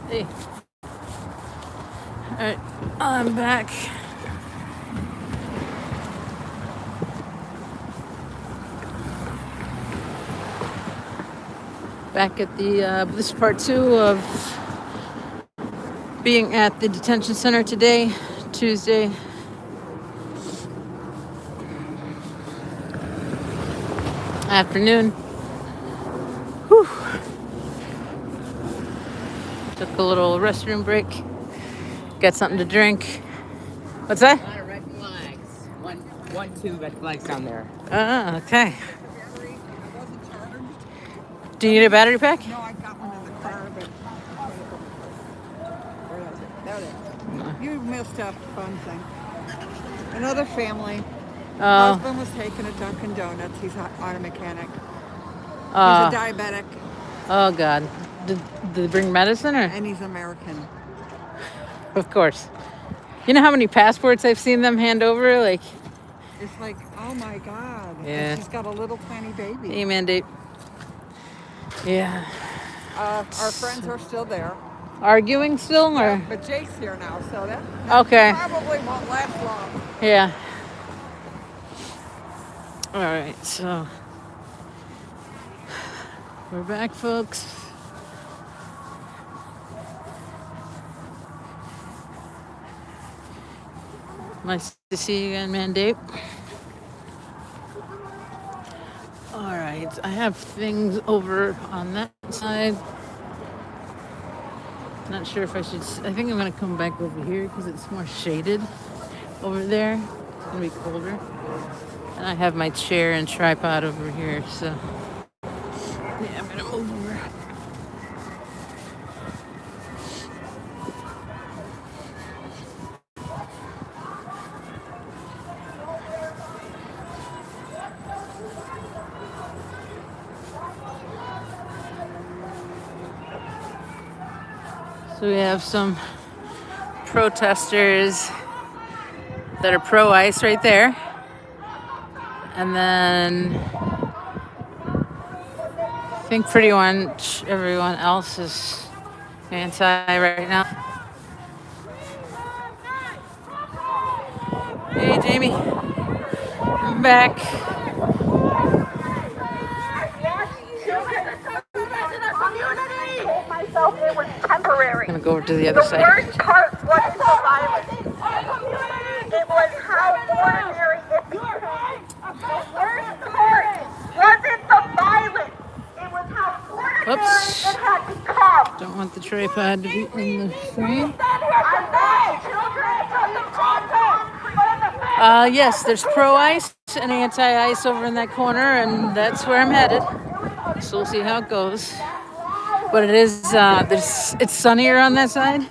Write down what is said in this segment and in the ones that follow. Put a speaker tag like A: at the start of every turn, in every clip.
A: Hey. Alright, I'm back. Back at the, this is part 2 of being at the detention center today, Tuesday. Afternoon. Whew. Took a little restroom break. Got something to drink. What's that?
B: A lot of red flags. Two red flags down there.
A: Ah, okay. Do you need a battery pack?
C: No, I got one in the car, but where is it? There it is. You missed a fun thing. Another family. Husband was taking a Dunkin' Donuts. He's an auto mechanic. He's a diabetic.
A: Oh, God. Did they bring medicine or?
C: And he's American.
A: Of course. You know how many passports I've seen them hand over? Like,
C: it's like, oh my God.
A: Yeah.
C: And she's got a little tiny baby.
A: Hey, mandate. Yeah.
C: Our friends are still there.
A: Arguing still, or?
C: Yeah, but Jake's here now, so that
A: Okay.
C: probably won't last long.
A: Yeah. All right, so we're back, folks. Nice to see you again, Mandate. All right, I have things over on that side. Not sure if I should. I think I'm gonna come back over here because it's more shaded over there. It's gonna be colder. And I have my chair and tripod over here, so yeah, I'm gonna move over. So we have some protesters that are pro-ICE right there. And then I think pretty much everyone else is anti right now. Hey, Jamie. I'm back.
D: It was temporary.
A: I'm gonna go over to the other side.
D: The worst part wasn't the violence. It was how ordinary it became. The worst part wasn't the violence. It was how ordinary it had become.
A: Don't want the tripod to be in the frame. Yes, there's pro-ICE and anti-ICE over in that corner, and that's where I'm headed. So we'll see how it goes. But it is, it's sunnier on that side.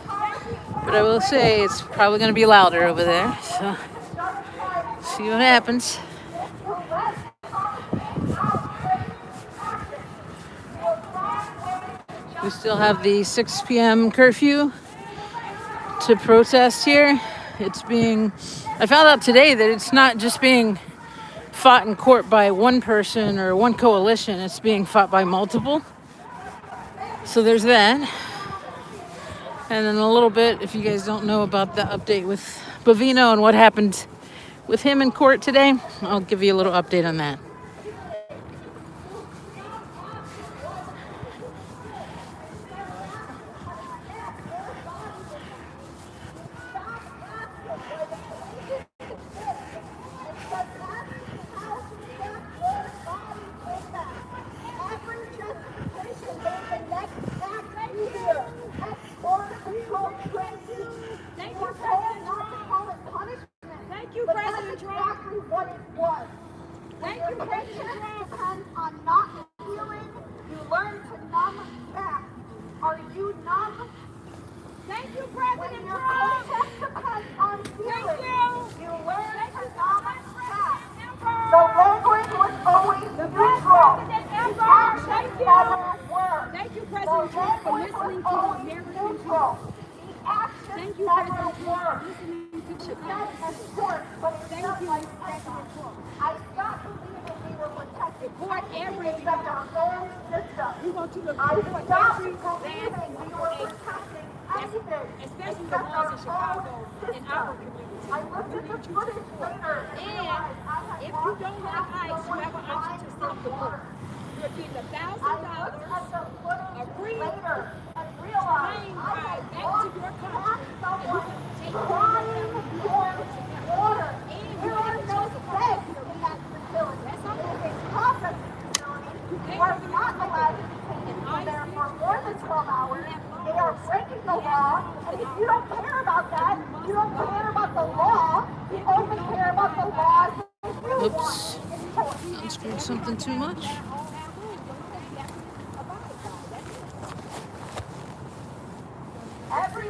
A: But I will say it's probably going to be louder over there. So, see what happens. We still have the 6 p.m. curfew to protest here. I found out today that it's not just being fought in court by one person or one coalition. It's being fought by multiple. So there's that. And then a little bit, if you guys don't know about the update with Bovino and what happened with him in court today, I'll give you a little update on that.
D: Thank you, President Trump. Exactly what it was. Thank you, President Trump. Depends on not feeling. You learn to numb back. Are you numb? Thank you, President Trump. When your protest depends on feeling, you learn to numb back. The language was always neutral. The actions never were.
E: Thank you, President Trump, for listening to the American people.
D: Thank you, President Trump, for listening to Thank you, President Trump. I stopped believing we were protected.
E: Support everything.
D: Our own system.
E: We want you to
D: I
E: support
D: stopped
E: every
D: believing we were protected
C: anything
E: especially
C: except
E: the
C: our
E: ones in
C: own
E: Chicago in our
C: system.
E: community.
C: I looked at the footage later and realized I had
E: And if you
C: walked
E: don't like
C: past
E: ICE, you
C: someone
E: have an option to
C: crying
E: stop
C: for
E: the boat.
C: water.
E: You're getting
C: I looked at
E: $1,000,
C: the
E: a
C: footage
E: free
C: later and realized
E: plane
C: I had
E: ride back to
C: walked
E: your country,
C: past
E: and you
C: someone
E: can take you and your
C: crying
E: family
C: for
E: back to Chicago.
C: water.
E: And you
C: There
E: don't
C: are
E: get a
C: no
E: chance to come
C: beds
E: back here.
C: in that facility.
E: That's
C: It
E: all.
C: is a processing facility.
E: You
C: You
E: can't
C: are
E: go to
C: not
E: your
C: allowed to
E: community.
C: detain
E: And
C: people
E: ICE
C: there
E: is
C: for more than 12 hours. They are breaking the law. And if you don't care about that, you don't care about the law. You only care about the laws that you want
A: Oops.
C: enforced.
A: Unscrewed something too much.
C: Every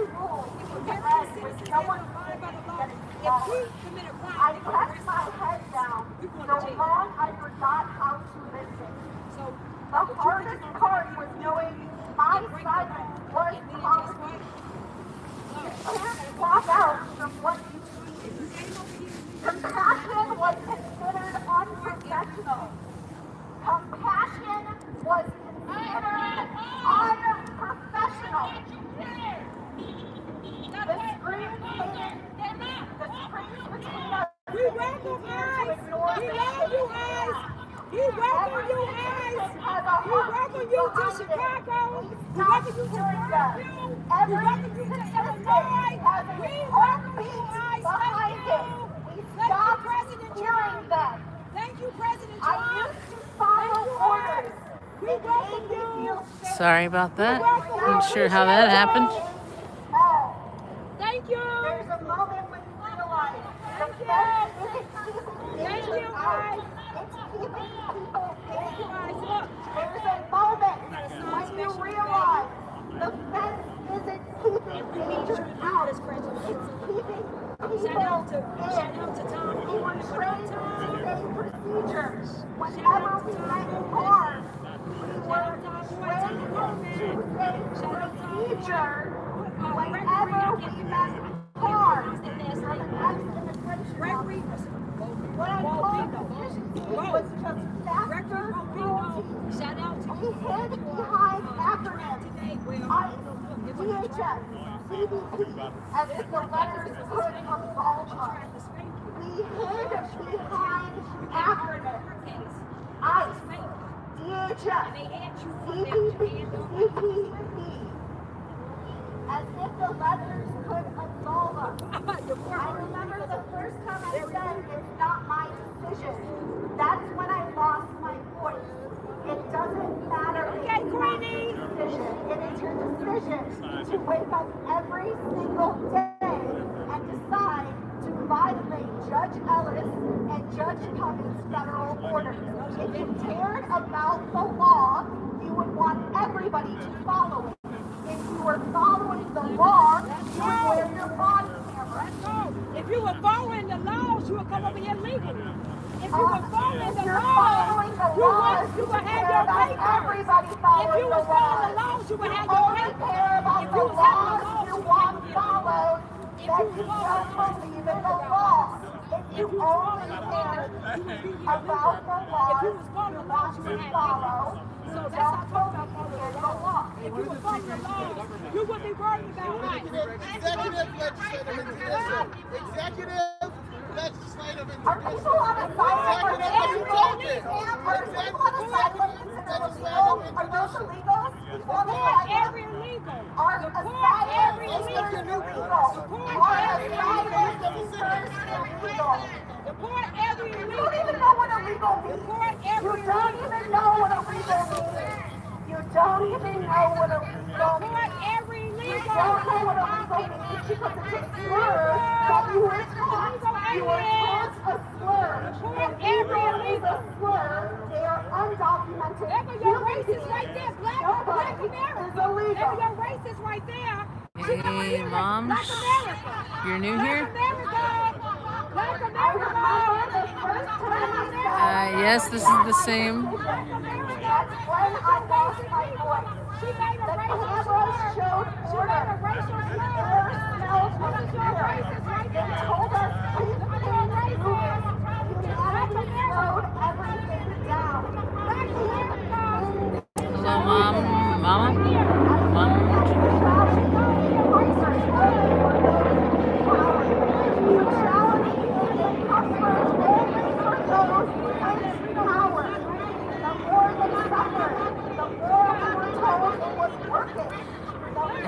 C: rule you can read with someone getting smaller. I kept my head down so long I forgot how to listen. The hardest part was knowing my silence was policy. You can't walk out from what you see. Compassion was considered unprofessional. Compassion was considered unprofessional. The screens between us
E: We welcome ICE. We love you, ICE. We welcome you, ICE. We welcome you to Chicago. We welcome you to Curfew. We welcome you to Illinois. We welcome you, ICE. Thank you. Thank you, President Trump. Thank you, President
C: I
E: Trump.
C: used to follow orders.
E: We welcome you.
A: Sorry about that.
E: welcome
A: Not
E: you.
A: sure how that happened.
E: Thank you.
C: There's a moment when you realize the
E: Thank
C: fence
E: you.
C: isn't keeping
E: Thank
C: danger
E: you,
C: out.
E: ICE.
C: It's keeping people
E: Thank you,
C: in.
E: ICE. Look.
C: There's a moment when you realize the fence isn't keeping danger out. It's keeping people
E: Shout out to Tom.
C: in. We were trained to obey procedures. Whenever we went harm, we were trained to obey procedure. Whenever we met harm, the next immigration officer. What I called efficiency was just faster cruelty. We hid behind acronyms, ICE, DHS, CBP, as if the letters could absolve us. We hid behind acronyms, ICE, DHS, CBP, as if the letters could absolve us. I remember the first time I said, it's not my decision. That's when I lost my voice. It doesn't matter if it's not your decision. It is your decision to wake up every single day and decide to violate Judge Ellis and Judge Cummings' federal orders. If you cared about the law, you would want everybody to follow it. If you were following the law, you would wear your body camera.
E: If you were following the laws, you would come over here legally. If you were following the
C: You're
E: laws,
C: following the laws.
E: you would have
C: care
E: your
C: about
E: papers.
C: everybody
E: If
C: following
E: you
C: the
E: was following the
C: laws.
E: laws, you would have
C: You
E: your
C: only
E: papers.
C: care about
E: If
C: the
E: you was having
C: laws
E: laws,
C: you
E: you
C: want
E: would have
C: followed,
E: If
C: then
E: you
C: you
E: follow
C: don't
E: laws,
C: believe in the law. If you only care about the laws you want to follow,
E: So
C: you
E: that's
C: don't
E: not talking about
C: believe
E: following the
C: in the
E: law.
C: law.
E: If you were following the laws, you wouldn't be worried about ICE.
F: Executive, legislative,
C: Are people on assignment for
F: Executive,
C: Are people on assignment considered illegal? Are those illegals? People on assignment
E: Every illegal.
C: are assignment
E: every
C: seekers
E: illegal.
C: illegal. Are
E: every
C: assignment seekers illegal?
E: Deport every
C: You
E: illegal.
C: don't even know what illegal means.
E: Deport
C: You
E: every
C: don't
E: illegal.
C: even know what illegal means. You don't even know what illegal
E: Deport
C: means.
E: every
C: You
E: illegal.
C: don't know what illegal means because it's a slur that you were taught. You were taught a slur. And
E: every
C: illegal is a
E: illegal.
C: slur. They are undocumented.
E: There go your
C: human
E: racist
C: beings.
E: right there. Black
C: Nobody
E: America.
C: is
E: There
C: illegal.
E: go your racist right there.
A: Hey, moms.
E: Black America.
A: You're new
E: Black
A: here?
E: America. Black
C: I remember
E: America.
C: the first time I said,
A: Yes, this is the same.
C: that's when I lost my voice.
E: She made a
C: The
E: racial
C: cameras
E: slur.
C: showed
E: She
C: order.
E: made a racial slur.
C: There smelled of
E: This is your
C: fear.
E: racist right
C: They
E: there.
C: told us keep things moving. Humanity slowed everything down. Keep things
A: Hello, Mom. Mama?
C: I learned that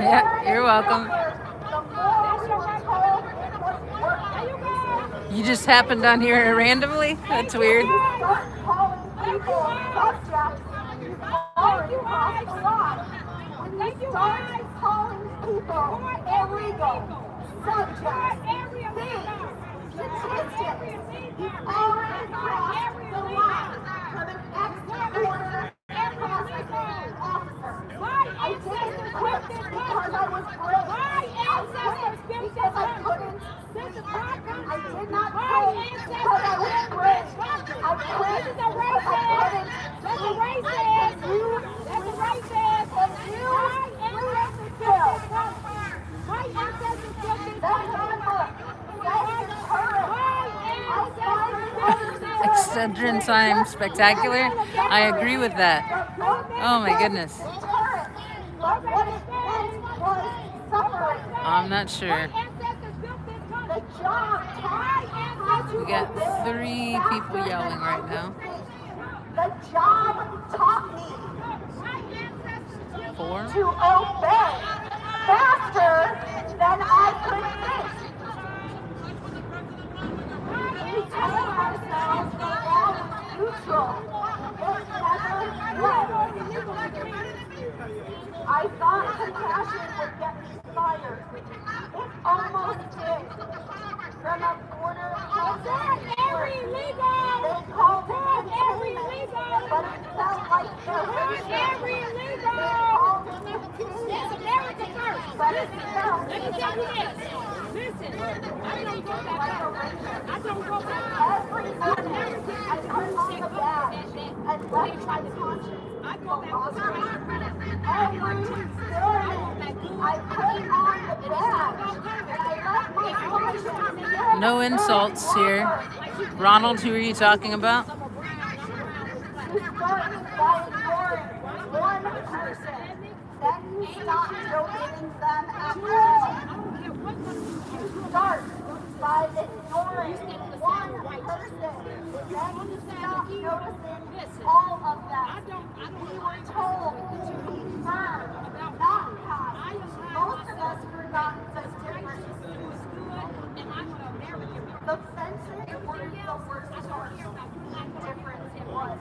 A: Yeah, you're welcome.
C: The more we were told it was working.
A: You just happened on here randomly? That's weird.
C: You start calling people subjects, you've already crossed the line. When you start calling people illegal, subjects, things, statistics, you've already crossed the line from an ex-border processing officer. I didn't quit because I was brave. I quit because I couldn't speak. I did not quit because I was brave. I quit because I couldn't speak. And you please still. That number says deterrent. I find
A: Excedrin time spectacular. I agree with that. Oh my goodness.
C: But what it meant was suffering.
A: I'm not sure.
C: The job taught how to
A: We got
C: obey
A: 3 people
C: faster
A: yelling
C: than I
A: right now.
C: could think. The job taught me
A: 4.
C: to obey faster than I could think. We told ourselves the law was neutral. It never was. I thought compassion would get me fired. It almost did. From a border they called it containment, but it felt like evasion. They called it containment, but it felt
E: Listen, I don't go back out. I don't go back
C: every morning I put on the badge and let my conscience belong. Every morning I put on the badge and I let my conscience.
A: No insults here. Ronald, who are you talking about?
C: You start by ignoring one person, then you stop noticing them at all. You start by ignoring one person, then you stop noticing all of them. We were told to be firm, not kind. Most of us forgot the difference. The fences weren't the worst part. The difference was.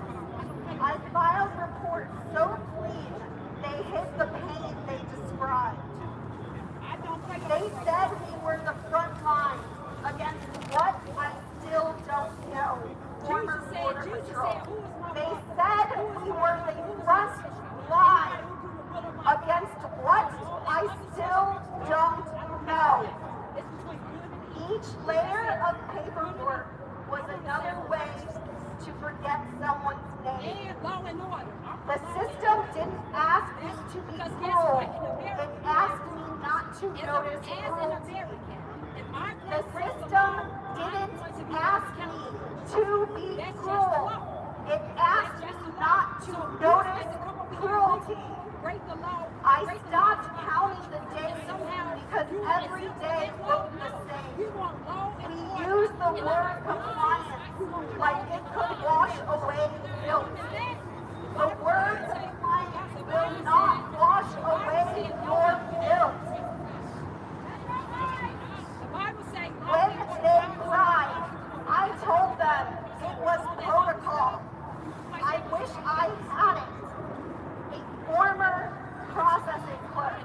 C: I filed reports so clean, they hid the pain they described. They said we were the front line against what I still don't know. Former Border Patrol. They said we were the front line against what I still don't know. Each layer of paperwork was another way to forget someone's name. The system didn't ask me to be cruel. It asked me not to notice cruelty. The system didn't ask me to be cruel. It asked me not to notice cruelty. I stopped counting the days because every day looked the same. We use the word compliance like it could wash away guilt. The word compliance will not wash away your guilt. When they cried, I told them it was protocol. I wish I had it. A former processing clerk.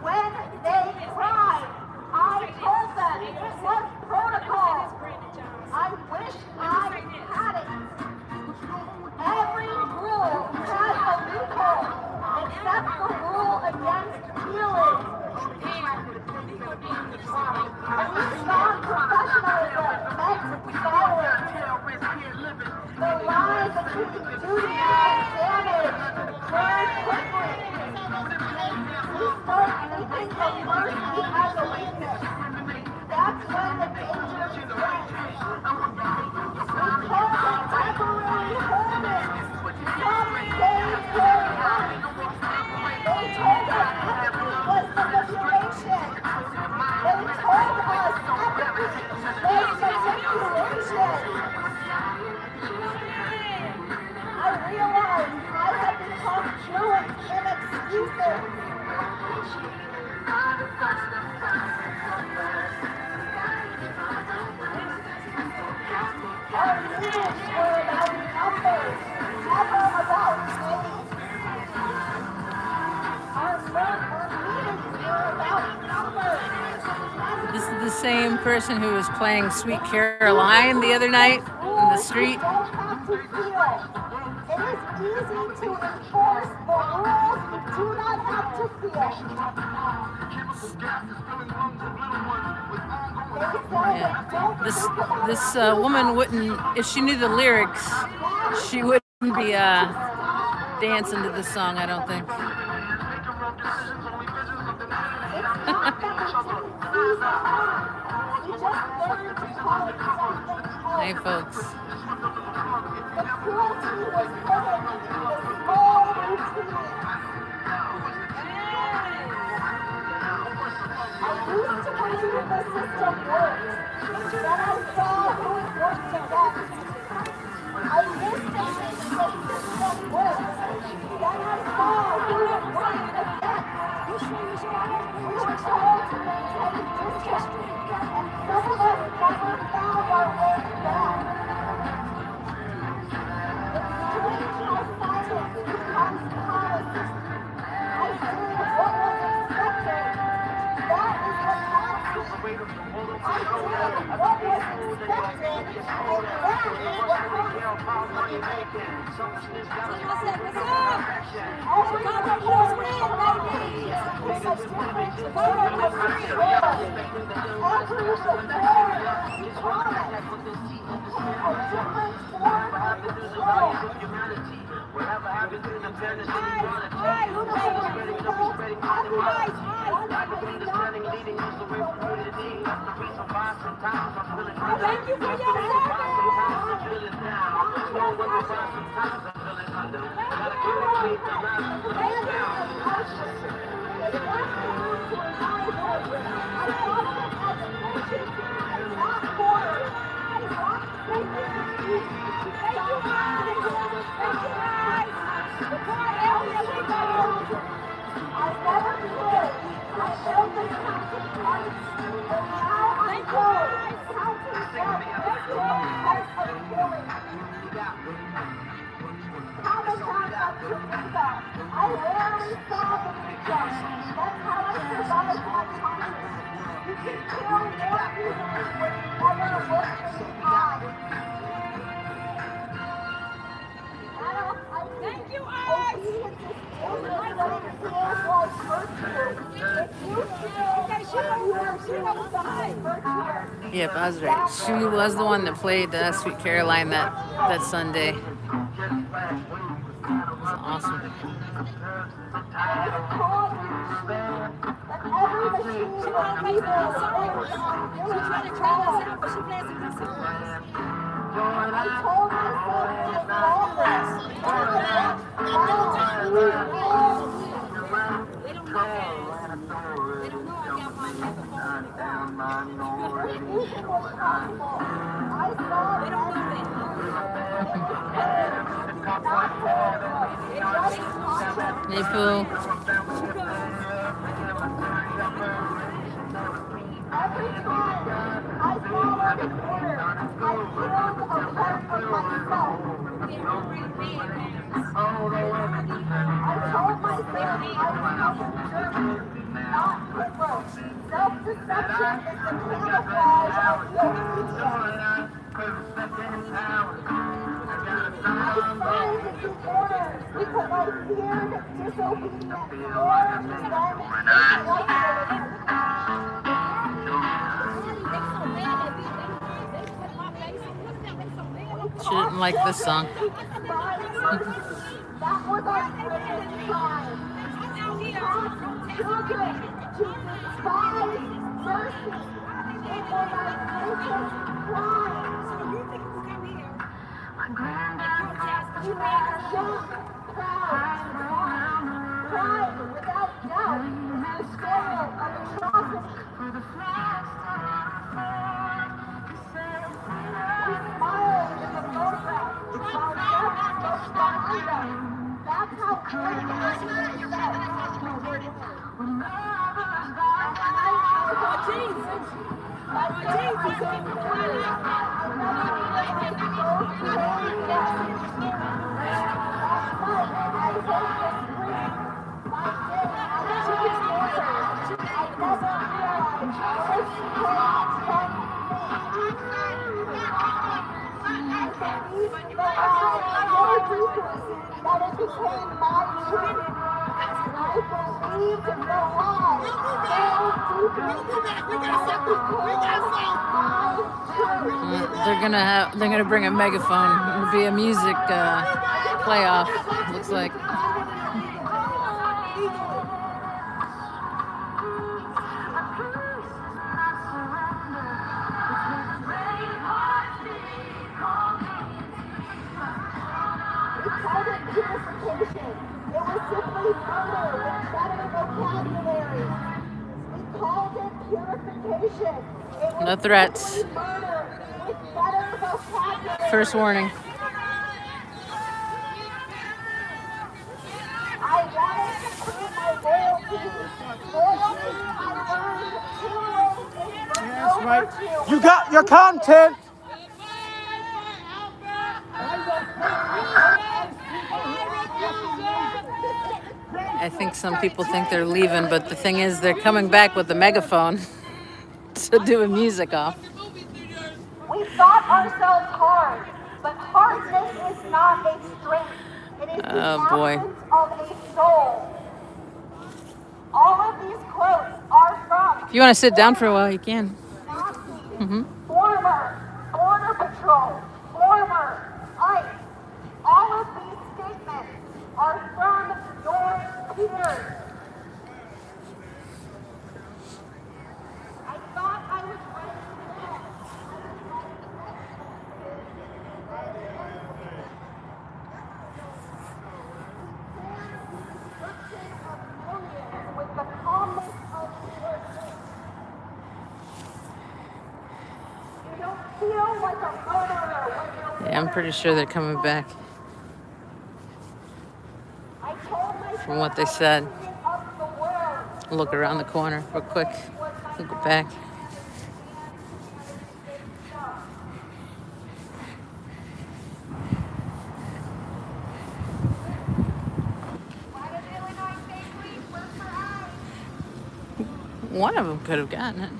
C: When they cried, I told them it was protocol. I wish I had it. Every rule has a loophole, except the rule against healing. Strong professionalism meant violence. The line between duty and damage blurred quickly. We start thinking of mercy as a weakness. That's when the danger begins. We call them temporary holdings. Some saved their lives. They told us empathy was manipulation. They told us empathy was manipulation. I realized I had become fluent in excuses. Our meetings were about numbers, never about names. Our meetings were about numbers.
A: This is the same person who was playing Sweet Caroline the other night in the street.
C: You don't have to feel. It is easy to enforce the rules you do not have to feel.
A: This woman wouldn't, if she knew the lyrics, she wouldn't be dancing to this song, I don't think. Hey, folks.
C: The cruelty was hidden in the small routine. I used to believe the system worked. Then I saw who it worked against. I used to think the system worked. Then I saw who it worked against. We were told to maintain distance, and some of us never found our way back. It's strange how silence becomes policy. I did what was expected. That is what counts. I did what was expected, and that is what counts. Everybody was red, baby. In a different part of the free world. Every repair, promise, became a different form of control.
G: Whatever happens in the tennis, understanding leading us away from unity. That's the reason why sometimes I'm feeling good.
E: Thank you for your service.
G: Sometimes I'm feeling down. Sometimes I'm feeling under. Gotta keep it clean, the rest of the
C: I rarely saw the weekend. That's how I survived my conscience. You can kill more easily when you never look in the eye.
E: Thank you, Ice.
C: Obedience is dangerous when it feels like virtue. If you feel like you are doing something virtuous,
A: Yep, I was right. She was the one that played Sweet Caroline that Sunday. It was awesome. Hey, Pooh.
C: Every time I followed an order, I killed a part of myself. I told myself I was German, not Hitler. Self-deception is the camouflage of obedience. I signed the orders because I feared disobedience more than
A: She didn't like this song.
C: That was our greatest crime. We taught children to despise mercy. It was our greatest crime. We were young, proud, crime without doubt is the scale of atrocity. We smiled in the photograph while death looked behind us. That's how great it is.
A: They're gonna bring a megaphone. It'll be a music playoff. Looks like. No threats. First warning.
F: Yes, right. You got your content.
A: I think some people think they're leaving, but the thing is they're coming back with the megaphone to do a music off.
C: We thought ourselves hard, but hardness is not a strength. It is the absence of a soul. All of these quotes are from...
A: If you want to sit down for a while, you can.
C: Former Border Patrol, former ICE. All of these statements are from your peers. I thought I was ready to go. With the calmness of your faith. You don't feel like a murderer when you're...
A: Yeah, I'm pretty sure they're coming back. From what they said. I'll look around the corner real quick. We'll go back. One of them could have gotten it.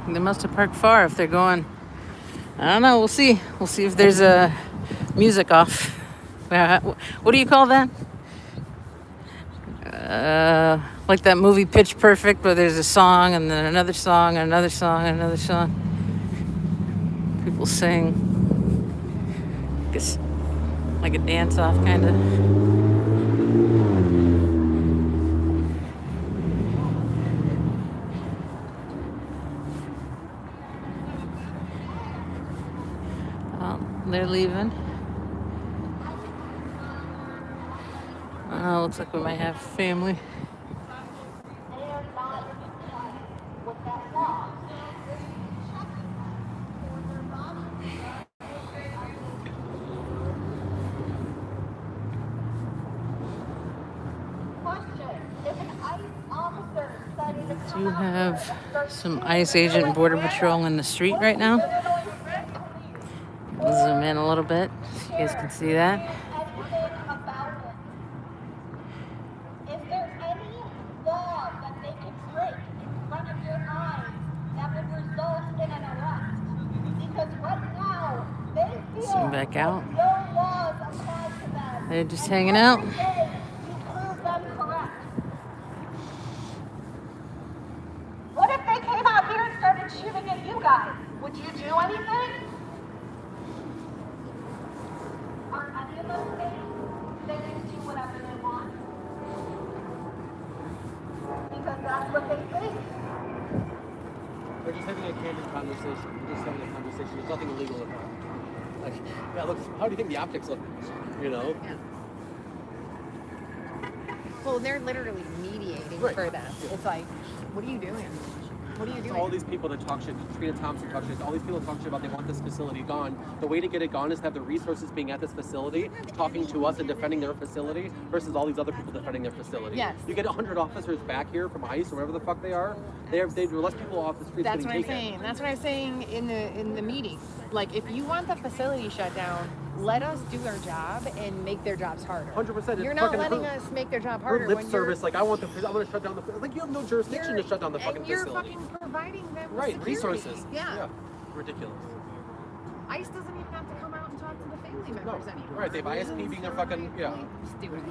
A: They must have parked far if they're going. I don't know. We'll see. We'll see if there's a music off. What do you call that? Like that movie Pitch Perfect, where there's a song and then another song and another song and another song. People sing. It's like a dance off kind of. They're leaving. Looks like we might have family. We do have some ICE agent and Border Patrol in the street right now. We'll zoom in a little bit so you guys can see that.
C: Is there any law that they can break in front of your eyes that would result in an arrest? Because right now, they feel
A: Zoom back out.
C: no laws apply to them.
A: They're just hanging out.
C: Every day, you prove them correct. What if they came out here and started shooting at you guys? Would you do anything? Are any of us saying they can do whatever they want? Because that's what they think.
H: We're just having a candid conversation. We're just having a conversation. There's nothing illegal about it. Like, yeah, look, how do you think the optics look? You know?
A: Yeah.
I: Well, they're literally mediating
H: Right.
I: for them. It's like, what are you doing? What are you
H: So
I: doing?
H: all these people that talk shit, Trina Thompson talks shit, all these people talk shit about they want this facility gone. The way to get it gone is to have the resources being at this facility, talking to us and defending their facility versus all these other people defending their facility.
I: Yes.
H: You get 100 officers back here from ICE or whatever the fuck they are, they less people off the streets
I: That's
H: getting
I: what I'm
H: taken.
I: saying. That's what I'm saying in the meeting. Like, if you want the facility shut down, let us do our job and make their jobs harder.
H: 100%.
I: You're not letting us make their job harder.
H: Her lip
I: when
H: service, like, I'm going to shut down the. Like, you have no jurisdiction to shut down the fucking
I: and you're
H: facility.
I: fucking providing them with
H: Right,
I: security.
H: resources.
I: Yeah.
H: Ridiculous.
I: ICE doesn't even have to come out and talk to the family members anymore.
H: Right, they have ISP being their fucking, yeah.
I: Stupid.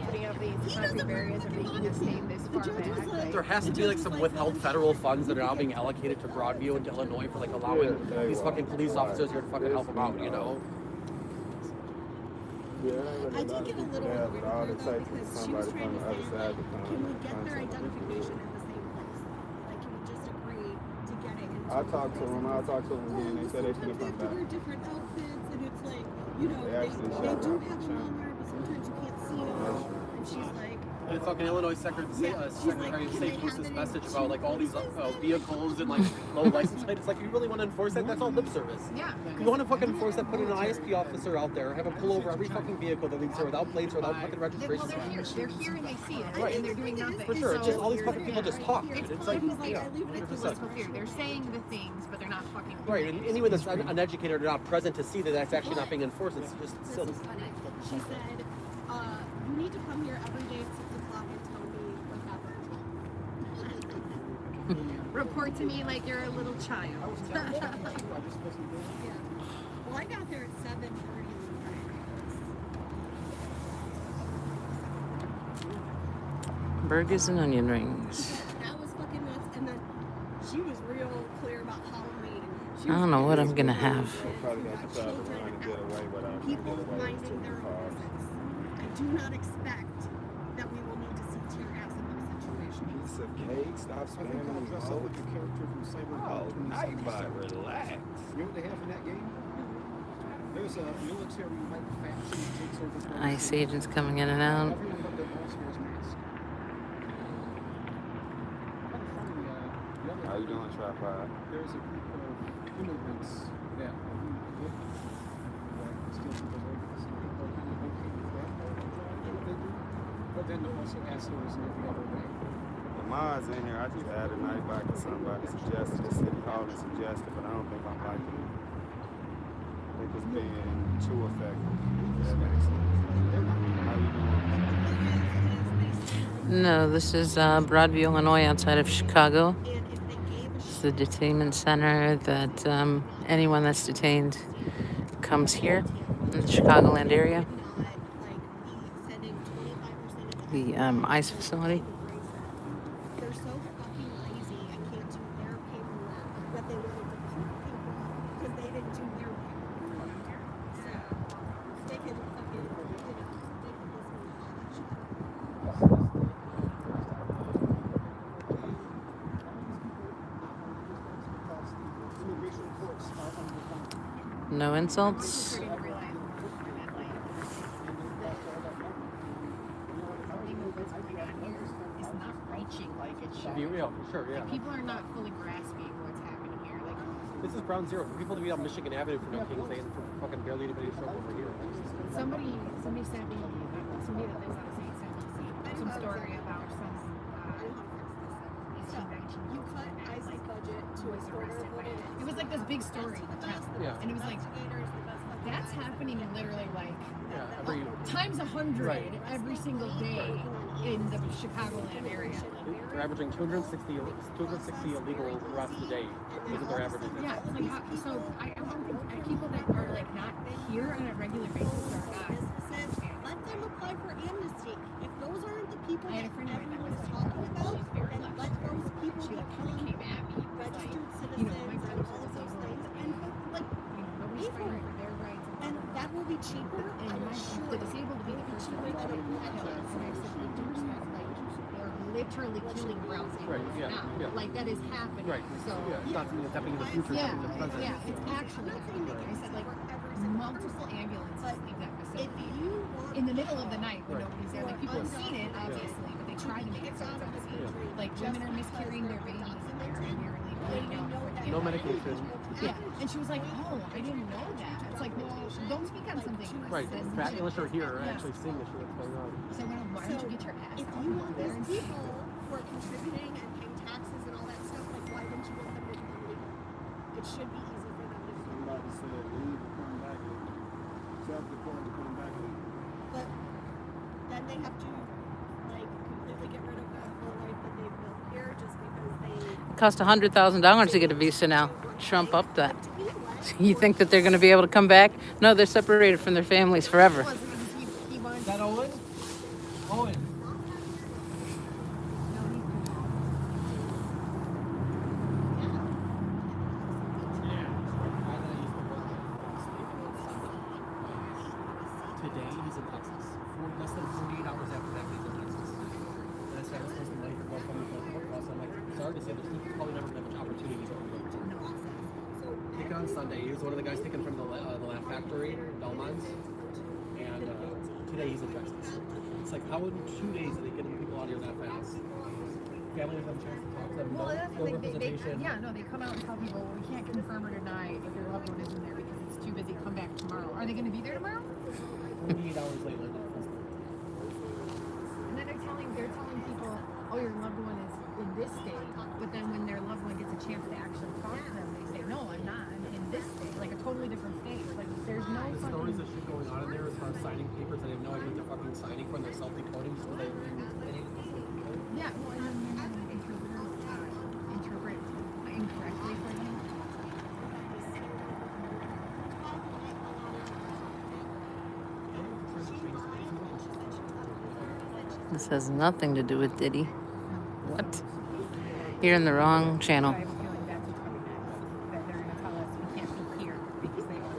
I: Putting up these concrete barriers and making us stay this far back. Like,
H: There has to be like some withheld federal funds that are now being allocated to Broadview and to Illinois for like allowing these fucking police officers here to fucking help them out, you know?
D: I did get a little annoyed with her though because she was trying to say, can we get their identification at the same place? Like, can we just agree to get it?
J: I talked to them again. They said they couldn't come
D: Sometimes they have to wear
J: back.
D: different outfits, and it's like, you know,
J: They actually
D: they
J: shot
D: do
J: her.
D: have them on there, but sometimes you can't see them. And she's like,
H: And fucking Illinois Secretary of State posted this message about like all these vehicles and like low license plate. It's like, you really want to enforce that? That's all lip service.
I: yeah.
H: You want to fucking enforce that? Put an ISP officer out there, have him pull over every fucking vehicle that leaves here without plates or without fucking
I: Well,
H: registration.
I: they're here and they see it,
H: Right.
I: and they're doing nothing.
H: For sure, it's just all these fucking people
I: yeah.
H: just talk. Dude. It's like, yeah,
I: It's political fear. They're saying the things, but they're not fucking doing
H: right.
I: it.
H: And anyone that's uneducated or not present to see that that's actually not being enforced, it's just
D: this
H: silly.
D: is funny. She said, you need to come here every day at 6 o'clock and tell me whatever.
I: Report to me like you're a little child.
D: Yeah. Well, I got there at 7:30 in the morning.
A: Burgers and onion rings.
D: That was fucking nuts. And then she was real clear about Halloween. She
A: I don't know what I'm gonna
D: was
A: have.
J: Probably got to travel around and get away, but I
D: people
J: get away with
D: minding
J: two
D: their own
J: cars.
D: business. I do not expect that we will need to see tear gas in those situations.
J: Piece of cake, stop spamming me.
F: So with the character from Saber.
J: Oh, now you about to relax.
F: You know what they have in that game? There's a military like faction that takes over.
A: ICE agents coming in and out.
F: Everyone but their boss wears masks.
J: How you doing, Tripod?
F: There's a group of immigrants that steal people's organs. People are kind of okay with that part of what they do. But then they're also assholes in every other way.
J: The mine's in here. I just added a night back to somebody suggested the city hall and suggested, but I don't think I'm liking it. I think it's being too effective. If that makes sense. How you doing?
A: No, this is Broadview, Illinois, outside of Chicago.
D: And if they gave a
A: It's the detainment center that anyone that's detained comes here in the Chicagoland area.
D: not, like, be sending 25% of the
A: The ICE facility.
D: they're so fucking lazy and can't do their paperwork that they wanted to put people because they didn't do their paperwork. So they can fucking, you know, they can listen to all that shit.
F: Immigration courts are underfunded.
A: No insults.
I: It's not reaching like it should.
H: Be real, for sure, yeah.
I: People are not fully grasping what's happening here. Like,
H: This is ground zero. For people to be on Michigan Avenue for no King's Day and for fucking barely anybody to show up over here.
I: somebody sent me somebody that lives out of state sent me some story about some 18, 19
D: You cut ICE's budget to a quarter of what it is.
I: It was like this big story in the press.
H: Yeah.
I: And it was like,
D: Investigators, the best fucking
I: that's happening in literally like
H: Yeah, every
I: times 100
H: Right.
I: every single day in the Chicagoland area.
H: they're averaging 260 illegal arrests a day. Is what they're averaging.
I: Yeah, it's like so I don't think people that are like not here on a regular basis are not.
D: businesses, let them apply for amnesty. If those aren't the people
I: I had
D: that
I: a friend of mine that
D: everyone's
I: was
D: talking about,
I: she's very
D: then let those people
I: She like
D: become
I: came at me.
D: registered
I: You know, my
D: citizens and
I: brother's
D: all of those
I: disabled,
D: things. And like,
I: nobody's
D: pay for
I: fighting
D: it.
I: for their rights.
D: And that will be cheaper,
I: And
D: I'm
I: my
D: sure.
I: the disabled to be the person
D: cheaper
I: that
D: than a
I: I
D: black
I: and I said, with due respect, like they're literally killing brown people now. Like that is happening.
H: Right.
I: So
H: Yeah, it's not something that's happening in the future.
I: yeah,
H: it's happening in the present.
I: yeah, it's actually happening. I said like multiple ambulances leave that facility in the middle of the night when nobody's there. Like people have seen it, obviously, but they try to make it so it's unseen. Like women are miscarrying their babies and they're nearly bleeding out.
H: No medication.
I: Yeah, and she was like, "Oh, I didn't know that." It's like, well, don't speak on something.
H: Right. Unless you're here actually seeing the shit that's going on.
I: So why don't you get your ass
D: If
I: out
D: you
I: of
D: want
I: there
D: these
I: and
D: people who are contributing and paying taxes and all that stuff, like why wouldn't you want them to become legal? It should be easy for them to become
J: Somebody said leave and come back in. Self-deployed to come back in.
D: but then they have to like completely get rid of that whole life that they've built here just because they
A: It costs $100,000 to get a visa now. Trump up that. You think that they're going to be able to come back? No, they're separated from their families forever.
H: Is that Owen? Owen. Today he's in Texas. Less than 48 hours after that, he's in Texas. And I said, I was supposed to let her go from the courthouse. I'm like, sorry to say, but he's probably never going to have much opportunity to go. Taken on Sunday. He was one of the guys taken from the Laugh Factory, Belmont's. And today he's in Texas. It's like, how in 2 days are they getting people out here that fast? Families have a chance to talk to them.
I: well, that's
H: no
I: what
H: representation.
I: they come out and tell people, well, we can't confirm or deny if your loved one isn't there because it's too busy. Come back tomorrow. Are they going to be there tomorrow?
H: 48 hours later.
I: And then they're telling people, oh, your loved one is in this state, but then when their loved one gets a chance to actually talk to them, they say, no, I'm not. I'm in this state, like a totally different state. Like there's no
H: The
I: fucking...
H: stories of shit going on in there as far as signing papers, they have no idea what they're fucking signing for, and they're self-decoding so they
I: Yeah, well, and then interpreters interpret incorrectly for them.
A: This has nothing to do with Diddy. What? You're in the wrong channel.
I: I have a feeling that's what's coming next. That they're going to tell us we can't be here because they are.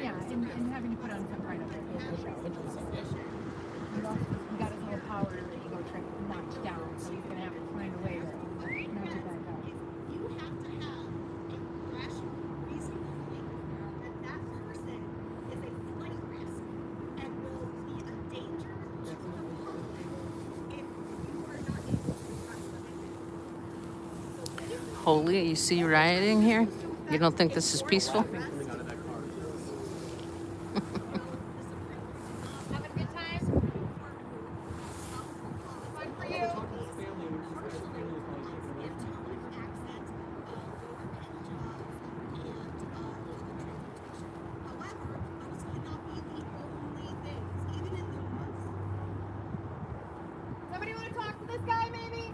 I: Yeah, and having to put on some kind of show. He got his little power ego trip knocked down, so he's gonna have to find a way to knock it back out.
D: You have to have a rational, reasonable belief that that person is a flight risk and will be a danger to the public if you are not able to trust them.
A: Holy, you see rioting here? You don't think this is peaceful?
I: Having a good time? Fun for you? Somebody want to talk to this guy, maybe?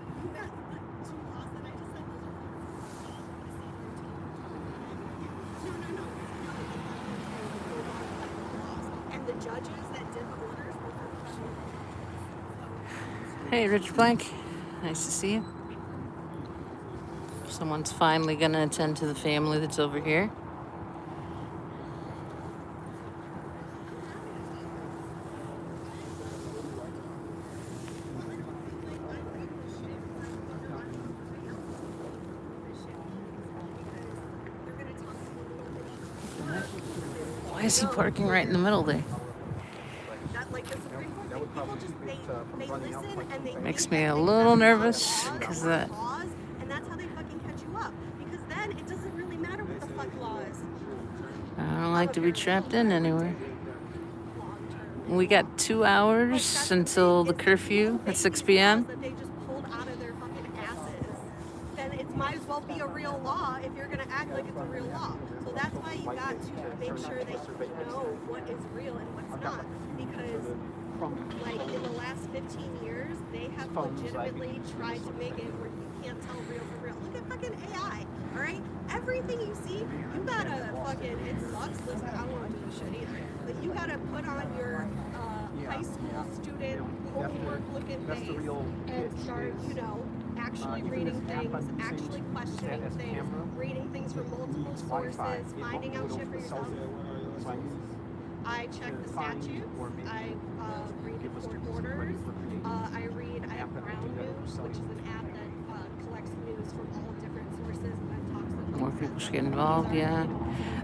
D: And the judges that did the orders were professional.
A: Hey, Rich Blank. Nice to see you. Someone's finally gonna attend to the family that's over here. Why is he parking right in the middle there? Makes me a little nervous because that.
D: And that's how they fucking catch you up. Because then it doesn't really matter what the fuck law is.
A: I don't like to be trapped in anywhere. We got 2 hours until the curfew at 6 p.m.
D: That they just pulled out of their fucking asses. Then it might as well be a real law if you're gonna act like it's a real law. So that's why you got to make sure that you know what is real and what's not. Because like in the last 15 years, they have legitimately tried to make it where you can't tell real from real. Look at fucking AI, all right? Everything you see, you gotta fucking, it sucks. Listen, I don't want to do this shit either. But you gotta put on your high school student homework looking face and start, you know, actually reading things, actually questioning things, reading things from multiple sources, finding out shit for yourself. I check the statutes, I read the court orders, I have Ground News, which is an app that collects news from all different sources and then talks to them.
A: More people should get involved, yeah.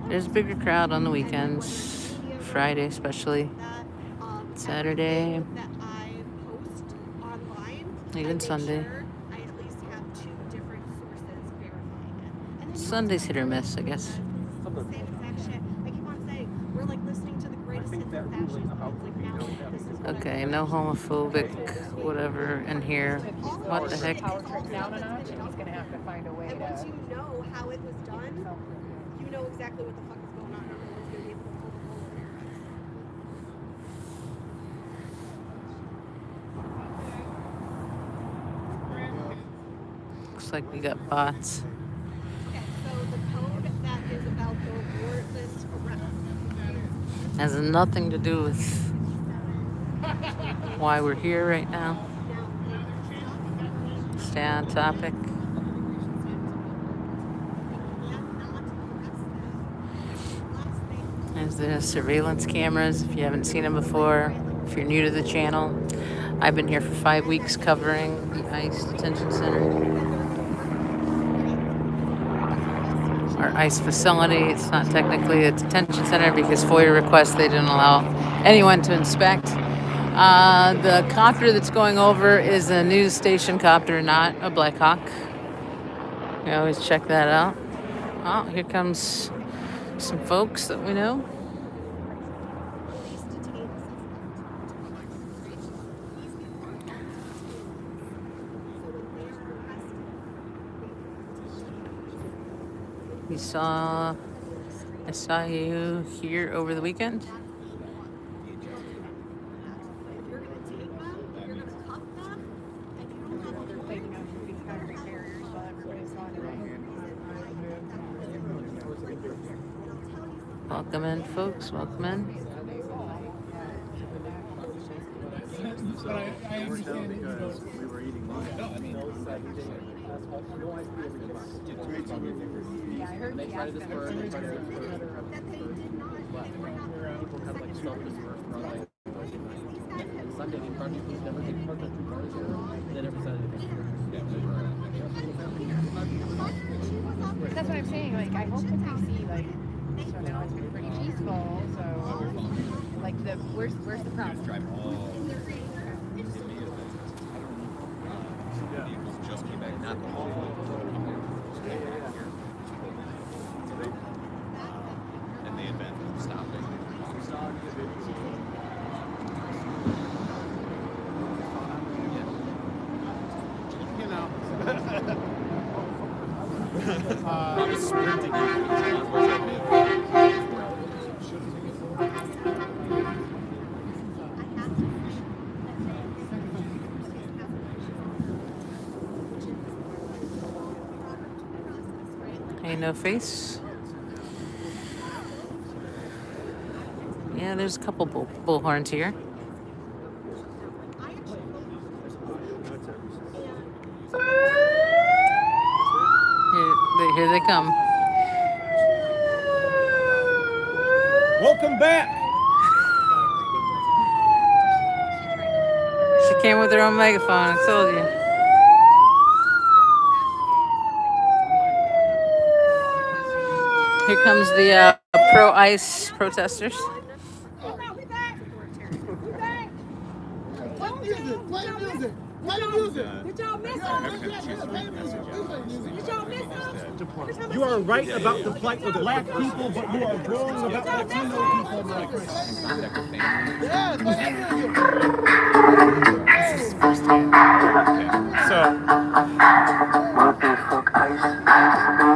A: There's a bigger crowd on the weekends, Friday especially, Saturday,
D: that I post online,
A: even Sunday.
D: sure I at least have 2 different sources verifying it. And then
A: Sunday's hit or miss, I guess.
D: the same exact shit. I keep on saying, we're like listening to the greatest hits of fascism. It's like now this is what
A: Okay, no homophobic, whatever in here. What the heck?
I: Power trick down a notch, and he's gonna have to find a way
D: And once
I: to.
D: you know how it was done, you know exactly what the fuck is going on. And no one's gonna be able to pull the wool over your eyes.
A: Looks like we got bots.
D: Okay, so the code that is about the warrantless arrest.
A: Has nothing to do with why we're here right now. Stay on topic. There's the surveillance cameras if you haven't seen them before. If you're new to the channel, I've been here for 5 weeks covering the ICE detention center. Our ICE facility. It's not technically a detention center because FOIA requests they didn't allow anyone to inspect. The copter that's going over is a news station copter, not a Black Hawk. We always check that out. Oh, here comes some folks that we know. I saw you here over the weekend. Welcome in, folks. Welcome in.
F: But I understand
J: Because we were eating lunch.
I: Yeah, I heard he asked them.
H: Sunday, the party was never taking part of 2 cars here. Then every Saturday.
I: That's what I'm saying. Like, I hope that they see, like, so now it's pretty peaceful. So, like, where's the problem?
K: Just came back, not the whole and they had been stopping.
J: You know.
K: I was sprinting
A: Hey, no face. Yeah, there's a couple bullhorns here. come.
F: Welcome back.
A: She came with her own megaphone, I told you. Here comes the pro-ICE protesters.
F: You are right about the plight of black people, but you are wrong about Latino people, my friend. So,
G: What the fuck, ice, baby?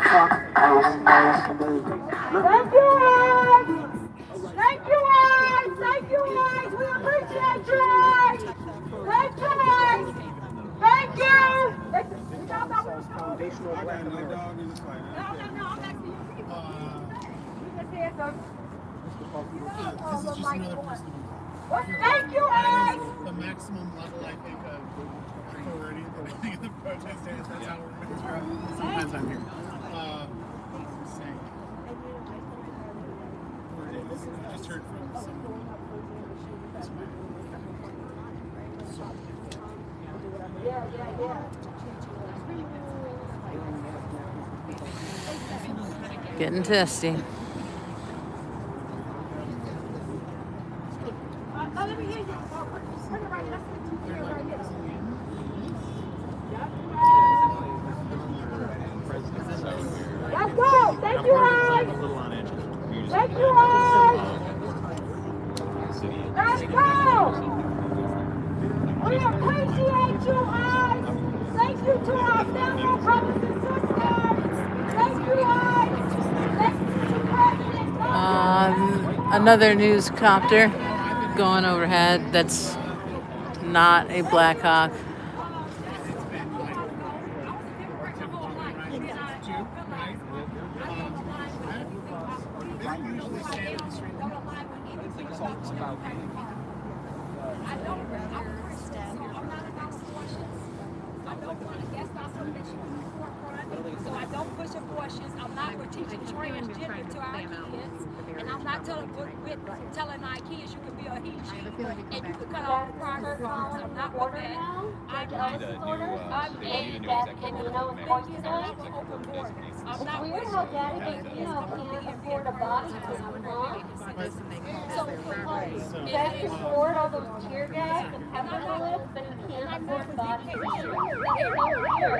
G: Fuck, ice, baby.
D: Thank you, Ed! Thank you, Ed! Thank you, Ed! We appreciate you, Ed! Thank you, Ed! Thank you!
J: Foundational black America.
D: No, I'm asking you. We just had the... Thank you, Ed!
L: The maximum level, I think, of authority that we think the protesters. That's how we're going to sometimes I'm here. Saying. I just heard from someone.
A: Getting testy.
D: Let me hear you. Bring it right here. Right here. Let's go! Thank you, Ed! Thank you, Ed! Let's go! We appreciate you, Ed! Thank you to our family brothers and sisters! Thank you, Ed! Thank you to President.
A: Another news copter going overhead that's not a Black Hawk.
E: So I don't push abortions. I'm not teaching transgender to our kids. And I'm not telling our kids you can be a he, she, and you can cut off the private phones. I'm not with that. I'm
C: Weird how daddy can't afford a body cam, huh? So dad can afford all those tear gas and pepper bullets, but he can't afford body cam. That's so weird.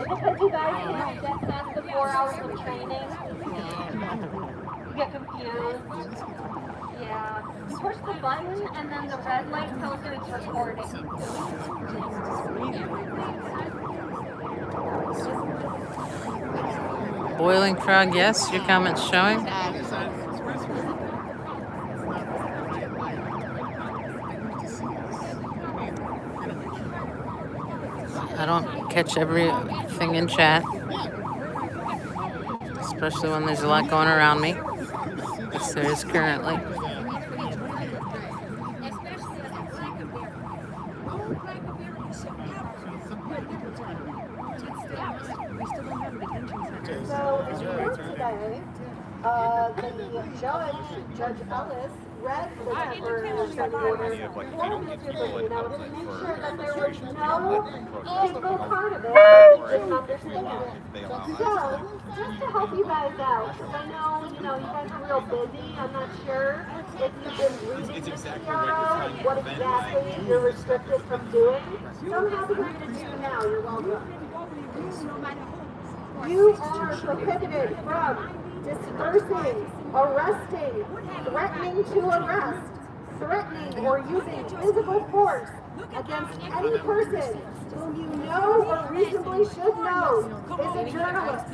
C: Because you guys get past the 4 hours of training. You get confused. Yeah. You push the button and then the red light tells you it's recording.
A: Boiling frog, yes. Your comments showing. I don't catch everything in chat, especially when there's a lot going around me. Yes, there is currently.
C: So in court today, the Judge Ellis, read the temporary restraining order for Mr. Bernino to make sure that there was no single part of it that he didn't understand. So, just to help you guys out, because I know, you guys are real busy. I'm not sure if you've been reading the CRO and what exactly you're restricted from doing. So I'm happy to read it to you now. You're welcome. You are prohibited from dispersing, arresting, threatening to arrest, threatening or using physical force against any person whom you know or reasonably should know is a journalist,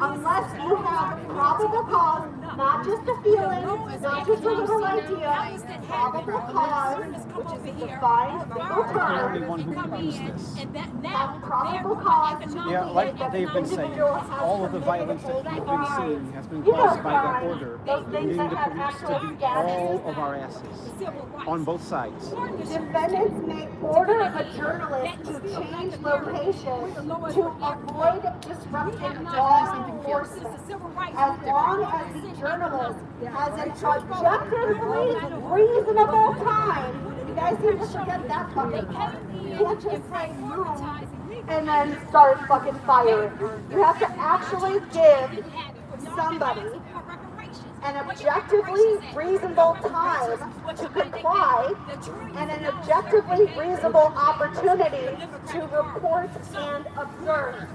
C: unless you have probable cause, not just a feeling, not just a little idea, probable cause, which is defined legal
H: The
C: term
H: only one who proposed this.
C: has probable cause to
H: Yeah, like
C: believe that
H: they've
C: the
H: been saying,
C: individual has
H: all of the violence that
C: committed
H: you've
C: a
H: been
C: crime.
H: seeing has been
C: You know,
H: caused by that
C: crime,
H: order,
C: those things
H: leading
C: that
H: the
C: have
H: police to
C: actual
H: beat
C: status.
H: all of our asses on both sides.
C: Defendants may order a journalist to change location to avoid disrupting law enforcement, as long as the journalist has an objectively reasonable time. You guys need to forget that fucking part. You can't just say move and then start fucking firing. You have to actually give somebody an objectively reasonable time to comply and an objectively reasonable opportunity to report and observe.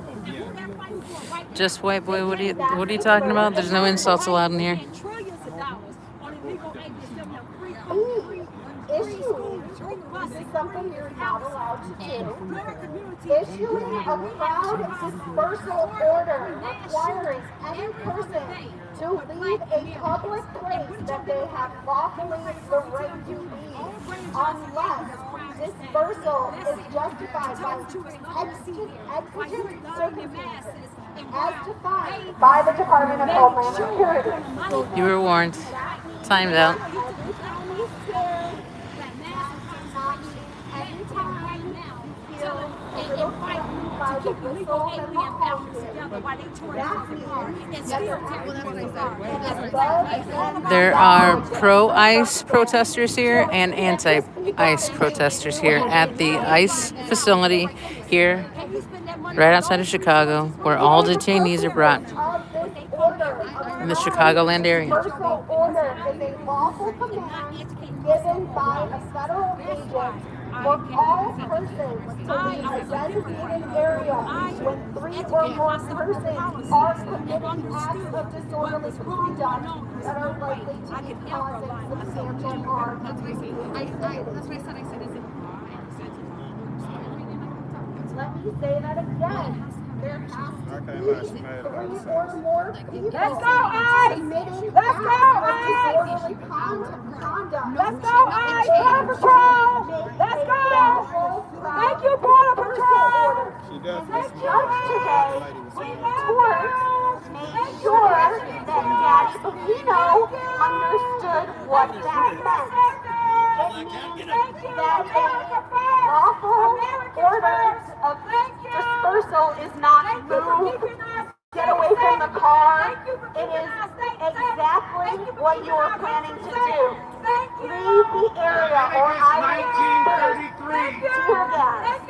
A: Just white boy, what are you talking about? There's no insults allowed in here.
C: Issuing, this is something you're not allowed to do. Issuing a crowd dispersal order requiring any person to leave a public place that they have lawfully the right to leave, unless dispersal is justified by exigent circumstances as defined by the Department of Homeland Security.
A: You were warned. Time's out. There are pro-ICE protesters here and anti-ICE protesters here at the ICE facility here, right outside of Chicago, where all detainees are brought in the Chicagoland area.
C: Dispersal order is a lawful command given by a federal agent for all persons to leave a designated area when 3 or more persons are committing acts of disorderly conduct that are likely to be causing substantial harm.
I: That's what I said. That's what I said. I said, is it
C: Let me say that again. There has to be 3 or more people
E: Let's go, ICE!
C: committing
E: Let's go,
C: acts of
E: ICE!
C: disorderly conduct.
E: Let's go, ICE! Border Patrol! Let's go! Thank you, Border Patrol!
J: She does
C: The
J: this
C: judge today in court made sure that Daddy Bovino understood what that meant. It means that a lawful order of dispersal is not move, get away from the car. It is exactly what you are planning to do. Leave the area or I will disperse tear gas,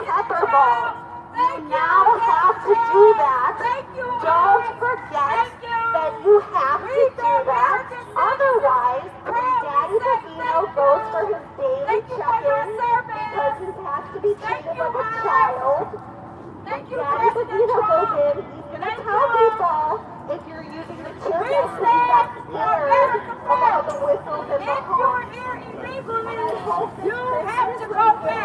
C: pepper balls. You now have to do that. Don't forget that you have to do that. Otherwise, when Daddy Bovino goes for his daily check-in because he has to be treated like a child, when Daddy Bovino goes in, he's going to tell people if you're using the tear gas that you got scared about the whistles and the honks.
E: You have to go back.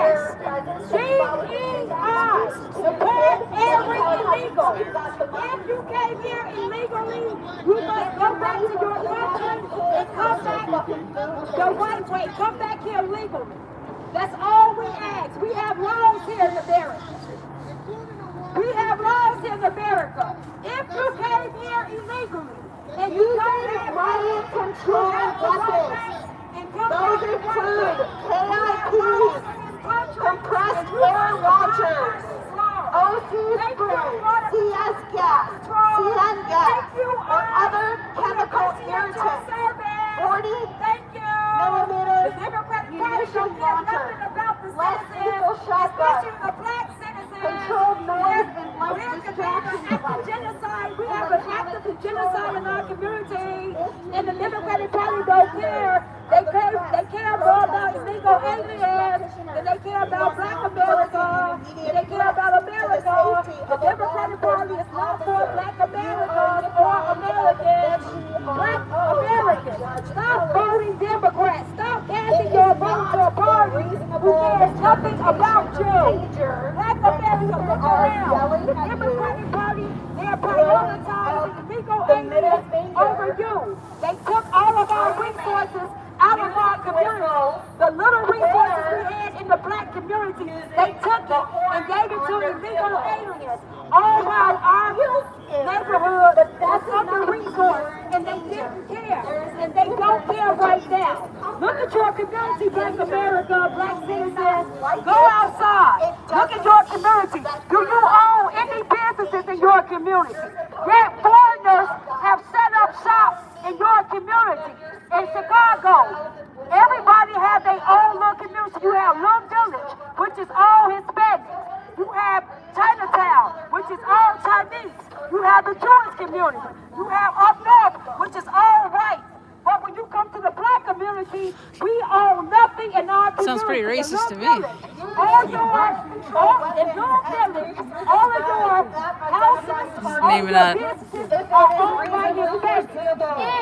E: DEI, support every illegal. If you came here illegally, you must go back to your country and come back the right way. Come back here legally. That's all we ask. We have laws here in America. We have laws in America. If you came here illegally and you don't have
C: riot control weapons, those include KIPs, compressed air launchers, OC spray, CS gas, CN gas, or other chemical irritants, 40mm munition launchers, less lethal shotguns, controlled noise and light distraction devices.
E: We have an active genocide in our community, and the Democratic Party don't care. They care more about illegal aliens than they care about Black America, than they care about America. The Democratic Party is not for Black Americans or Americans. Black Americans, stop voting Democrats. Stop casting your vote to a party who cares nothing about you. Black America, look around. The Democratic Party, they are prioritizing illegal aliens over you. They took all of our resources out of our community. The little resources we community, they took it and gave it to illegal aliens. All while our neighborhood was under resourced and they didn't care. And they don't care right now. Look at your community, Black America, Black citizens. Go outside. Look at your community. Do you own any businesses in your community? Yet foreigners have set up shop in your community. In Chicago, everybody have their own little community. You have Little Village, which is all Hispanic. You have Chinatown, which is all Chinese. You have the Jewish community. You have up north, which is all white. But when you come to the Black community, we own nothing in our community.
A: Sounds pretty racist to me.
E: All in your village, all of your houses, all
A: Name it
E: your
A: up.
E: businesses are owned by Hispanics.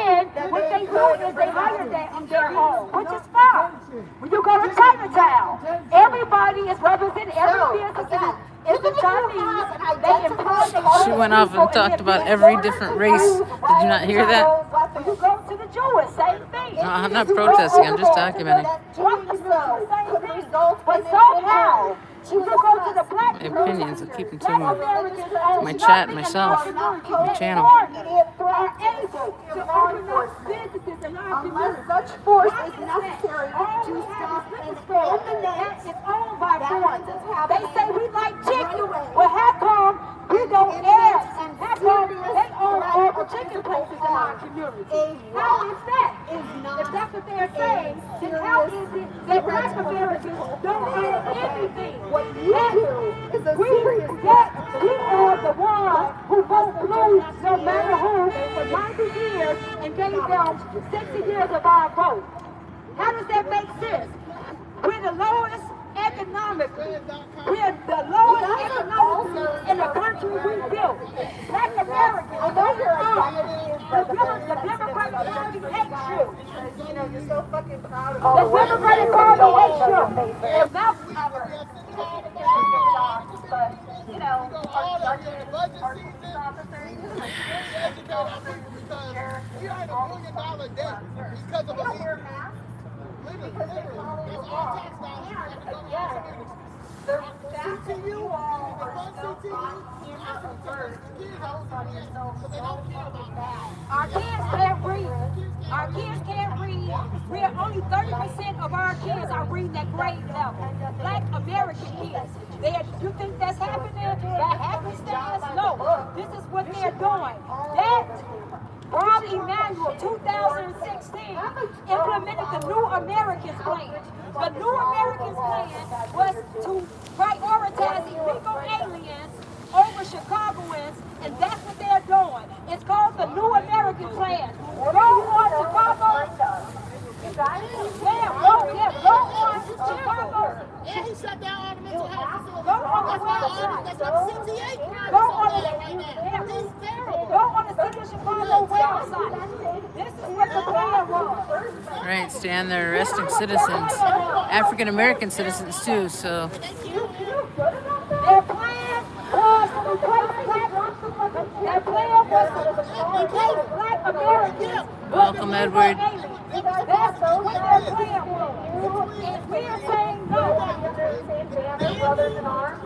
E: And what they do is they hire that on their own, which is fine. When you go to Chinatown, everybody is represented, every business is the Chinese. They employ
A: She went off and talked about every different race. Did you not hear that?
E: When you go to the Jewish, same thing.
A: No, I'm not protesting. I'm just documenting.
E: But somehow, when you go to the Black
A: My opinions. I keep them to my chat, myself, my channel.
C: Unless such force is necessary to stop an imminent
E: owned by foreigners. They say we like chicken. Well, how come we don't ask? How come they own all the chicken places in our community? How is that? If that's what they're saying, then how is it that Black Americans don't own anything? What you do is a serious we are the ones who vote blue no matter who for 90 years and gave them 60 years of our vote. How does that make sense? We're the lowest economically. We're the lowest economically in the country we built. Black Americans, the Democratic Party hates you.
C: you know, you're so fucking proud of
E: The Democratic Party hates you. And that's
C: but, you know, our judges, our police officers,
L: we are in $1 million debt because of a
C: wear masks because they follow the law. And again, the fact that you all are so unconcerned tells yourself so fucking bad.
E: our kids can't read. Our kids can't read. We're only 30% of our kids are reading at grade level. Black American kids. You think that's happening? That happenstance? No. This is what they're doing. That Rob Emanuel, 2016, implemented the New Americans Plan. The New Americans Plan was to prioritize illegal aliens over Chicagoans, and that's what they're doing. It's called the New American Plan. Go on Chicago. Go on Chicago.
L: And he shut down all the mental health facilities.
E: Go on the
L: That's why the CTA
E: Go on the
L: right now. He's terrible.
E: Go on the City of Chicago website. This is what the plan was.
A: Right, stand there arresting citizens, African American citizens too. So
E: Their plan was to replace Black Americans.
A: welcome, Edward.
E: That's what their plan was. And we're saying no.
C: Brothers in arms.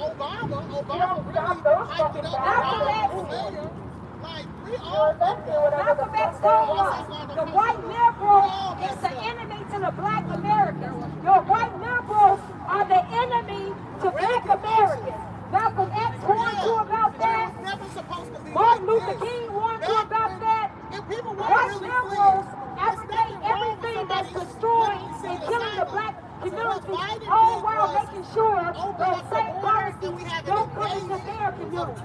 L: Obama really hyped it up. Like, we all
E: Malcolm X told us the white liberal is the enemy to the Black Americans. Your white liberals are the enemy to Black Americans. Malcolm X warned you about that. Martin Luther King warned you about that. White liberals advocate everything that's destroying and killing the Black community, all while making sure that same policies don't come into their community.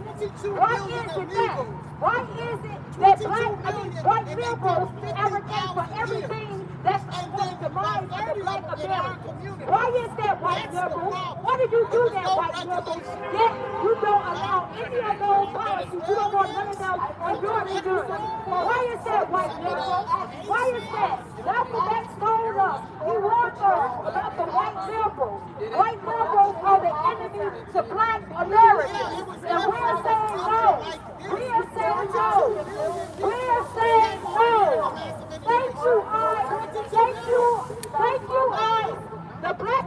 E: Why is it that? Why is it that white liberals advocate for everything that's for the demise of the Black Americans? Why is that, white liberals? Why do you do that, white liberals? Yet you don't allow any of those policies. You don't want none of them in your community. Why is that, white liberals? Why is that? Malcolm X told us, he warned us about the white liberals. White liberals are the enemy to Black Americans. And we're saying no. We are saying no. We are saying no. Thank you, I. Thank you, I. The Black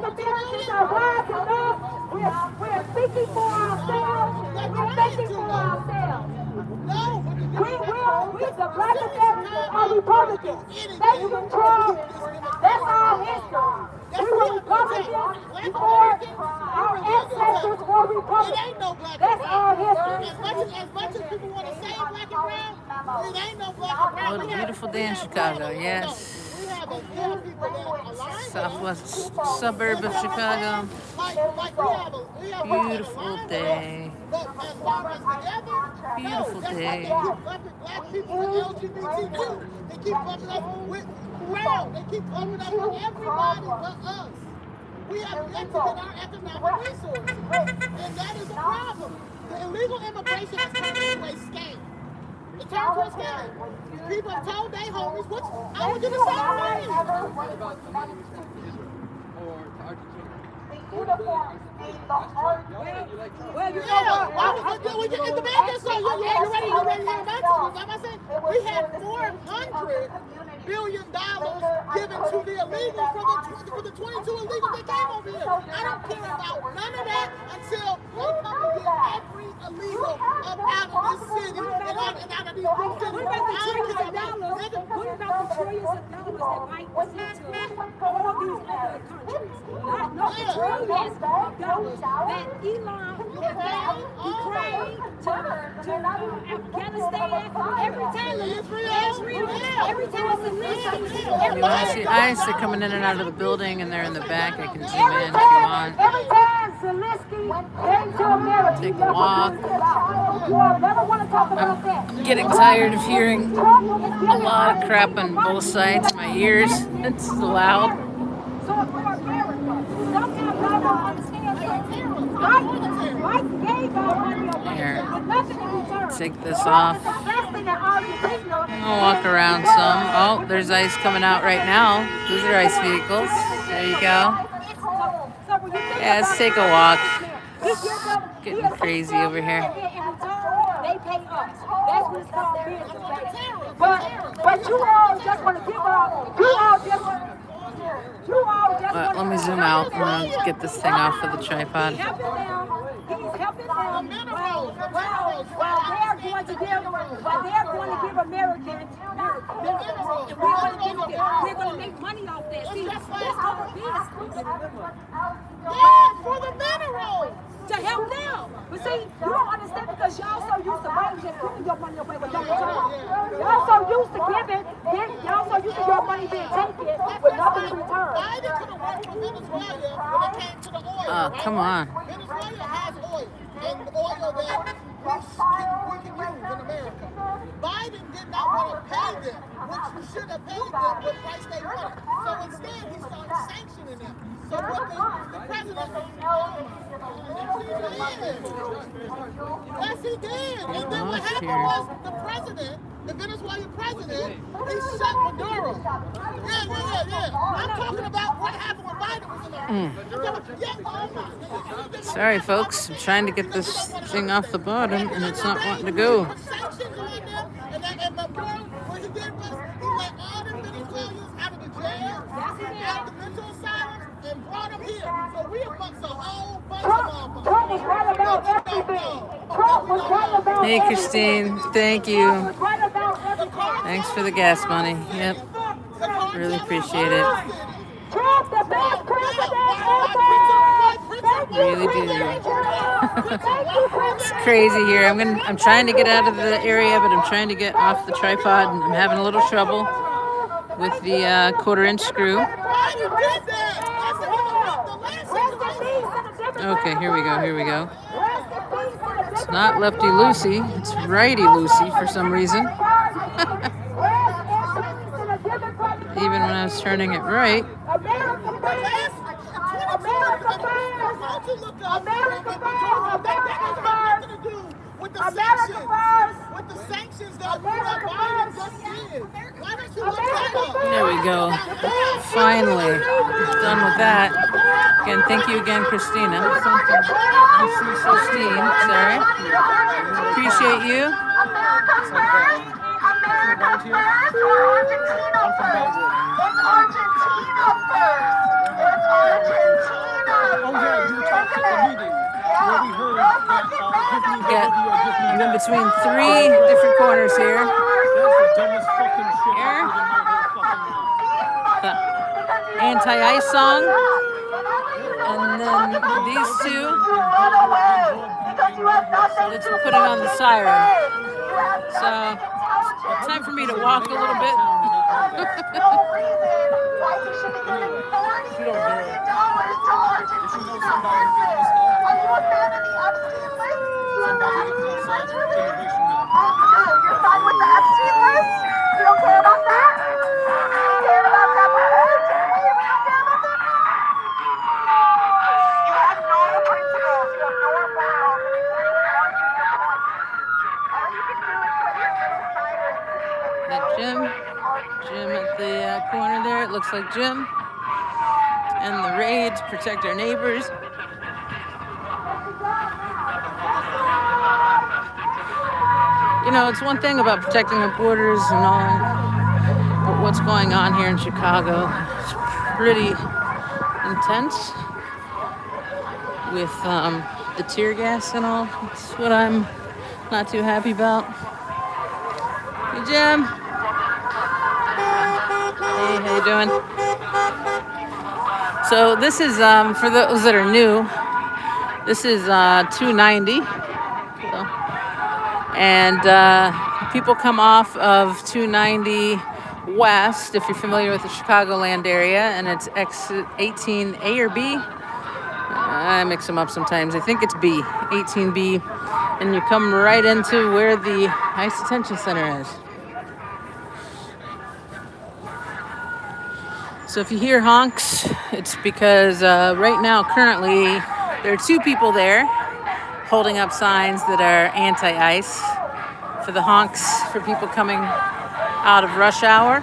E: thinking for ourselves. We're thinking for ourselves. We, the Black Americans are Republicans. Thank you, Trump. That's our history. We were Republicans before our ancestors were Republicans. That's our history.
D: As much as people want to say black and brown, it ain't no black and brown.
A: What a beautiful day in Chicago, yes.
D: We have people that align
A: Southwest suburb of Chicago. Beautiful day. Beautiful day.
D: Black people and LGBTQ, they keep bumping up with brown. They keep bumping up with everybody but us. We have yet to get our economic resources, and that is a problem. The illegal immigration has turned into a scam. It turned into a scam. People have told their homies, which I would do the same way.
E: Well, you know what?
D: The man just said, you ready to hear about this? Like I said, we had $400 billion given to the illegals for the 22 illegals that came over here. I don't care about none of that until they come and get every illegal up out of this city and out of these groups.
E: What about the trillions of dollars? What about the trillions of dollars that Mike was into all these other countries? Not the trillions of dollars that Elon had Ukraine to Afghanistan. Every time Israel, every time it's a
A: You want to see ice? They're coming in and out of the building, and they're in the back. I can zoom in if you want.
E: Every time Zelensky came to America,
A: Take a walk.
E: you never want to talk about that.
A: I'm getting tired of hearing a lot of crap on both sides. My ears, it's loud.
E: So for America, sometimes I don't understand something. Mike gave our money away with nothing in return.
A: Take this off. I'll walk around some. Oh, there's ice coming out right now. Those are ice vehicles. There you go. Yeah, let's take a walk. Getting crazy over here.
E: They pay us. That's what it's called business. But you all just want to give up.
A: Let me zoom out. I'm going to get this thing off of the tripod.
E: He's helping them while they're going to give Americans benefits. And we're going to make money off that. See, that's called business.
D: Yeah, for the minerals.
E: To help them. But see, you don't understand because y'all so used to buying just giving your money away with no return. Y'all so used to giving, y'all so used to your money being taken with nothing in return.
D: Biden could have worked for Venezuela when it came to the oil.
A: Oh, come on.
D: Venezuela has oil, and oil that we can use in America. Biden did not want to pay them, which he should have paid them the price they wanted. So instead, he started sanctioning them. So what the president yes, he did. And then what happened was the president, the Venezuelan president, he shut Maduro. Yeah. I'm talking about what happened when Biden was in there.
A: Sorry, folks. I'm trying to get this thing off the bottom, and it's not wanting to go.
D: And Maduro, what he did was he let all the Venezuelans out of the jail, out of the mental asylum, and brought them here. So we amongst a whole bunch of
E: Trump was right about everything. Trump was right about
A: Hey, Christine. Thank you.
E: right about everything.
A: Thanks for the gas money. Yep. Really appreciate it.
E: Trump, the best president ever.
A: Really do. It's crazy here. I'm trying to get out of the area, but I'm trying to get off the tripod, and I'm having a little trouble with the quarter-inch screw. Okay, here we go. It's not lefty-loosey, it's righty-loosey for some reason. Even when I was turning it right.
D: With the sanctions that Biden just did. Why don't you look that up?
A: There we go. Finally, done with that. Again, thank you again, Christina. Christine, sorry. Appreciate you.
F: Oh yeah, you were talking at the meeting where we heard
A: I'm in between 3 different corners here.
F: That's the dumbest fucking shit
A: Here.
F: I've heard in my whole fucking life.
A: The anti-ice song. And then these two. It's putting on the siren. So, time for me to walk a little bit. That Jim at the corner there. It looks like Jim. And the raids protect our neighbors. You know, it's one thing about protecting our borders and all, but what's going on here in Chicago is pretty intense with the tear gas and all. It's what I'm not too happy about. Hey, Jim. Hey, how you doing? So this is, for those that are new, this is 290. And people come off of 290 West, if you're familiar with the Chicagoland area, and it's exit 18A or B. I mix them up sometimes. I think it's B, 18B. And you come right into where the ICE detention center is. So if you hear honks, it's because right now, currently, there are 2 people there holding up signs that are anti-ice for the honks for people coming out of rush hour.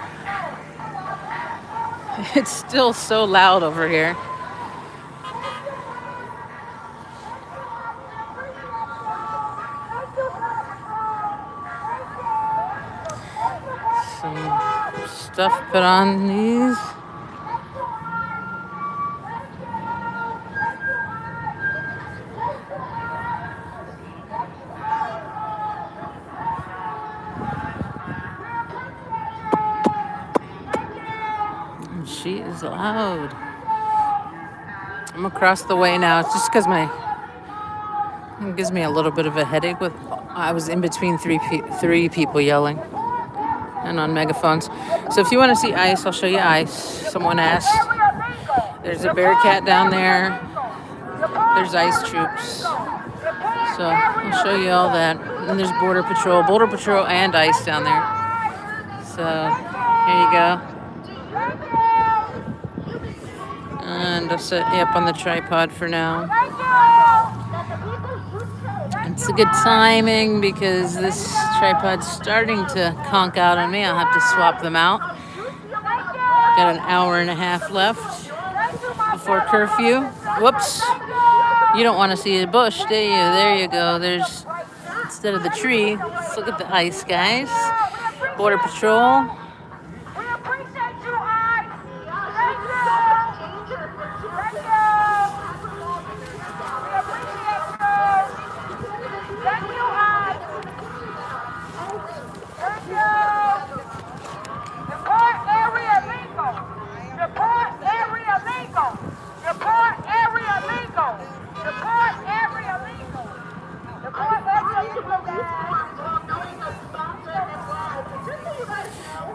A: It's still so loud over here. Some stuff put on these. She is loud. I'm across the way now. It's just because it gives me a little bit of a headache. I was in between three people yelling and on megaphones. So if you want to see ICE, I'll show you ICE. Someone asked. There's a Bearcat down there. There's ICE troops. So I'll show you all that. And there's Border Patrol and ICE down there. So here you go. And I'll set you up on the tripod for now. It's a good timing because this tripod's starting to conk out on me. I'll have to swap them out. Got an hour and a half left before curfew. Whoops. You don't want to see a bush, do you? There you go. There's, instead of the tree, let's look at the ICE, guys. Border Patrol.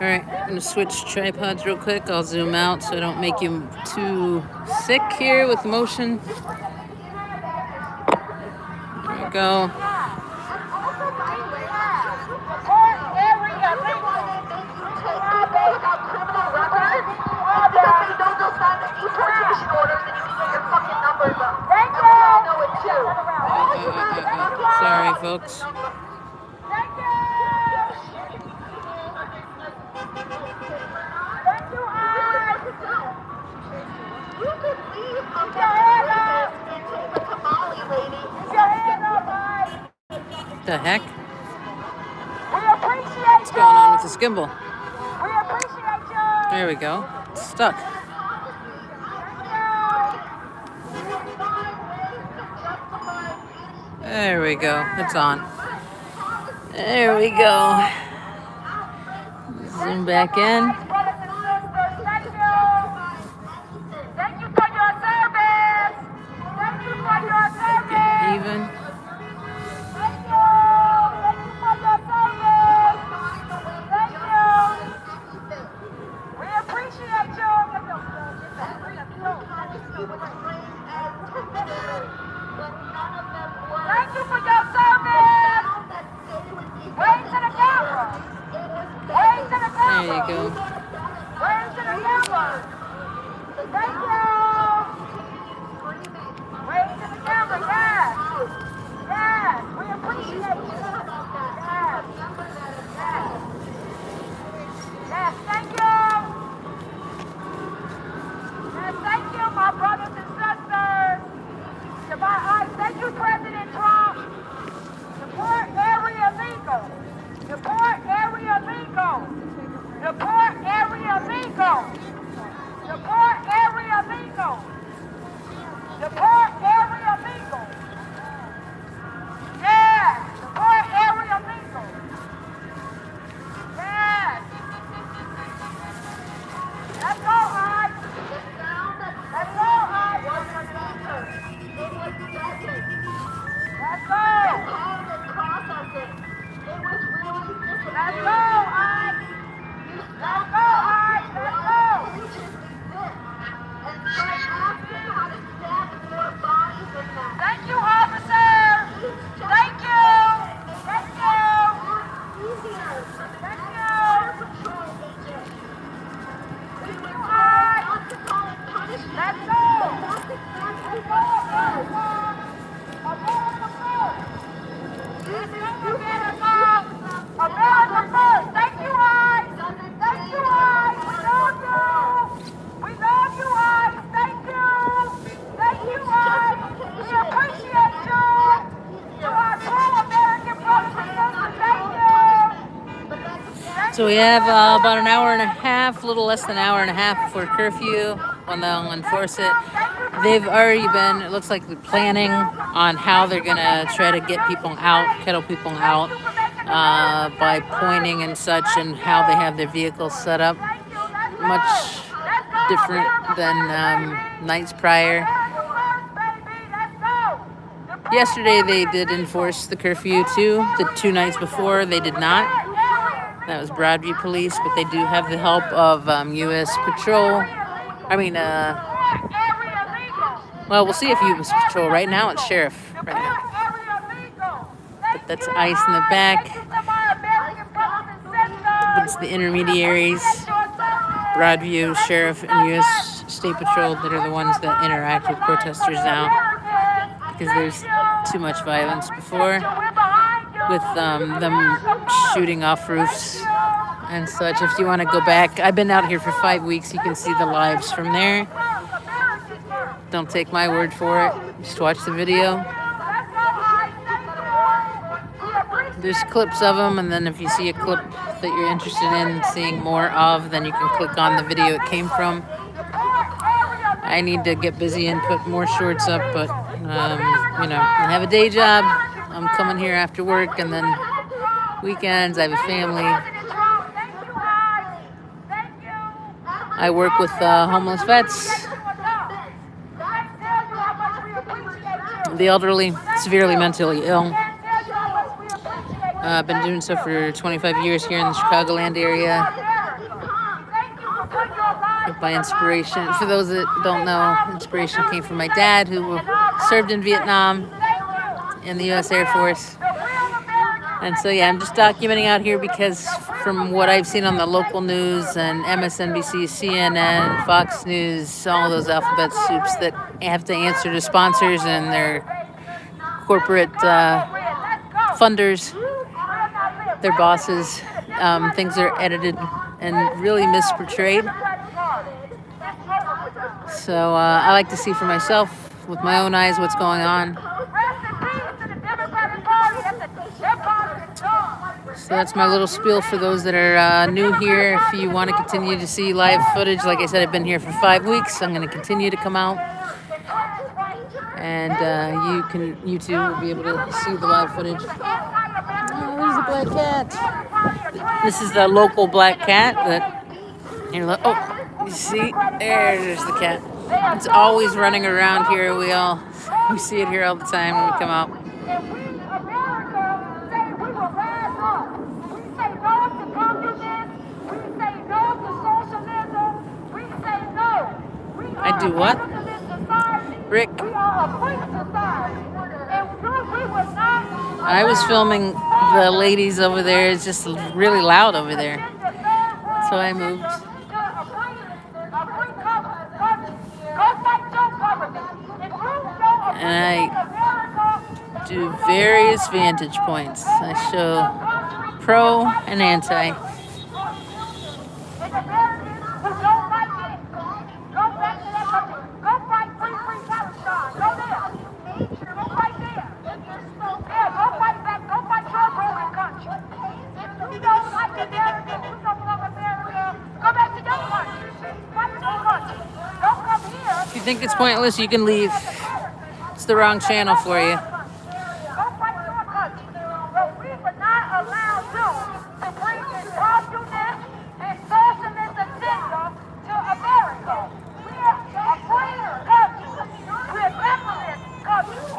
A: Alright, I'm going to switch tripods real quick. I'll zoom out so I don't make you too sick here with motion. There we go. Sorry, folks. What the heck? What's going on with this gimbal? There we go. It's stuck. There we go. It's on. There we go. Zoom back in.
C: Thank you for your service. Thank you for your service.
A: Get even.
C: Thank you. Thank you for your service. Thank you. We appreciate you. Thank you for your service. Wave to the camera. Wave to the camera.
A: There you go.
C: Wave to the camera. Thank you. Wave to the camera. Yes. Yes. We appreciate you. Yes. Yes. Yes. Thank you. Yes. Thank you, my brothers and sisters. Thank you, President Trump. Deport area legal. Deport area legal. Deport area legal. Deport area legal. Deport area legal. Yes. Deport area legal. Yes. Let's go, Ike. Let's go, Ike. Let's go. Let's go, Ike. Let's go, Ike. Let's go. Thank you, officer. Thank you. Thank you. Thank you. Let's go. America first. Thank you, Ike. Thank you, Ike. We love you. We love you, Ike. Thank you. Thank you, Ike. We appreciate you. To our true American brothers and sisters, thank you.
A: So we have about an hour and a half, a little less than an hour and a half before curfew when they'll enforce it. They've already been, it looks like they're planning on how they're going to try to get people out, kettle people out by pointing and such, and how they have their vehicles set up. Much different than nights prior. Yesterday they did enforce the curfew too. The 2 nights before they did not. That was Broadview Police, but they do have the help of U.S. Patrol. Well, we'll see if U.S. Patrol. Right now it's Sheriff. Right now. But that's ICE in the back. But it's the intermediaries, Broadview, Sheriff, and U.S. State Patrol that are the ones that interact with protesters now. Because there's too much violence before. With them shooting off roofs and such. If you want to go back, I've been out here for 5 weeks. You can see the lives from there. Don't take my word for it. Just watch the video. There's clips of them, and then if you see a clip that you're interested in seeing more of, then you can click on the video it came from. I need to get busy and put more shorts up, but I have a day job. I'm coming here after work, and then weekends I have a family. I work with homeless vets, the elderly, severely mentally ill. I've been doing so for 25 years here in the Chicagoland area. By inspiration, for those that don't know, inspiration came from my dad, who served in Vietnam in the U.S. Air Force. And so, yeah, I'm just documenting out here because from what I've seen on the local news and MSNBC, CNN, Fox News, all those alphabet soups that have to answer to sponsors and their corporate funders, their bosses, things are edited and really misportrayed. So I like to see for myself with my own eyes what's going on. So that's my little spiel for those that are new here. If you want to continue to see live footage, like I said, I've been here for 5 weeks. I'm going to continue to come out And you two will be able to see the live footage. Oh, there's a black cat. This is the local black cat that, you see, there's the cat. It's always running around here. We see it here all the time when we come out.
D: And we, America, say we will rise up. We say no to communism. We say no to socialism. We say no. We are
A: I do what?
D: a capitalist society.
A: Rick.
D: We are a free society. And we will not.
A: I was filming the ladies over there. It's just really loud over there. So I moved. And I do various vantage points. I show pro and anti. If you think it's pointless, you can leave. It's the wrong channel for you.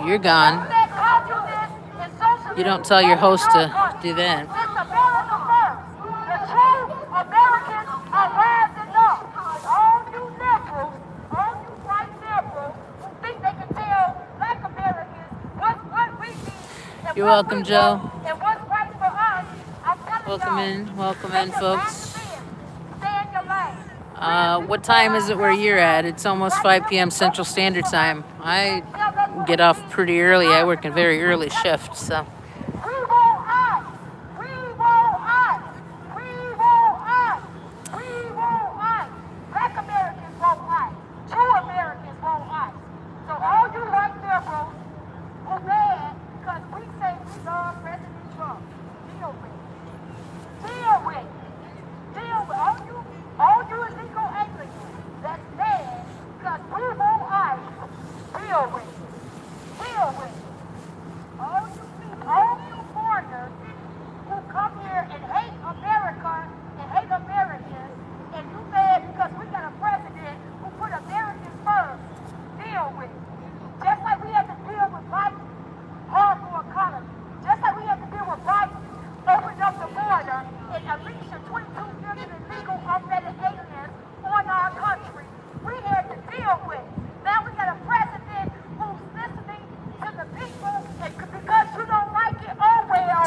A: You're gone. You don't tell your host to do that. You're welcome, Joe. Welcome in, folks. What time is it where you're at? It's almost 5 p.m. Central Standard Time. I get off pretty early. I work a very early shift, so.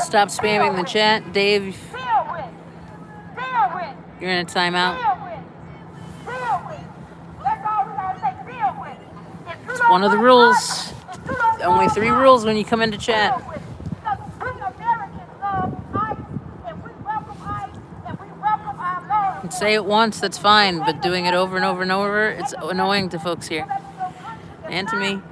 A: Stop spamming the chat. Dave, you're in a timeout. It's one of the rules. Only 3 rules when you come into chat. And say it once, that's fine, but doing it over and over and over, it's annoying to folks here. And to me.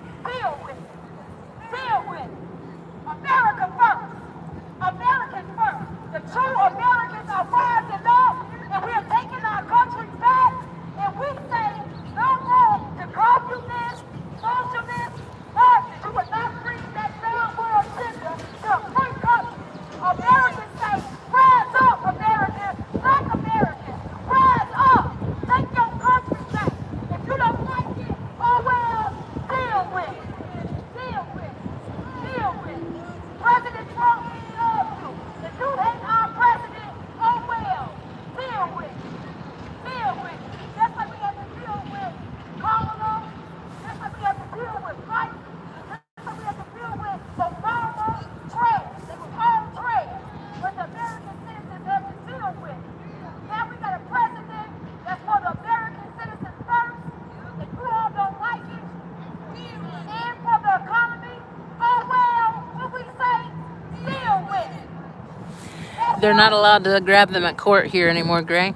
A: They're not allowed to grab them at court here anymore, Gray.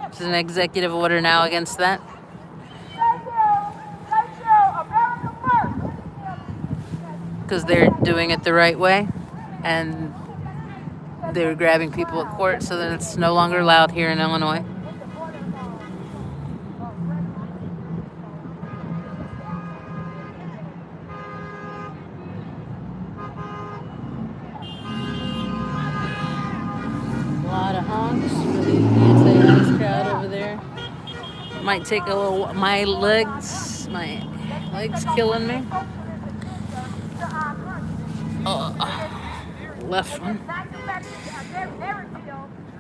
A: There's an executive order now against that. Because they're doing it the right way. And they were grabbing people at court, so that it's no longer allowed here in Illinois. honks for the anti-ice crowd over there. Might take a little. My legs killing me. Left one.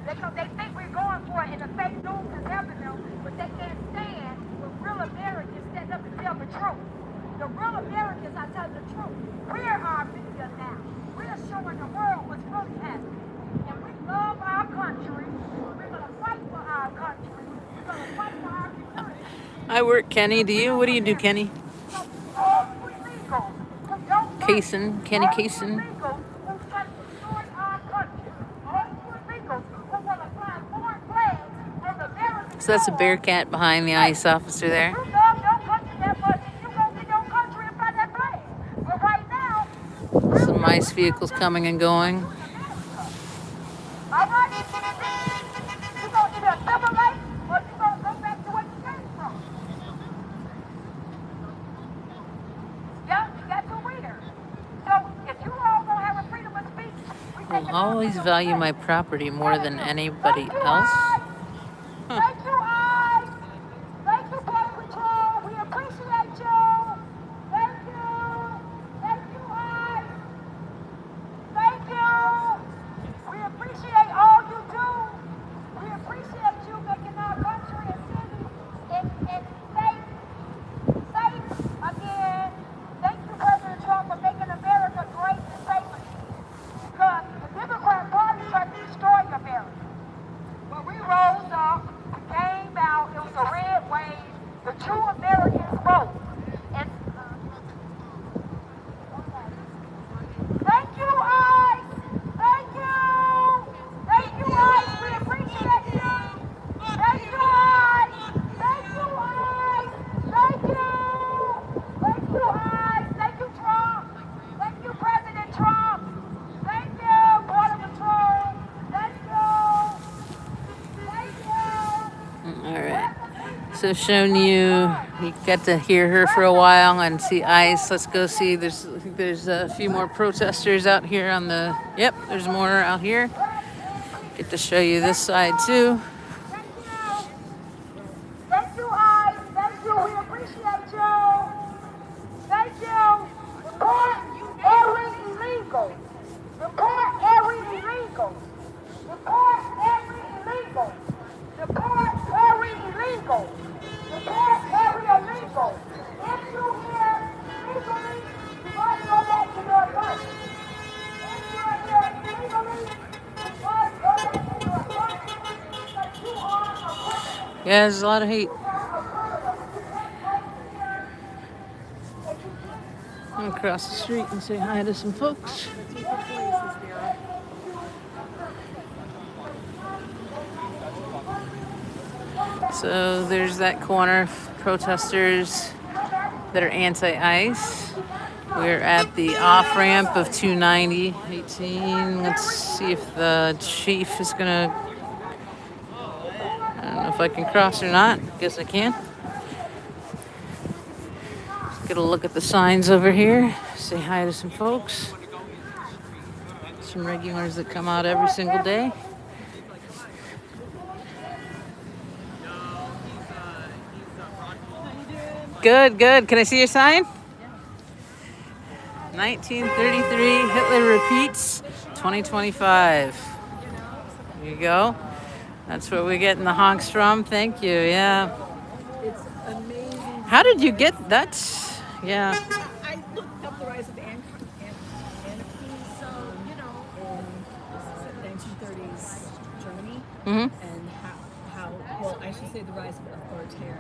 D: Because they think we're going for it and the fake news is helping them, but they can't stand when real Americans stand up and tell the truth. The real Americans are telling the truth. We're our media now. We're showing the world what's really happening. And we love our country. We're going to fight for our country. We're going to fight for our community.
A: I work, Kenny. Do you? What do you do, Kenny? Kaysen. Kenny Kaysen. So that's a bearcat behind the ICE officer there. Some ICE vehicles coming and going. I'll always value my property more than anybody else. Huh.
D: Thank you, ICE. Thank you, Border Patrol. We appreciate you. Thank you. Thank you, ICE. Thank you. We appreciate all you do. We appreciate you making our country and city and safe again. Thank you, President Trump, for making America great and safe again. Because the Democrat Party tried to destroy America. When we rose up, we came out, it was a red wave, the true Americans vote. And thank you, ICE! Thank you! Thank you, ICE! We appreciate you! Thank you, ICE! Thank you, ICE! Thank you! Thank you, ICE! Thank you, Trump! Thank you, President Trump! Thank you, Border Patrol! Thank you!
A: All right. So showing you got to hear her for a while and see ICE. Let's go see. There's a few more protesters out here on the. Yep, there's more out here. Get to show you this side too.
D: Thank you, ICE. Thank you. We appreciate you. Thank you. Report every illegal. Report every illegal. Report every illegal. Report every illegal. Report every illegal. If you hear legally, you must go back to your country. If you're here illegally, you must go back to your country because you are a criminal.
A: Yeah, there's a lot of hate. I'm gonna cross the street and say hi to some folks. So there's that corner, protesters that are anti-ICE. We're at the off-ramp of 290, 18. Let's see if the chief is gonna, I don't know if I can cross or not. Guess I can. Let's get a look at the signs over here. Say hi to some folks. Some regulars that come out every single day. Good, good. Can I see your sign? 1933, Hitler repeats, 2025. There you go. That's where we're getting the honks from. Thank you, yeah.
E: It's amazing.
A: How did you get that? Yeah.
E: I looked up the rise of anarchy, so, you know, in 1930s Germany, and how, well, I should say the rise of authoritarian.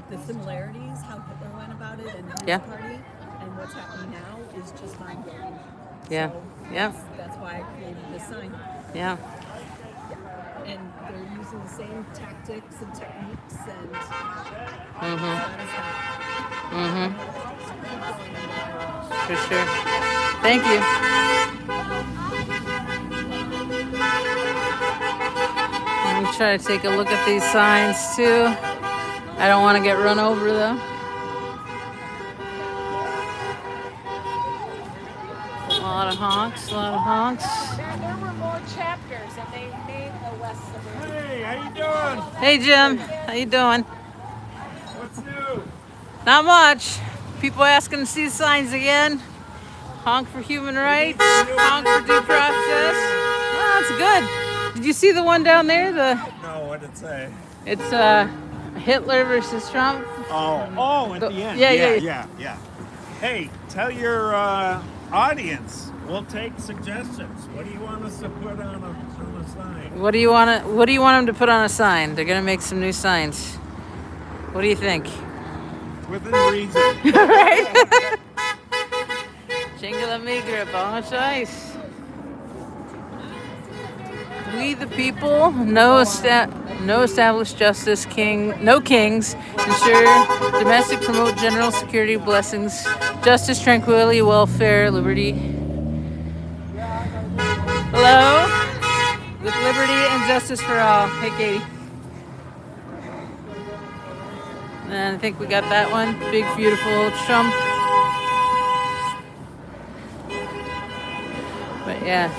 E: The similarities, how Hitler went about it, and his party, and what's happening now is just mind-blowing.
A: Yeah.
E: So that's why I created this sign.
A: Yeah.
E: And they're using the same tactics and techniques and
A: For sure. Thank you. Let me try to take a look at these signs too. I don't want to get run over though. A lot of honks, a lot of honks.
E: chapters, and they made a West Suburban.
M: Hey, how you doing?
A: Hey Jim, how you doing?
M: What's new?
A: Not much. People asking to see signs again. Honk for human rights. Honk for due process. Oh, that's good. Did you see the one down there?
M: No, what did it say?
A: It's Hitler versus Trump.
M: Oh, at the end. Yeah. Hey, tell your audience. We'll take suggestions. What do you want us to put on a sign?
A: What do you want them to put on a sign? They're gonna make some new signs. What do you think?
M: Within reason.
A: Right? Jingle migra, bong ice. We the people, no established justice, no kings, ensure domestic, promote general security, blessings, justice, tranquility, welfare, liberty. Hello? With liberty and justice for all. Hey, Katie. And I think we got that one. Big, beautiful Trump. But yeah,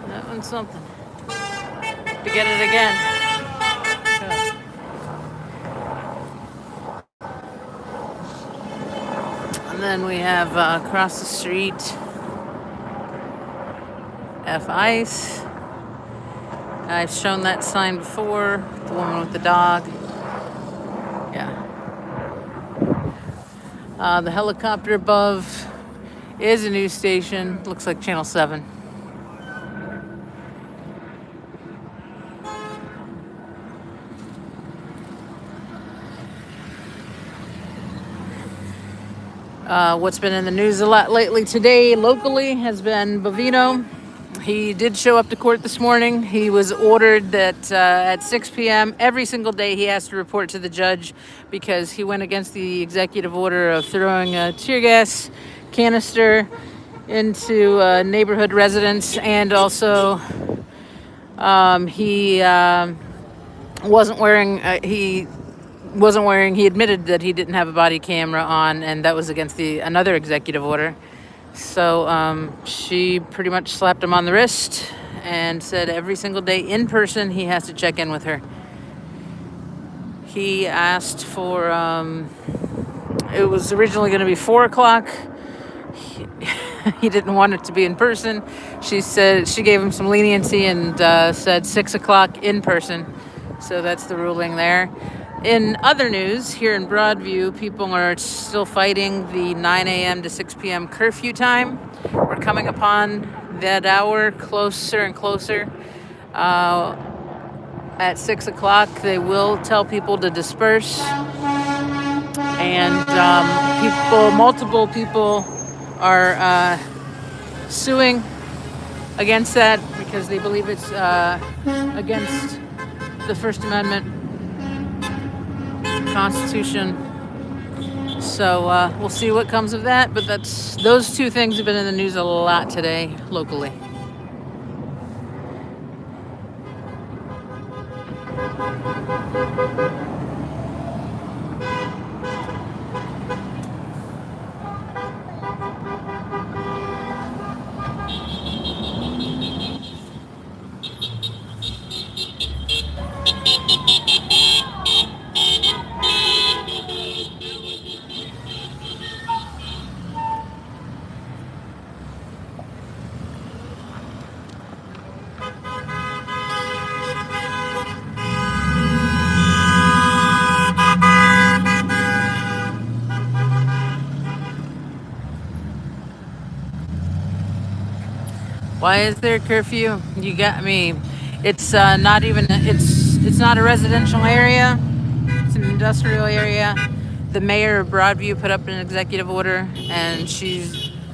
A: that one's something. To get it again. And then we have across the street, F Ice. I've shown that sign before, the woman with the dog. Yeah. The helicopter above is a news station. Looks like Channel 7. What's been in the news a lot lately today locally has been Bovino. He did show up to court this morning. He was ordered that at 6 p.m. every single day he has to report to the judge because he went against the executive order of throwing a tear gas canister into neighborhood residents, and also he admitted that he didn't have a body camera on, and that was against another executive order. So she pretty much slapped him on the wrist and said every single day in person he has to check in with her. He asked for, it was originally going to be 4 o'clock. He didn't want it to be in person. She said she gave him some leniency and said 6 o'clock in person. So that's the ruling there. In other news, here in Broadview, people are still fighting the 9 a.m. to 6 p.m. curfew time. We're coming upon that hour closer and closer. At 6 o'clock, they will tell people to disperse. And multiple people are suing against that because they believe it's against the First Amendment Constitution. So we'll see what comes of that, but those two things have been in the news a lot today locally. Why is there a curfew? You got me. It's not even. It's not a residential area. It's an industrial area. The mayor of Broadview put up an executive order, and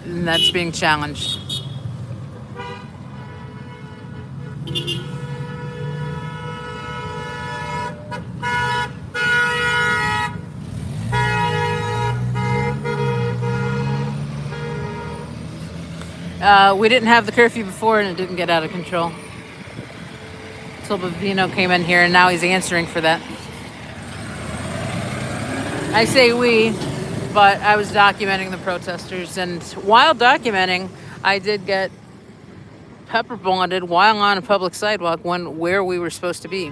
A: that's being challenged. We didn't have the curfew before, and it didn't get out of control. Until Bovino came in here, and now he's answering for that. I say we, but I was documenting the protesters, and while documenting, I did get pepper bonded while on a public sidewalk where we were supposed to be.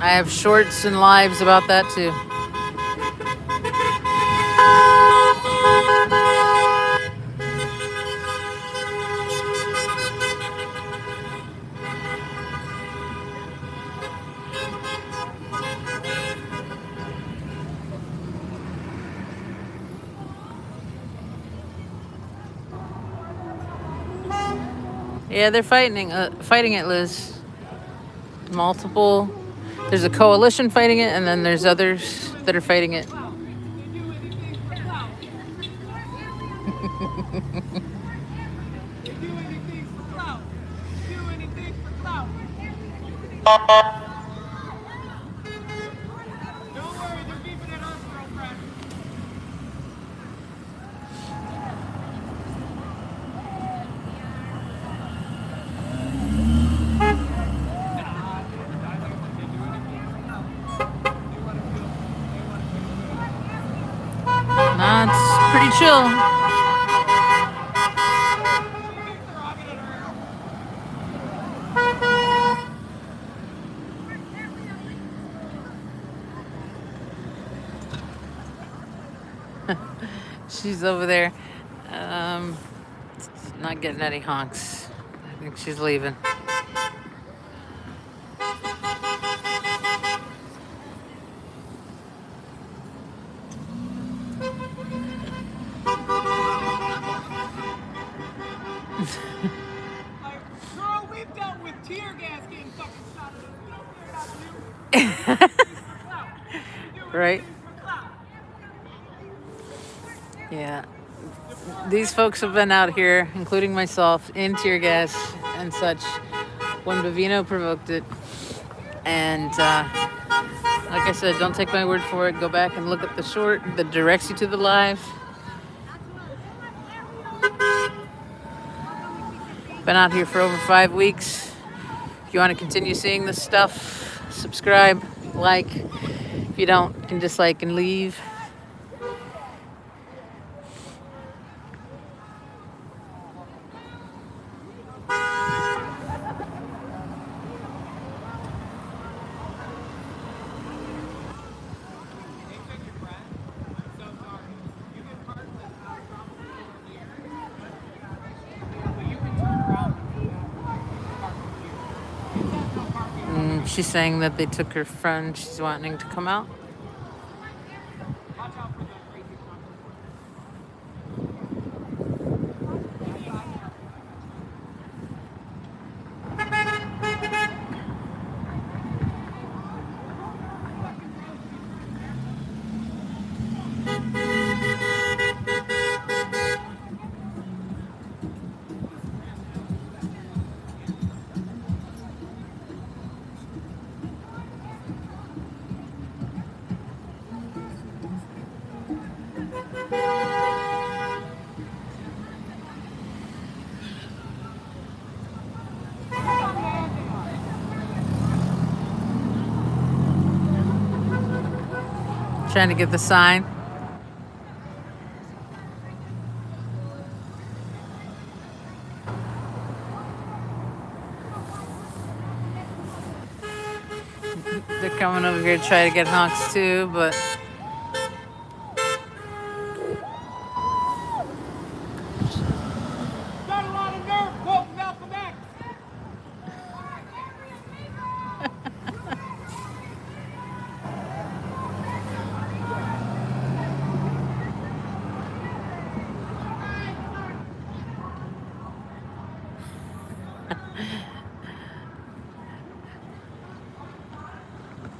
A: I have shorts and lives about that too. Yeah, they're fighting it, Liz. Multiple. There's a coalition fighting it, and then there's others that are fighting it. Nah, it's pretty chill. She's over there, not getting any honks. I think she's leaving.
E: Girl, we've dealt with tear gas getting fucking shot at us.
A: Right? Yeah. These folks have been out here, including myself, in tear gas and such when Bavino provoked it. And like I said, don't take my word for it. Go back and look at the short that directs you to the live. Been out here for over 5 weeks. If you want to continue seeing this stuff, subscribe, like. If you don't, you can dislike and leave. She's saying that they took her friend. She's wanting to come out. Trying to get the sign. They're coming over here to try to get honks too, but
E: got a lot of nerve quoting Malcolm X.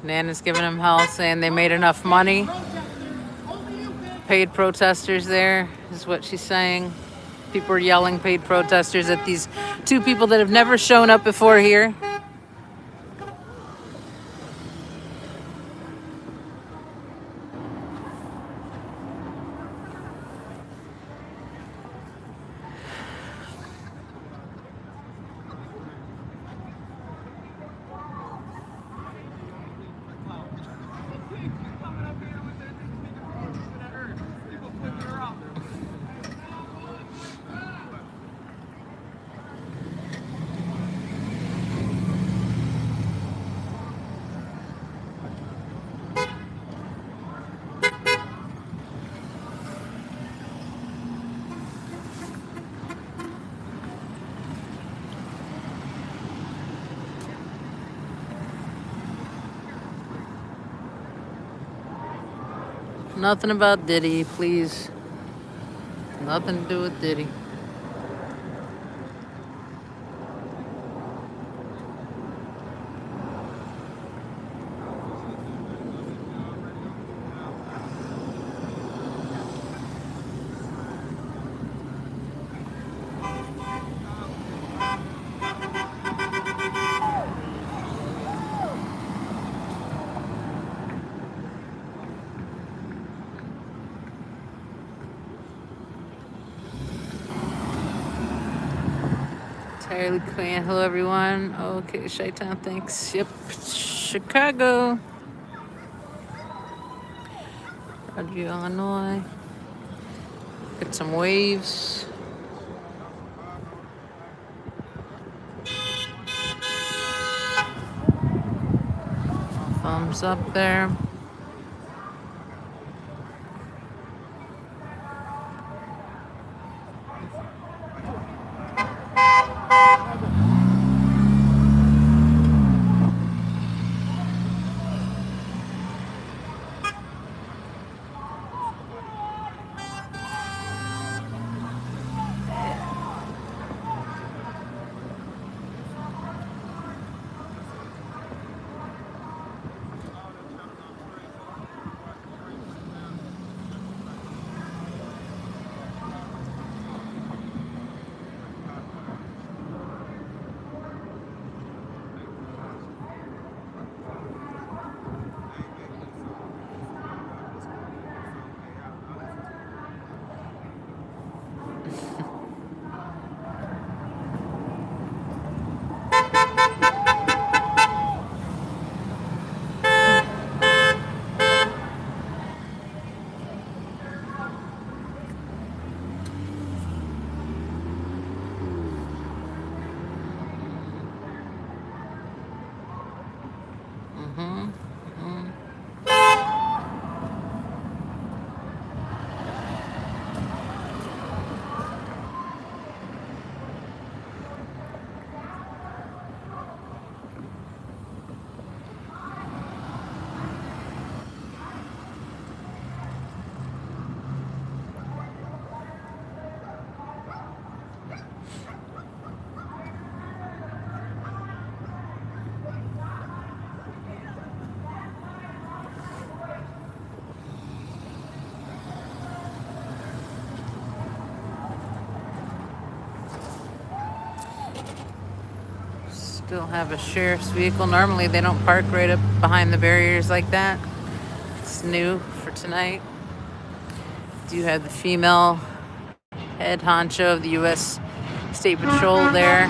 A: Nana's giving them hell, saying they made enough money. Paid protesters there is what she's saying. People are yelling paid protesters at these two people that have never shown up before here. Nothing about Diddy, please. Nothing to do with Diddy. Entirely Queen. Hello, everyone. Okay, Chi-Town, thanks. Yep, Chicago. Roger, Illinois. Get some waves. Thumbs up there. Still have a sheriff's vehicle. Normally they don't park right up behind the barriers like that. It's new for tonight. Do have the female head honcho of the U.S. State Patrol there.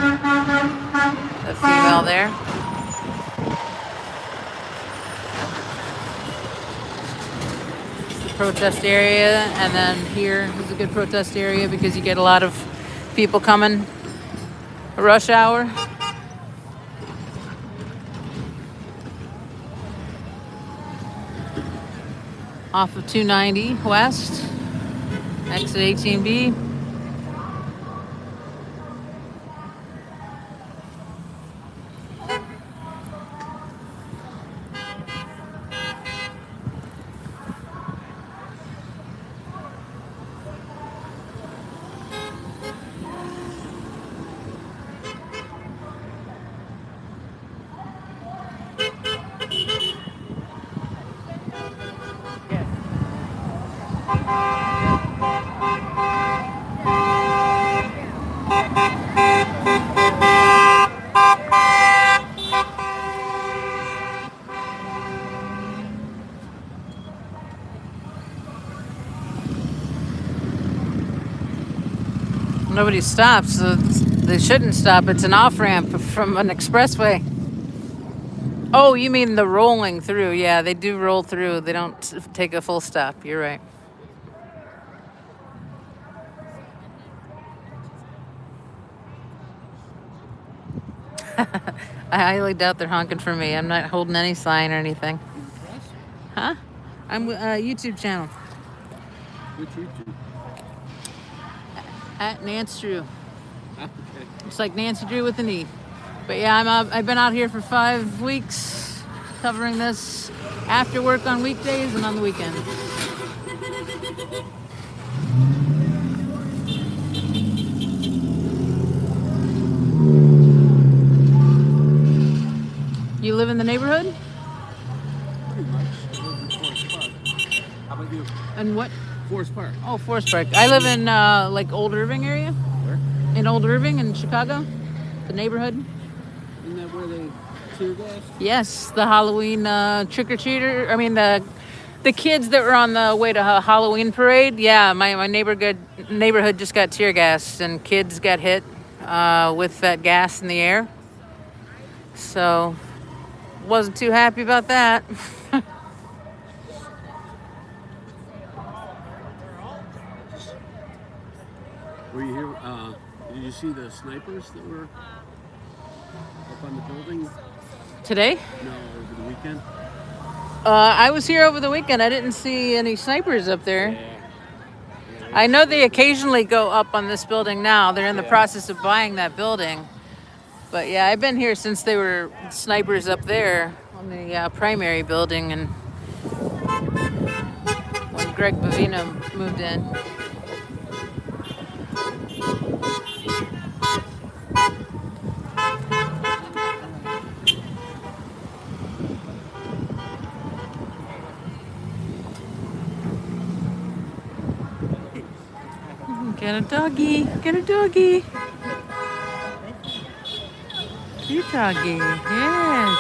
A: The female there. It's the protest area, and then here is a good protest area because you get a lot of people coming. Rush hour. Off of 290 West, exit 18B. Nobody stops, so they shouldn't stop. It's an off-ramp from an expressway. Oh, you mean the rolling through. Yeah, they do roll through. They don't take a full stop. You're right. I highly doubt they're honking for me. I'm not holding any sign or anything. Huh? I'm a YouTube channel.
F: Which YouTube?
A: At Nance Drew.
F: Okay.
A: It's like Nancy Drew with an E. But yeah, I've been out here for 5 weeks covering this after work on weekdays and on the weekends. You live in the neighborhood?
H: Pretty much. I live in Forest Park. How about you?
A: And what?
H: Forest Park.
A: Oh, Forest Park. I live in like Old Irving area.
H: Where?
A: In Old Irving in Chicago, the neighborhood.
H: Isn't that where they tear gas?
A: Yes, the Halloween trick or treater. I mean the kids that were on the way to a Halloween parade. Yeah, my neighborhood just got tear gassed and kids got hit with that gas in the air. So wasn't too happy about that.
H: Were you here? Did you see the snipers that were up on the building?
A: Today?
H: No, over the weekend.
A: I was here over the weekend. I didn't see any snipers up there.
H: Yeah.
A: I know they occasionally go up on this building now. They're in the process of buying that building. But yeah, I've been here since they were snipers up there on the primary building and when Greg Bavino moved in. Get a doggy. Get a doggy. Cute doggy. Yes.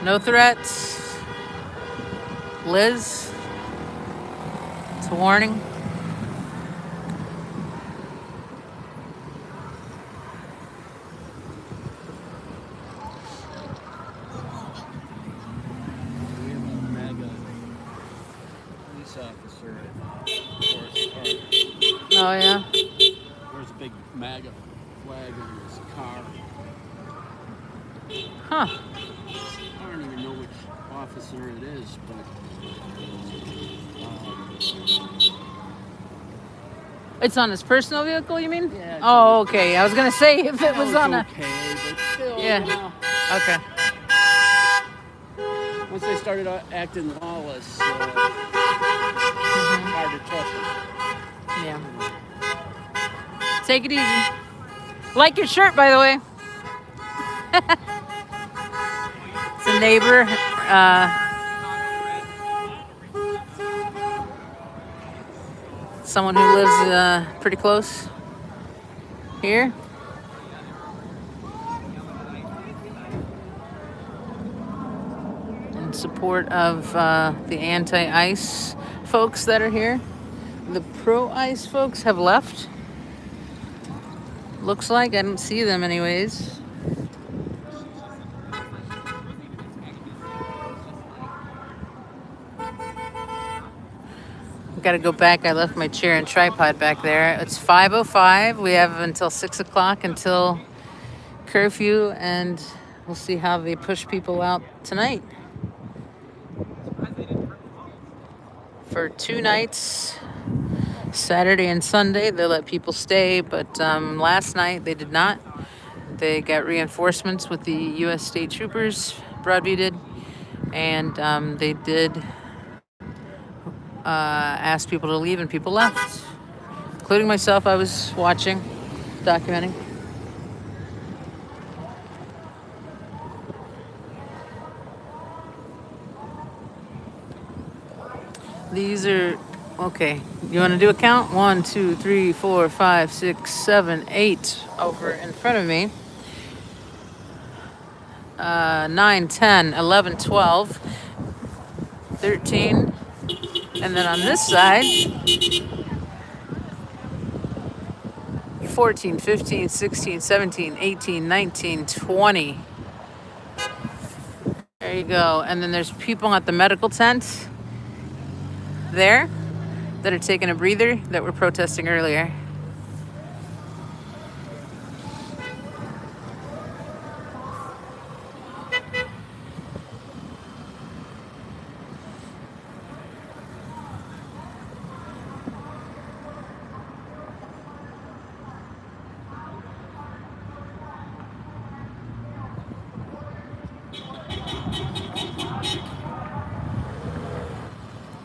A: No threats. Liz. It's a warning.
H: We have a MAGA police officer at Forest Park.
A: Oh yeah.
H: There's a big MAGA flag on his car.
A: Huh.
H: I don't even know which officer it is, but
A: It's on his personal vehicle, you mean?
H: Yeah, it's
A: Oh, okay. I was gonna say if it was on a.
H: okay, but still,
A: Yeah.
H: you know,
A: Okay.
H: once they started acting lawless, hard to trust them.
A: Yeah. Take it easy. Like your shirt, by the way. It's a neighbor. Someone who lives pretty close here. In support of the anti-ICE folks that are here. The pro-ICE folks have left. Looks like. I don't see them anyways. Got to go back. I left my chair and tripod back there. It's 5:05. We have until 6 o'clock until curfew, and we'll see how they push people out tonight. For 2 nights, Saturday and Sunday, they let people stay, but last night they did not. They got reinforcements with the U.S. State Troopers, Broadview did, and they did asked people to leave, and people left, including myself. I was watching, documenting. These are okay. You want to do a count? 1, 2, 3, 4, 5, 6, 7, 8 over in front of me. 9, 10, 11, 12, 13. And then on this side, 14, 15, 16, 17, 18, 19, 20. There you go. And then there's people at the medical tent there that are taking a breather that were protesting earlier.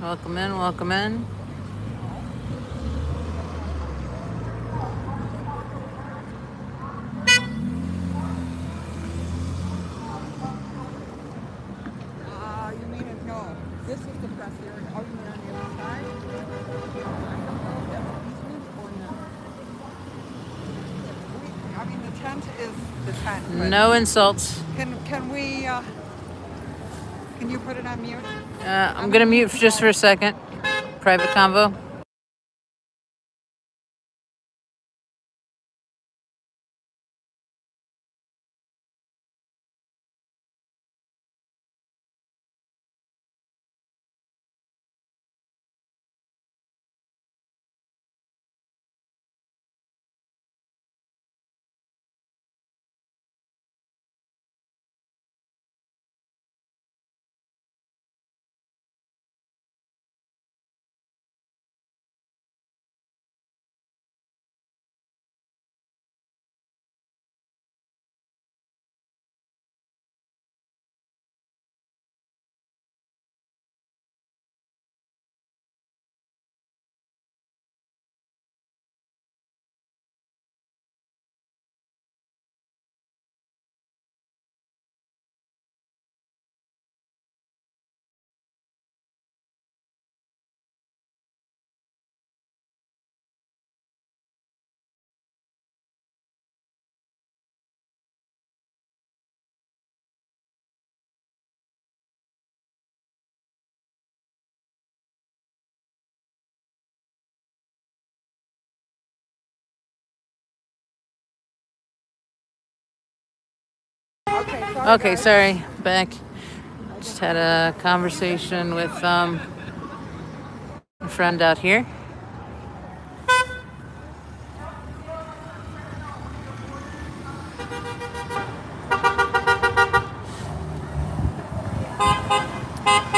A: Welcome in, welcome in.
E: You mean it? No. This is the press area. Oh, you mean on the other side? I mean, the tent is the tent. but
A: No insults.
E: Can we, can you put it on mute?
A: I'm gonna mute just for a second. Private convo. Okay, sorry. Back. Just had a conversation with a friend out here.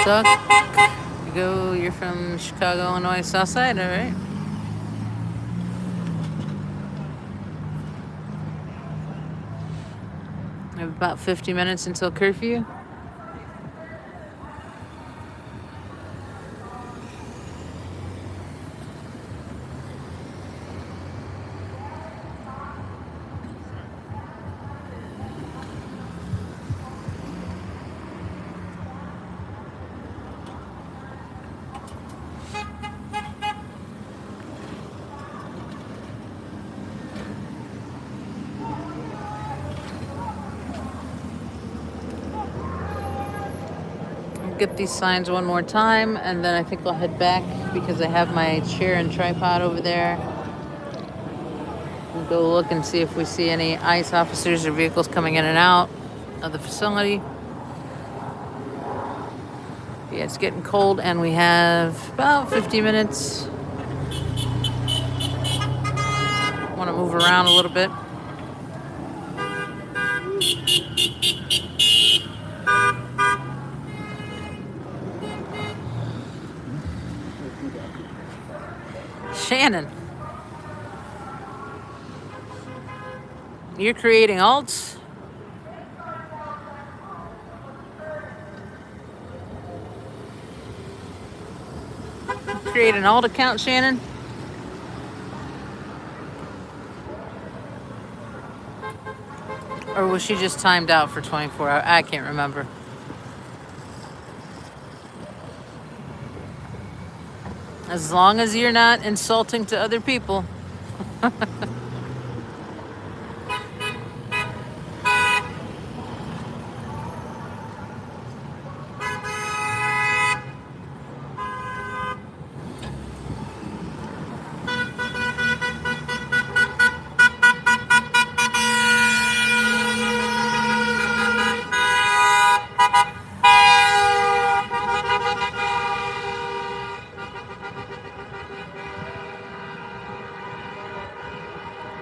A: Doug, you're from Chicago, Illinois, South Side, all right? I have about 50 minutes until curfew. Get these signs one more time, and then I think I'll head back because I have my chair and tripod over there. We'll go look and see if we see any ICE officers or vehicles coming in and out of the facility. Yeah, it's getting cold, and we have about 50 minutes. Want to move around a little bit. Shannon, you're creating alts? Create an alt account, Shannon? Or was she just timed out for 24 hours? I can't remember. As long as you're not insulting to other people.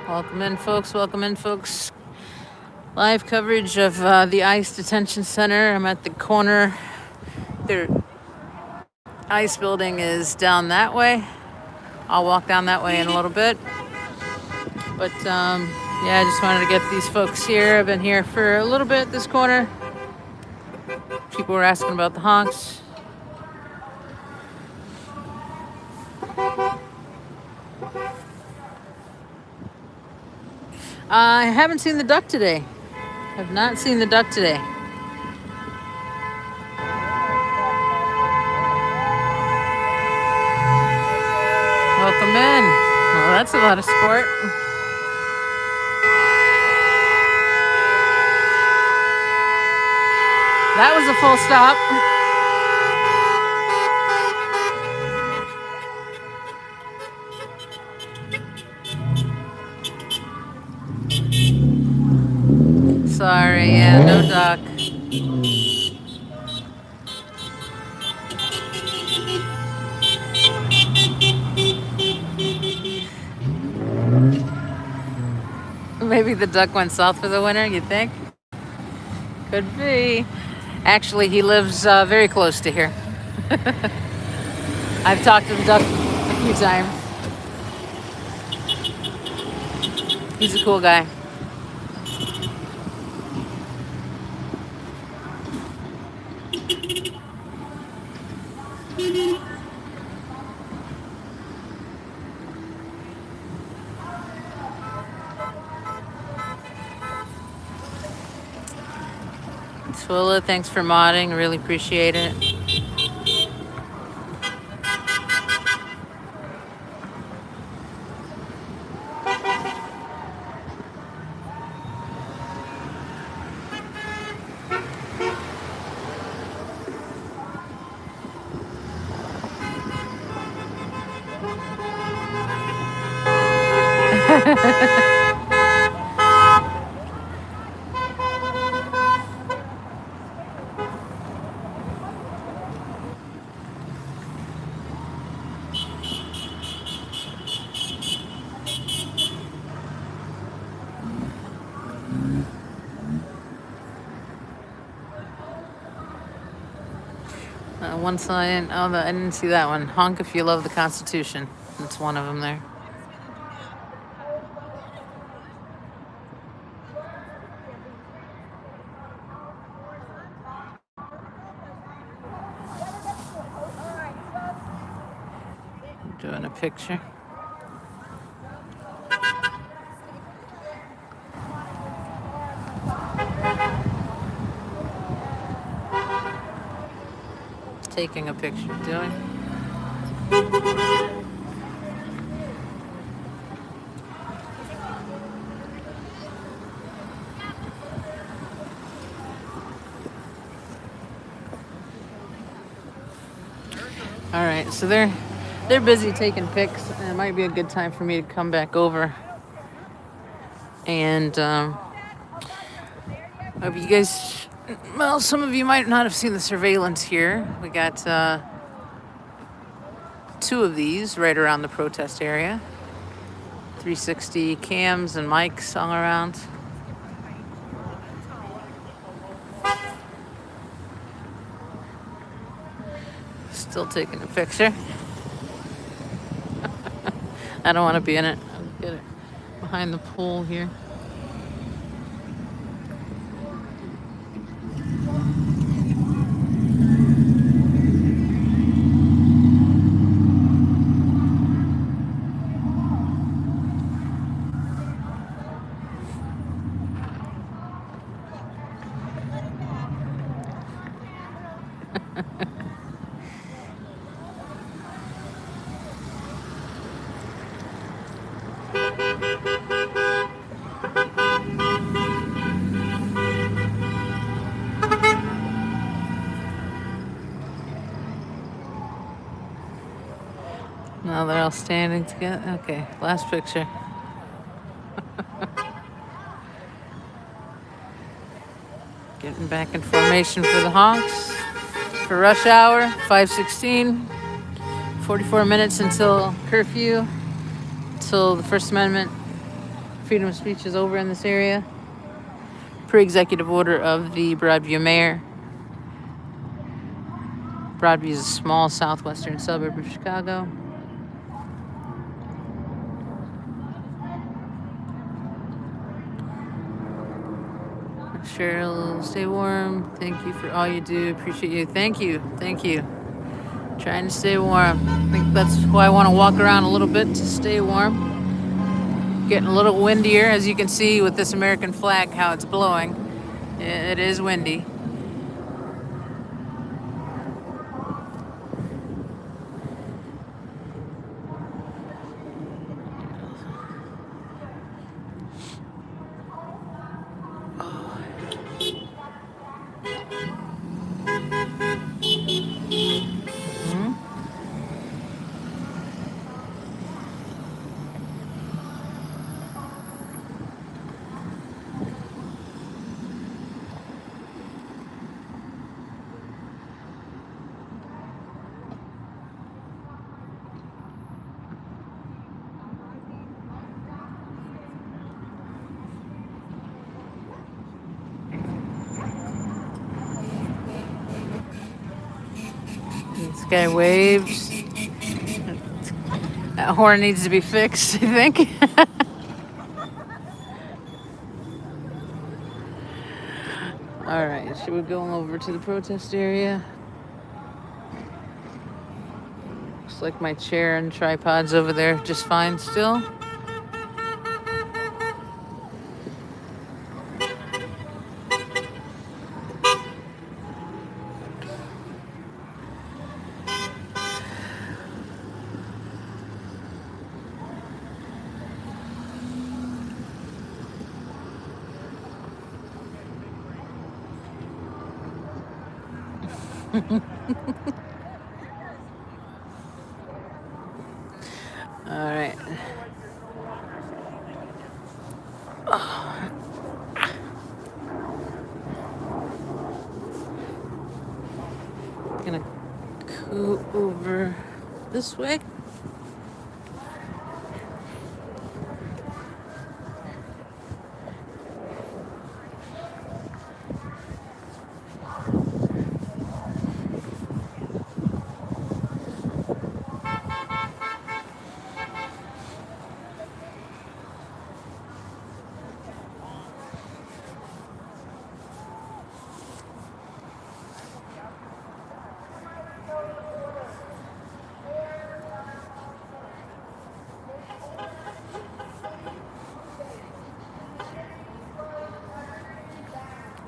A: Welcome in, folks. Welcome in, folks. Live coverage of the ICE Detention Center. I'm at the corner. Their ICE building is down that way. I'll walk down that way in a little bit. But yeah, I just wanted to get these folks here. I've been here for a little bit, this corner. People were asking about the honks. I haven't seen the duck today. Have not seen the duck today. Welcome in. Well, that's a lot of sport. That was a full stop. Sorry, yeah, no duck. Maybe the duck went south for the winter, you think? Could be. Actually, he lives very close to here. I've talked to the duck a few times. He's a cool guy. Twilla, thanks for modding. Really appreciate it. One sign. Oh, I didn't see that one. Honk if you love the Constitution. That's one of them there. Doing a picture. Taking a picture, doing. All right, so they're busy taking pics, and it might be a good time for me to come back over. And hope you guys, well, some of you might not have seen the surveillance here. We got 2 of these right around the protest area. 360 cams and mics all around. Still taking a picture. I don't want to be in it. I'll get it behind the pool here. Now they're all standing together. Okay, last picture. Getting back in formation for the honks. For rush hour, 5:16. 44 minutes until curfew. Until the First Amendment freedom of speech is over in this area. Per executive order of the Broadview mayor. Broadview is a small southwestern suburb of Chicago. Cheryl, stay warm. Thank you for all you do. Appreciate you. Thank you. Thank you. Trying to stay warm. I think that's why I want to walk around a little bit to stay warm. Getting a little windier, as you can see with this American flag, how it's blowing. It is windy. This guy waves. That horn needs to be fixed, I think. All right, should we go over to the protest area? Looks like my chair and tripod's over there just fine still. All right. Gonna go over this way.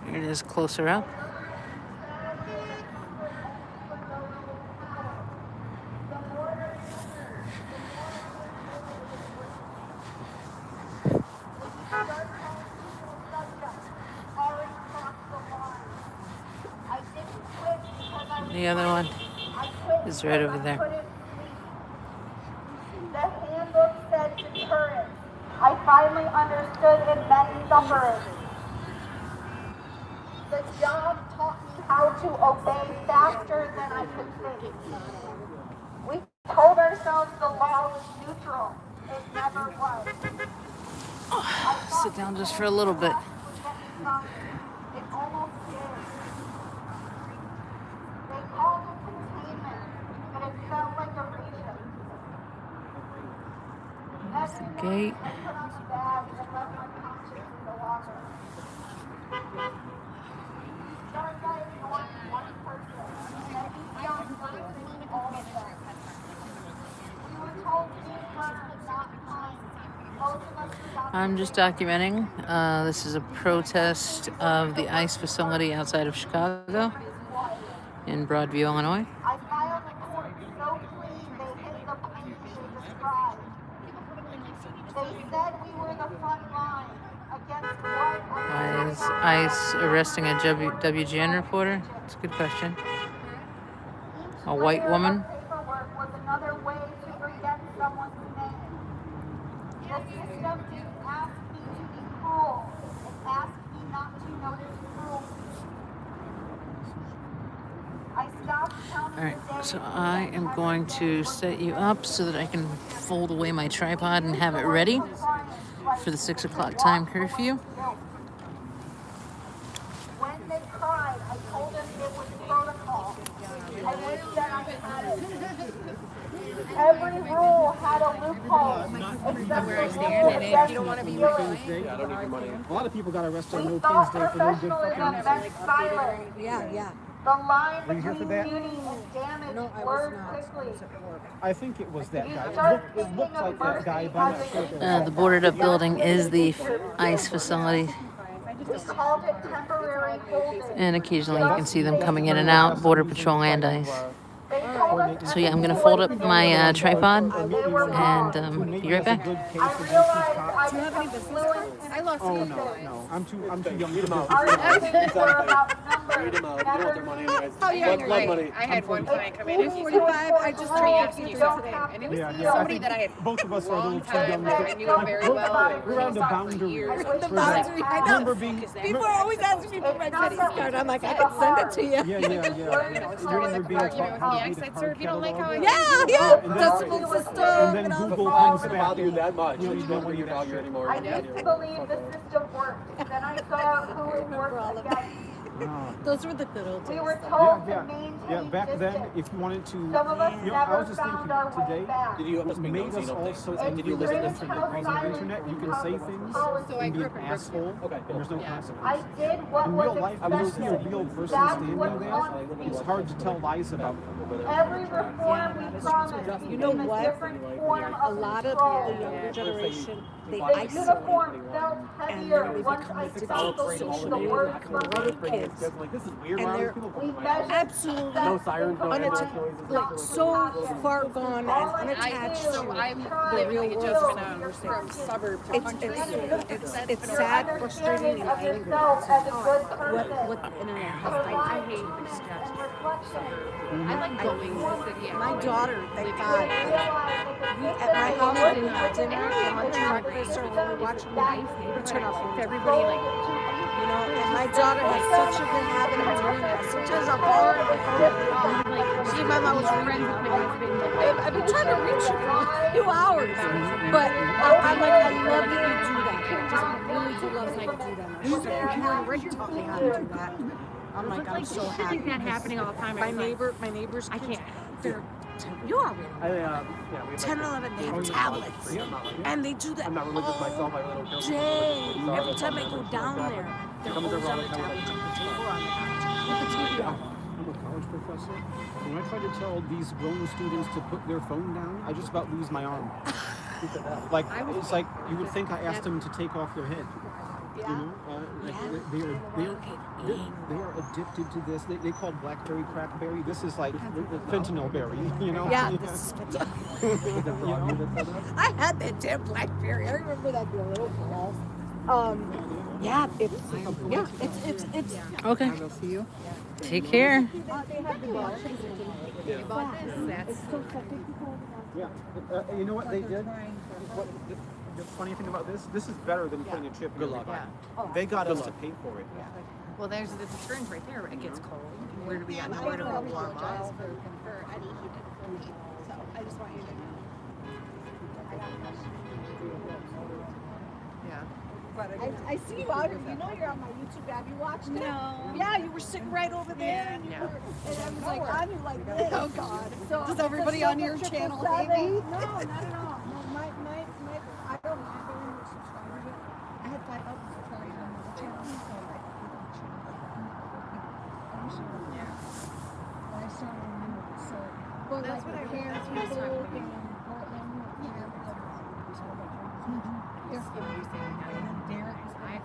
A: Here it is closer up. The other one is right over there.
C: The handbook said deterrence. I finally understood it meant suffering. The job taught me how to obey faster than I could think. We told ourselves the law was neutral. It never was.
A: Sit down just for a little bit.
C: It almost did. They called it containment, but it felt like a region.
A: There's the gate.
C: I put on a bag and left my conscience in the locker. Started by ignoring one person, and then beyond noticing all of them. We were told to be firm, not kind. Most of us forgot.
A: I'm just documenting. This is a protest of the ICE facility outside of Chicago in Broadview, Illinois.
C: I filed a court so clean they hit the pain they described. They said we were the front line against what?
A: Why is ICE arresting a WGN reporter? That's a good question. A white woman?
C: Paperwork was another way to forget someone's name. The system didn't ask me to be cruel. It asked me not to notice cruelty. I stopped counting
A: All right, so I am going to set you up so that I can fold away my tripod and have it ready for the 6 o'clock time curfew.
C: When they cried, I told them it was protocol. I wish that I had it. Every rule had a loophole, except the rule against stealing.
F: A lot of people got arrested on No
C: We
F: King's
C: thought
F: Day for no good fucking
C: professionalism
F: reason.
C: meant silence.
E: Yeah.
C: The line
F: Were you here for
C: between
F: that?
C: beauty and damage
E: No, I was
C: blurred
E: not.
C: quickly.
F: I think it was that
C: You
F: guy.
C: start
F: It
C: thinking
F: looked
C: of
F: like that guy,
C: mercy
F: but I'm
C: as
F: not
C: an
F: sure.
C: instinct.
A: The boarded up
C: That's
A: building
C: when
A: is
C: it
A: the
C: became
A: ICE
C: human.
A: facility.
C: We called it temporary holding.
A: And occasionally you can see them
C: Some
A: coming in and
C: states
A: out, Border Patrol and ICE.
C: They told us
A: So yeah, I'm gonna
C: every
A: fold
C: boy
A: up
C: was
A: my
C: innocent.
A: tripod
C: They were wrong.
A: and be right back.
C: I realized I become fluent in
I: I lost
F: Oh
I: it.
F: no, I'm too young for this.
C: our innocents were about numbers,
K: You don't
C: never
K: want their money anyways.
I: Oh, yeah, you're
K: Blood
I: right.
K: money.
I: I had one client come in
C: It's
I: and
C: easy
I: he's
C: to
E: 45, I
C: enforce
E: just
C: laws
E: turned
C: if
E: 18
C: you
E: today.
C: don't have
I: and it was
F: Yeah,
C: to.
F: yeah. I
I: somebody
F: think
I: that I had
F: both of us are a little
I: long
F: too
I: time
F: young.
I: that I knew very well.
F: We're on the
I: for
F: boundary.
I: years.
E: The
F: for that.
E: boundary, I know.
F: Remember being.
E: People are always asking me for my credit card. I'm like, I can send it to you.
F: Yeah. Remember being
I: Argument
F: taught
I: with
F: how
I: me.
F: to
I: I
F: be the
I: said,
F: card
I: sir, if you don't like how I
E: Yeah.
F: and
E: Decimal
F: then,
E: system.
F: and then
E: and all
F: Google
E: that.
F: comes
K: If it
F: back.
K: bother you that much,
F: You know,
K: you
F: you
K: don't
F: don't
K: bring your
F: want
K: value
F: to.
K: anymore.
C: I used to believe the system worked. Then I saw who it
E: Remember all
C: worked
E: of that.
C: against.
E: Those were the good old days.
C: We were told
F: Yeah.
C: to maintain
F: Yeah, back then,
C: distance.
F: if you wanted to,
C: Some of us
F: you know, I
C: never
F: was just
C: found
F: thinking
C: our way
F: today,
C: back.
K: Did you
F: it made us all so
C: It's
F: angry with
C: strange
F: the
C: how
F: internet,
C: silence
F: internet. You can
C: becomes
F: say things
C: policy.
I: So I
F: and be
I: grew
F: an
I: up in Brooklyn.
F: asshole,
K: Okay,
F: and there's no
I: Yeah.
F: consequence.
C: I did what
F: In
C: was
F: real life, when you see a
C: expected.
F: real person
C: That's
F: standing
C: what
F: there,
C: haunts
F: it's
C: me.
F: hard to tell lies about them.
C: Every reform we promised
E: You know
C: became a
E: what?
C: different form
E: A
C: of
E: lot of
C: control.
E: the younger generation, they
C: The
E: isolate.
C: uniform felt heavier
E: then they
C: once
E: become
C: I
E: addicted
C: stopped
E: to
C: believing
E: social
C: the
E: media,
C: words
E: become
C: verbatim.
E: little kids.
K: Like, this is weird.
E: And
K: Why are
E: they're
K: people
C: We
K: going
C: measured
E: absolutely
K: No sirens, no ambulance noises.
E: like so far gone and unattached
I: So I'm
E: to the real
I: literally
E: world.
I: just from suburb to country.
E: It's sad, frustrating, and angry. What the internet has done.
I: I hate I like going to the city.
E: My daughter, thank God, at my house when we have dinner and lunch and breakfast or when we're watching movies, we turn our phones off.
I: Everybody like
E: You know, and my daughter has such a good habit of doing that. Sometimes I'll call her and my phone will be off. She's like, Mom, I was friends with my husband. Babe, I've been trying to reach you for a few hours. But I'm like, I love that you do that. I really do love that you do that. She's like, you and Rick taught me how to do that. I'm like, I'm so happy.
I: Is that happening all the time?
E: My neighbors,
I: I can't.
E: They're you are really 10 or 11, they have tablets. And they do that
K: I'm not religious myself. I really don't care.
E: day. Every time I go down there, they're always on the tablets on the table on the TV on.
F: I'm a college professor. When I try to tell these grown students to put their phone down, I just about lose my arm. Like, it's like you would think I asked them to take off their head. You know, they are addicted to this. They call blackberry crackberry. This is like fentanyl berry. You know.
E: Yeah, this is I had that damn blackberry. I remember that being a little ball. Yeah, it's
A: Okay.
E: I'll see you.
A: Take care.
E: They have the bar.
F: Yeah. You know what they did? The funny thing about this is better than putting a chip in. Good luck. They got us to pay for it.
I: Well, there's the deterrent right there. It gets cold. Where do we got nowhere to warm up?
D: For any heat for me. So I just want you to know.
I: Yeah.
E: I see you out here. You know you're on my YouTube. Have you watched it?
D: No.
E: Yeah, you were sitting right over there. And,
I: Yeah.
E: and I was like on you like this.
D: Oh God.
E: So
D: Does everybody on your channel hate me?
E: No, not at all. No, my I don't know how many subscribers yet. I had 5,000 subscribers on the channel. So like, I'm sure.
D: Yeah.
E: When I started remembering. So, but
D: That's
E: like
D: what I
E: the parents
D: remember.
E: people in Portland,
I: It's confusing.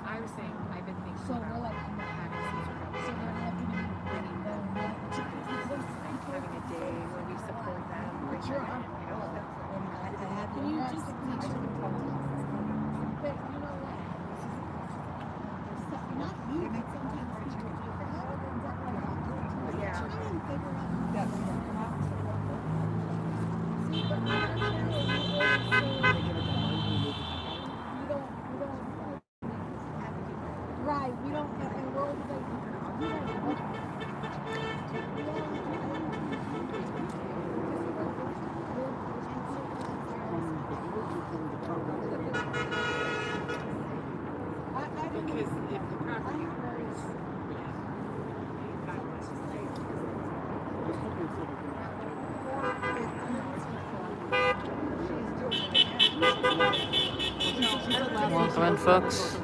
I: I was saying I've been thinking
E: so
I: about
E: we're like,
I: having some sort of
E: so they're looking at
I: bringing them like having a day where we support them. Bring
E: Sure.
I: them in, you know.
E: I had
D: Can you just teach them?
E: But you know what? Not you, but sometimes people do that.
I: Yeah.
E: Try and figure out how that's going to come out. See, but on our channel, you don't right, we don't have a world like, we don't
I: Because if the property owners
A: Welcome in, folks.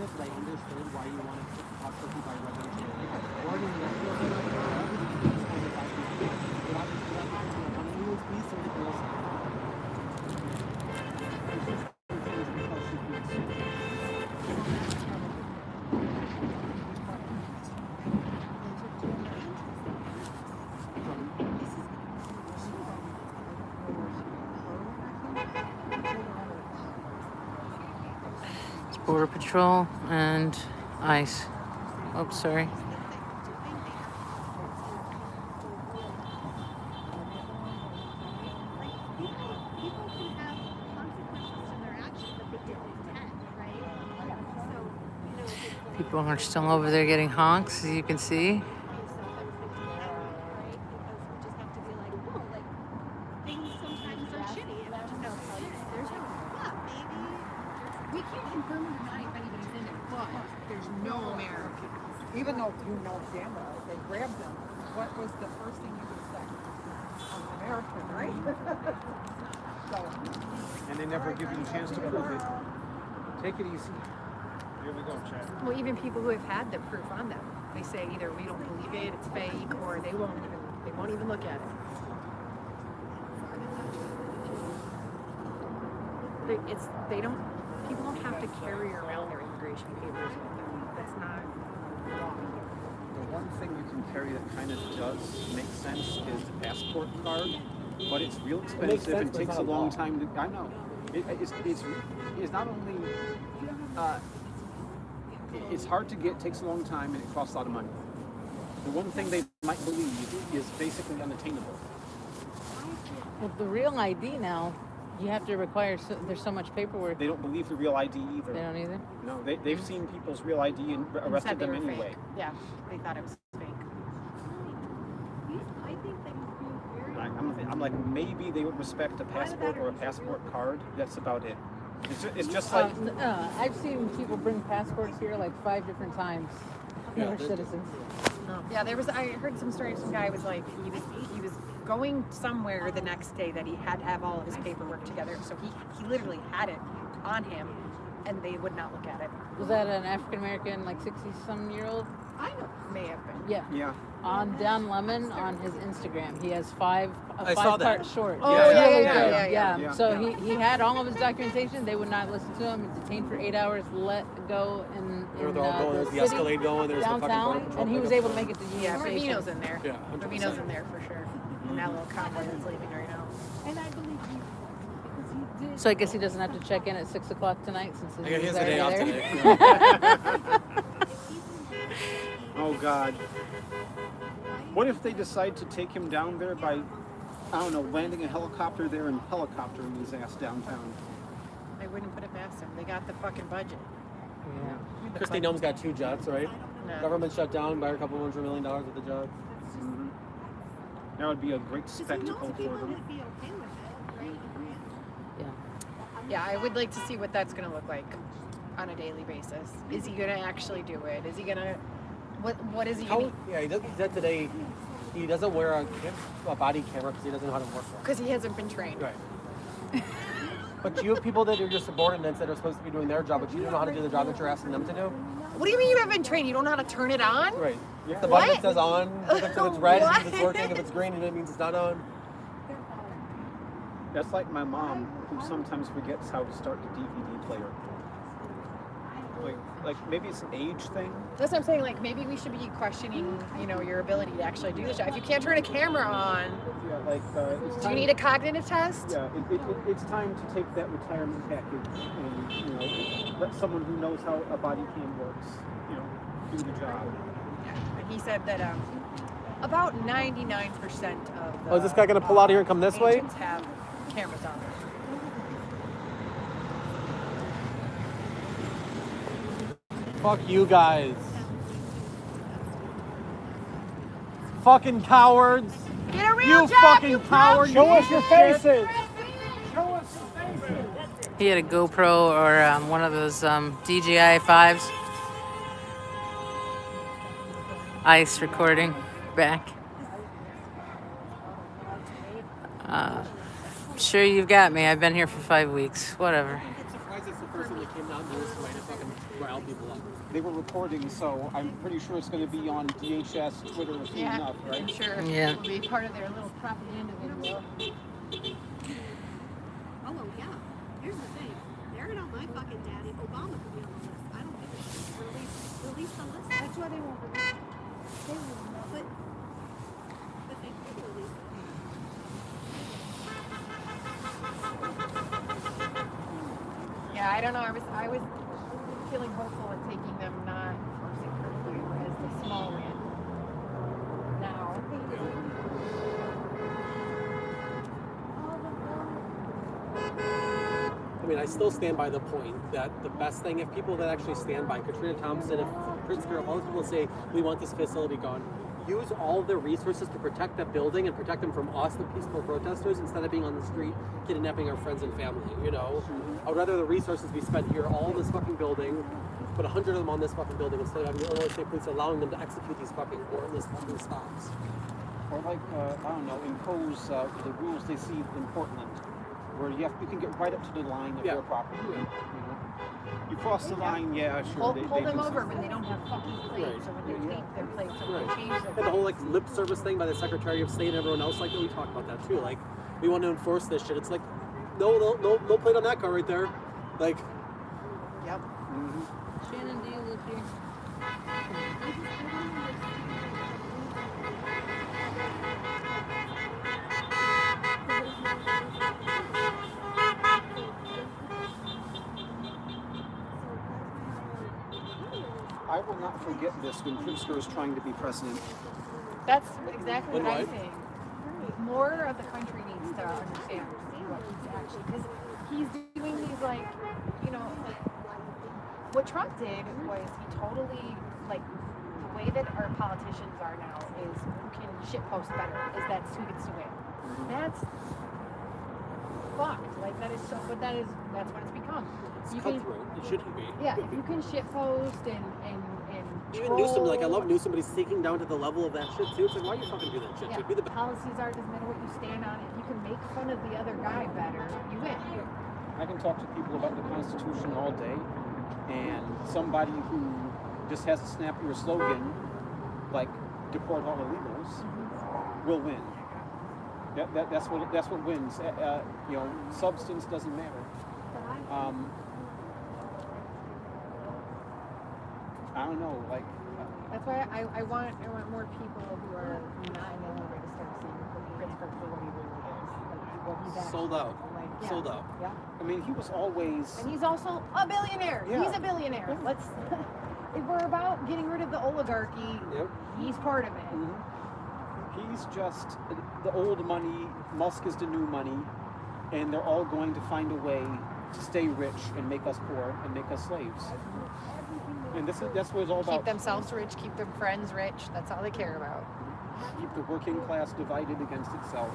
H: it, but I understood why you wanted to talk to people by residential area. Oregon, that feels like
A: It's Border Patrol and ICE. Oh, sorry. People are still over there getting honks, as you can see.
I: We can't confirm or deny if anybody's in it, but there's no Americans.
E: Even though you know damn well if they grabbed them, what was the first thing you would say? I'm an American, right? So,
F: And they never give you a chance to prove it. Take it easy. Here we go, Chad.
I: Well, even people who have had the proof on them, they say either we don't believe it, it's fake, or they won't even look at it. People don't have to carry around their immigration papers with them. That's not law.
F: The one thing you can carry that kind of does make sense is the passport card, but it's real expensive and takes a long time to. I know. It's not only. It's hard to get, takes a long time, and it costs a lot of money. The one thing they might believe is basically unattainable.
A: With the real ID now, you have to require, there's so much paperwork.
F: They don't believe the real ID either.
A: They don't either?
F: No, they've seen people's real ID and arrested them anyway.
I: Fake. Yeah, they thought it was fake.
F: I'm like, maybe they would respect a passport or a passport card. That's about it. It's just like...
A: I've seen people bring passports here like 5 different times. They're citizens.
I: Yeah, I heard some story. Some guy was like, he was going somewhere the next day that he had to have all of his paperwork together. So he literally had it on him, and they would not look at it.
A: Was that an African American, like 60-some-year-old?
I: I know, may have been.
A: Yeah.
F: Yeah.
A: On Dan Lemon on his Instagram, he has a
H: I saw
A: five-part
H: that.
A: short.
I: Oh, yeah.
A: So he had all of his documentation. They would not listen to him. He's detained for 8 hours, let go in
H: They're all going. There's the
A: city,
H: Escalade going. There's
A: downtown,
H: the fucking Border Patrol
A: and he was able to make it to Union
I: Yeah,
A: Station.
I: Rubino's in there.
H: Yeah, 100%.
I: Rubino's in there for sure. And that little convoy that's leaving right now.
E: and I believe you because you did.
A: So I guess he doesn't have to check in at 6 o'clock tonight since
H: I guess he
A: he's
H: has the day off
A: already
H: today.
A: there.
F: Oh, God. What if they decide to take him down there by, I don't know, landing a helicopter there and helicoptering his ass downtown?
I: I wouldn't put it past them. They got the fucking budget.
A: Yeah.
H: Christy Noem's got 2 jets, right?
I: No.
H: Government shut down by a couple $100 million with the jets.
F: Mm-hmm. That would be a great spectacle for them.
I: Yeah, I would like to see what that's going to look like on a daily basis. Is he going to actually do it? Is he going to... What is he going to...
H: Yeah, he said today he doesn't wear a body camera because he doesn't know how to work one.
I: Because he hasn't been trained.
H: Right. But you have people that are your subordinates that are supposed to be doing their job, but you don't know how to do the job that you're asking them to do?
I: What do you mean you haven't been trained? You don't know how to turn it on?
H: Right.
F: Yeah.
H: The button
I: What?
H: that says on, if it's red, it
I: What?
H: means it's working. If it's green, it means it's not on.
F: That's like my mom, who sometimes forgets how to start the DVD player. Like maybe it's an age thing.
I: That's what I'm saying. Like, maybe we should be questioning, your ability to actually do the job. If you can't turn a camera on,
F: Yeah, like it's
I: do
F: time,
I: you need a cognitive test?
F: Yeah, it's time to take that retirement package and let someone who knows how a body cam works, do the job.
I: And he said that about 99% of the...
H: Oh, is this guy going to pull out here and come this way?
I: agents have cameras on.
H: Fuck you guys. Fucking cowards.
I: Get a real
H: You
I: job,
H: fucking
I: you
H: coward.
F: Show us your faces!
A: He had a GoPro or one of those DJI 5s. ICE recording back. Sure you've got me. I've been here for 5 weeks. Whatever.
H: I'm surprised it's the first one that came down this way to fucking rile people up.
F: They were recording, so I'm pretty sure it's going to be on DHS, Twitter soon enough, right?
I: I'm sure
A: Yeah.
I: it'll be part of their little propaganda video.
D: Oh, well, yeah. Here's the thing. They're not my fucking daddy. Obama could be on the list. I don't give a shit. Release the list.
E: That's why they won't release it. They will not.
D: But they could release it.
I: Yeah, I don't know. I was feeling hopeful at taking them not forcing curfew as the small win. Now.
H: I mean, I still stand by the point that the best thing, if people that actually stand by Katrina Thompson, if Pritzker, if all those people say we want this facility gone, use all their resources to protect that building and protect them from us, the peaceful protesters, instead of being on the street kidnapping our friends and family. You know, I would rather the resources be spent here, all in this fucking building, put 100 of them on this fucking building instead of having the Illinois State Police allowing them to execute these fucking warrantless fucking stops.
F: Or like, I don't know, impose the rules they see in Portland, where you can get right up to the line of their property. You know? You cross the line, yeah, sure.
I: Pull them over when they don't have fucking plates, or when they take their plates, or when they change their
H: And the whole like lip service thing by the Secretary of State and everyone else, like we talked about that too. Like, we want to enforce this shit. It's like, no plate on that car right there. Like,
I: yep.
A: Shannon, do you live here?
F: I will not forget this when Pritzker is trying to be president.
I: That's exactly what I think. More of the country needs to understand what he's actually, because he's doing these like, you know, what Trump did was he totally, like, the way that our politicians are now is who can shitpost better, is that's who gets to win. That's fucked. Like, that is so, but that's what it's become.
H: it's
I: You
H: cutthroat. It shouldn't be.
I: Yeah, if you can shitpost and
H: even Newsom, like, I love Newsom, but he's sinking down to the level of that shit too. It's like, why are you fucking do that shit?
I: Yeah.
H: Dude? Be the
I: Policies are, doesn't matter what you stand on. If you can make fun of the other guy better, you win.
F: I can talk to people about the Constitution all day, and somebody who just has a snappier slogan, like deport all illegals, will win. That's what wins. You know, substance doesn't matter. I don't know, like.
I: That's why I want more people who are not in Illinois to start seeing Pittsburgh for what he really is. Like, what he's actually
H: sold out.
I: Like, yeah.
H: Sold out.
I: Yeah.
F: I mean, he was always.
I: And he's also a billionaire.
F: Yeah.
I: He's a billionaire. Let's. If we're about getting rid of the oligarchy, he's part of it.
F: He's just the old money. Musk is the new money, and they're all going to find a way to stay rich and make us poor and make us slaves. And that's what it's all about.
I: Keep themselves rich, keep their friends rich. That's all they care about.
F: Keep the working class divided against itself.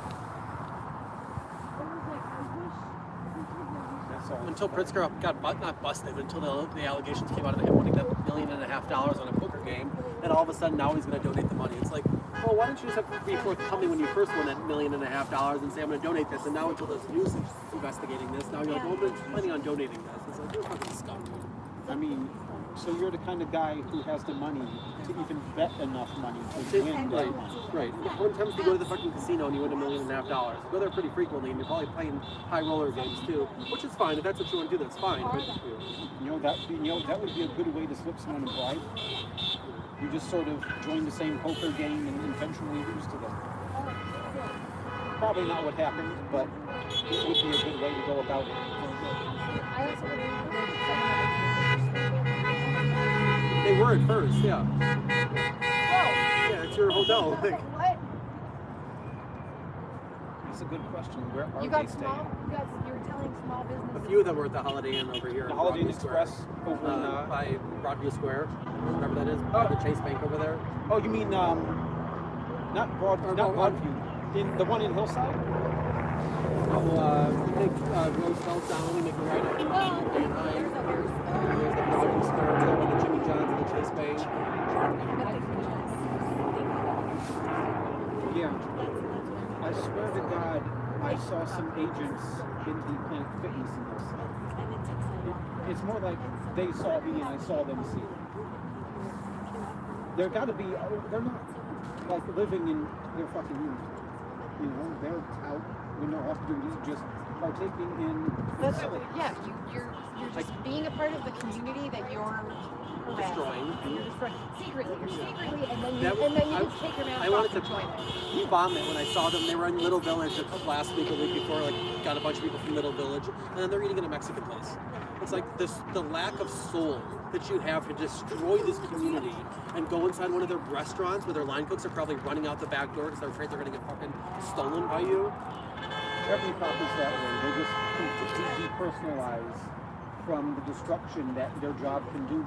F: That's all.
H: Until Pritzker got not busted, but until the allegations came out of him winning that $1.5 million on a poker game, and all of a sudden now he's going to donate the money. It's like, well, why don't you just have to be forthcoming when you first won that $1.5 million and say, I'm going to donate this, and now until there's news investigating this, now you're like, well, I'm planning on donating this. It's like, you're fucking scum.
F: I mean, so you're the kind of guy who has the money to even bet enough money to win that money.
H: Right. How many times do you go to the fucking casino and you win $1.5 million? You go there pretty frequently, and you're probably playing high roller games too, which is fine. If that's what you want to do, that's fine. But
F: that would be a good way to slip someone a bribe. You just sort of join the same poker game and eventually lose to them. Probably not what happened, but it would be a good way to go about it.
I: I also
H: they were at first, yeah.
I: Whoa.
H: Yeah, it's your hotel.
I: What?
F: That's a good question. Where are
I: You
F: they
I: got
F: staying?
I: you were telling small businesses.
H: A few of them were at the Holiday Inn over here.
F: The Holiday Inn
H: Broadview
F: Express
H: Square.
F: over in
H: by Broadview Square. Whatever that is. The Chase Bank over there.
F: Oh, you mean not Broadview. In the one in Hillside?
H: You take Roosevelt down, you make a right up and High. There's the Broadview Square there with the Jimmy John's and the Chase Bank.
F: Yeah. I swear to God, I I saw some agents in the Planet Fitness in those. It's more like they saw me and I saw them see. They're got to be. They're not like living in their fucking uniform. You know, they're out when they're off duty, just partaking in facilities.
I: Yeah, you're just being a part of the community that you're
H: Destroying.
I: You're destroying secretly. You're secretly, and then you
H: That-
I: just take your mask
H: I
I: off
H: wanted
I: and
H: to
I: join it.
H: vomit when I saw them. They were in Little Village last week, a week before, like got a bunch of people from Little Village, and then they're eating in a Mexican place. It's like the lack of soul that you have to destroy this community and go inside one of their restaurants where their line cooks are probably running out the back door because they're afraid they're going to get fucking stolen by you.
F: Every cop is that way. They just completely depersonalize from the destruction that their job can do.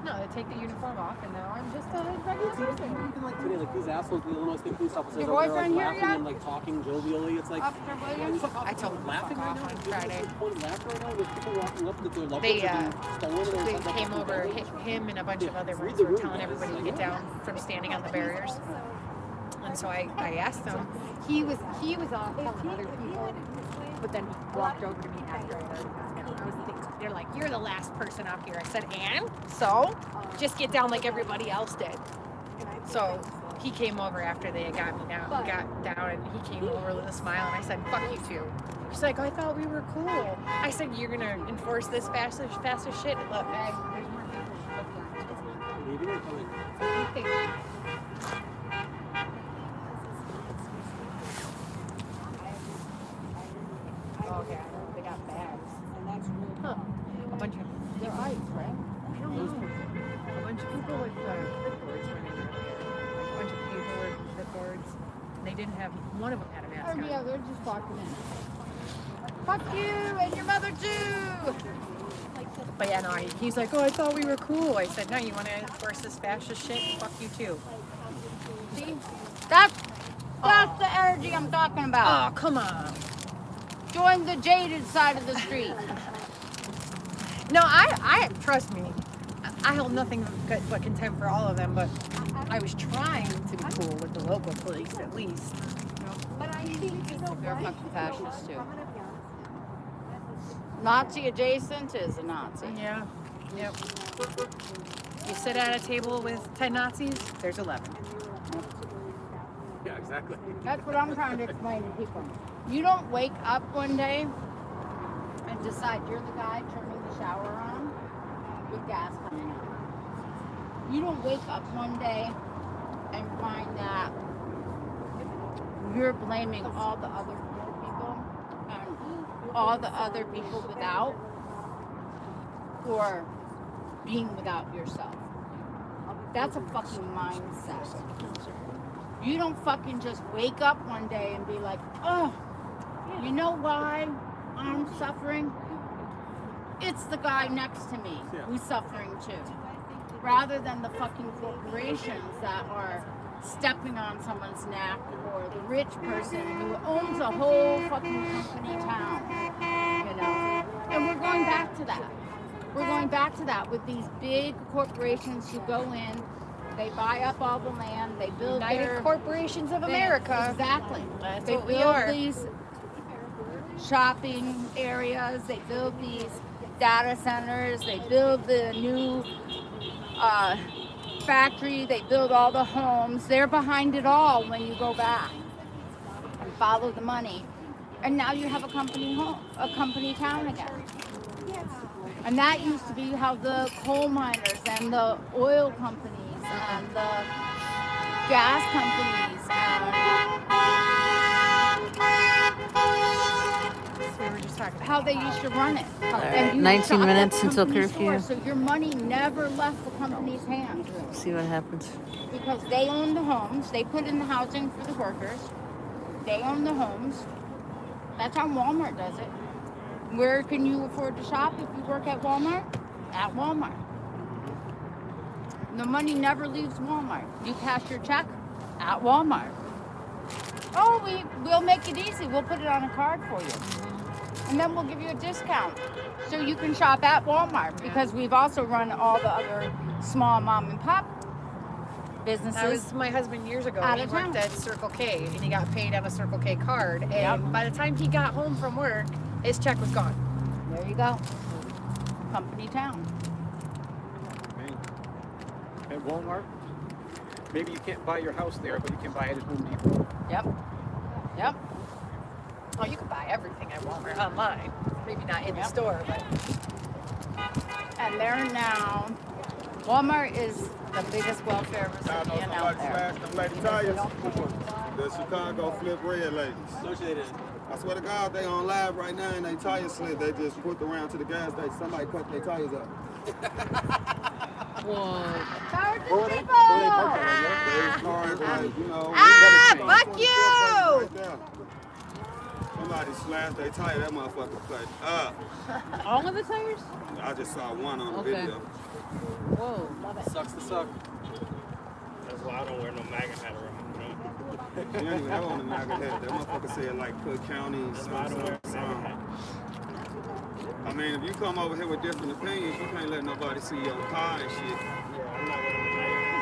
I: No, they take the uniform off, and now I'm just a regular person.
H: Even like today, like these assholes, the Illinois State Police officers,
I: Your
H: over there, like,
I: boyfriend here
H: laughing
I: yet?
H: and like talking jovially. It's like,
I: Officer Williams? I told him to
H: laughing
I: fuck
H: right
I: off
H: now.
I: on
H: There's
I: Friday.
H: no point in laughing right now. There's people walking up that their loved
I: They,
H: ones are being stolen. And
I: They
H: they're
I: came over, him and a bunch of other ones were telling everybody to get down from standing on the barriers. And so I asked him. He was off telling other people, but then he walked over to me after I already got down. I was thinking, they're like, you're the last person up here. I said, and? So? Just get down like everybody else did. So he came over after they had got me down. He got down and he came over with a smile and I said, fuck you too. He's like, I thought we were cool. I said, you're gonna enforce this fast as shit. Look, there's more people.
H: leaving or coming?
I: What do you think? Oh, okay, I know they got bags. Huh. A bunch of, they're ice, right? I don't know. A bunch of people with clipboards running around there. Like a bunch of paperwork, clipboards. They didn't have, one of them had a mask on.
D: Yeah, they're just walking in. Fuck you and your mother too.
I: But yeah, no, he's like, oh, I thought we were cool. I said, no, you want to enforce this fascist shit? Fuck you too.
D: See, that's the energy I'm talking about.
I: Oh, come on.
D: Join the jaded side of the street.
I: No, I trust me. I hold nothing but contempt for all of them, but I was trying to be cool with the local police at least.
D: But I think they're fucking fascists too. Nazi adjacent is a Nazi.
I: Yeah. Yep. You sit at a table with 10 Nazis, there's 11.
H: Yeah, exactly.
D: That's what I'm trying to explain to people. You don't wake up one day and decide you're the guy turning the shower on with gas coming out. You don't wake up one day and find that you're blaming all the other poor people and all the other people without for being without yourself. That's a fucking mindset. You don't fucking just wake up one day and be like, oh, you know why I'm suffering? It's the guy next to me who's suffering too. Rather than the fucking corporations that are stepping on someone's neck or the rich person who owns a whole fucking company town, you know? And we're going back to that. We're going back to that with these big corporations who go in, they buy up all the land, they build
I: United Corporations of America.
D: Exactly.
I: That's
D: They
I: what we
D: build
I: are.
D: these shopping areas, they build these data centers, they build the new factory, they build all the homes. They're behind it all when you go back and follow the money. And now you have a company home, a company town again. And that used to be how the coal miners and the oil companies and the gas companies
I: We were just talking
D: how they used to run it.
A: right,
D: you
A: 19
D: shop at
A: minutes
D: the
A: until
D: company
A: curfew.
D: store, so your money never left the company's hands.
A: See what happens.
D: Because they own the homes, they put in the housing for the workers, they own the homes. That's how Walmart does it. Where can you afford to shop if you work at Walmart? At Walmart. The money never leaves Walmart. You cash your check at Walmart. Oh, we'll make it easy. We'll put it on a card for you. And then we'll give you a discount. So you can shop at Walmart because we've also run all the other small mom and pop
N: businesses.
O: That was my husband years ago.
N: Out
O: He
N: of
O: worked
N: town.
O: at Circle K, and he got paid on a Circle K card. And by the time he got home from work, his check was gone.
N: There you go. Company town.
F: At Walmart, maybe you can't buy your house there, but you can buy it at Home Depot.
N: Yep. Yep.
O: Oh, you can buy everything at Walmart online. Maybe not in the store, but.
N: And they're now, Walmart is the biggest welfare recipient out there.
J: Them lady tires. The Chicago flip red ladies.
K: No, she didn't.
J: I swear to God, they on live right now and they tires slid. They just put around to the gas station. Somebody cut their tires up.
A: Whoa.
N: Power to
J: There's cars like, you know.
N: Fuck you!
J: Right there. Somebody slashed their tire. That motherfucker cut up.
A: All of the tires?
J: I just saw one on the
A: Okay.
J: video.
A: Whoa.
K: Sucks to suck.
M: That's why I don't wear no MAGA hat around.
J: You don't even have on the MAGA hat. That motherfucker said like Cook County, some. I mean, if you come over here with different opinions, you can't let nobody see your car and shit.
M: Yeah, I'm not wearing no MAGA hat.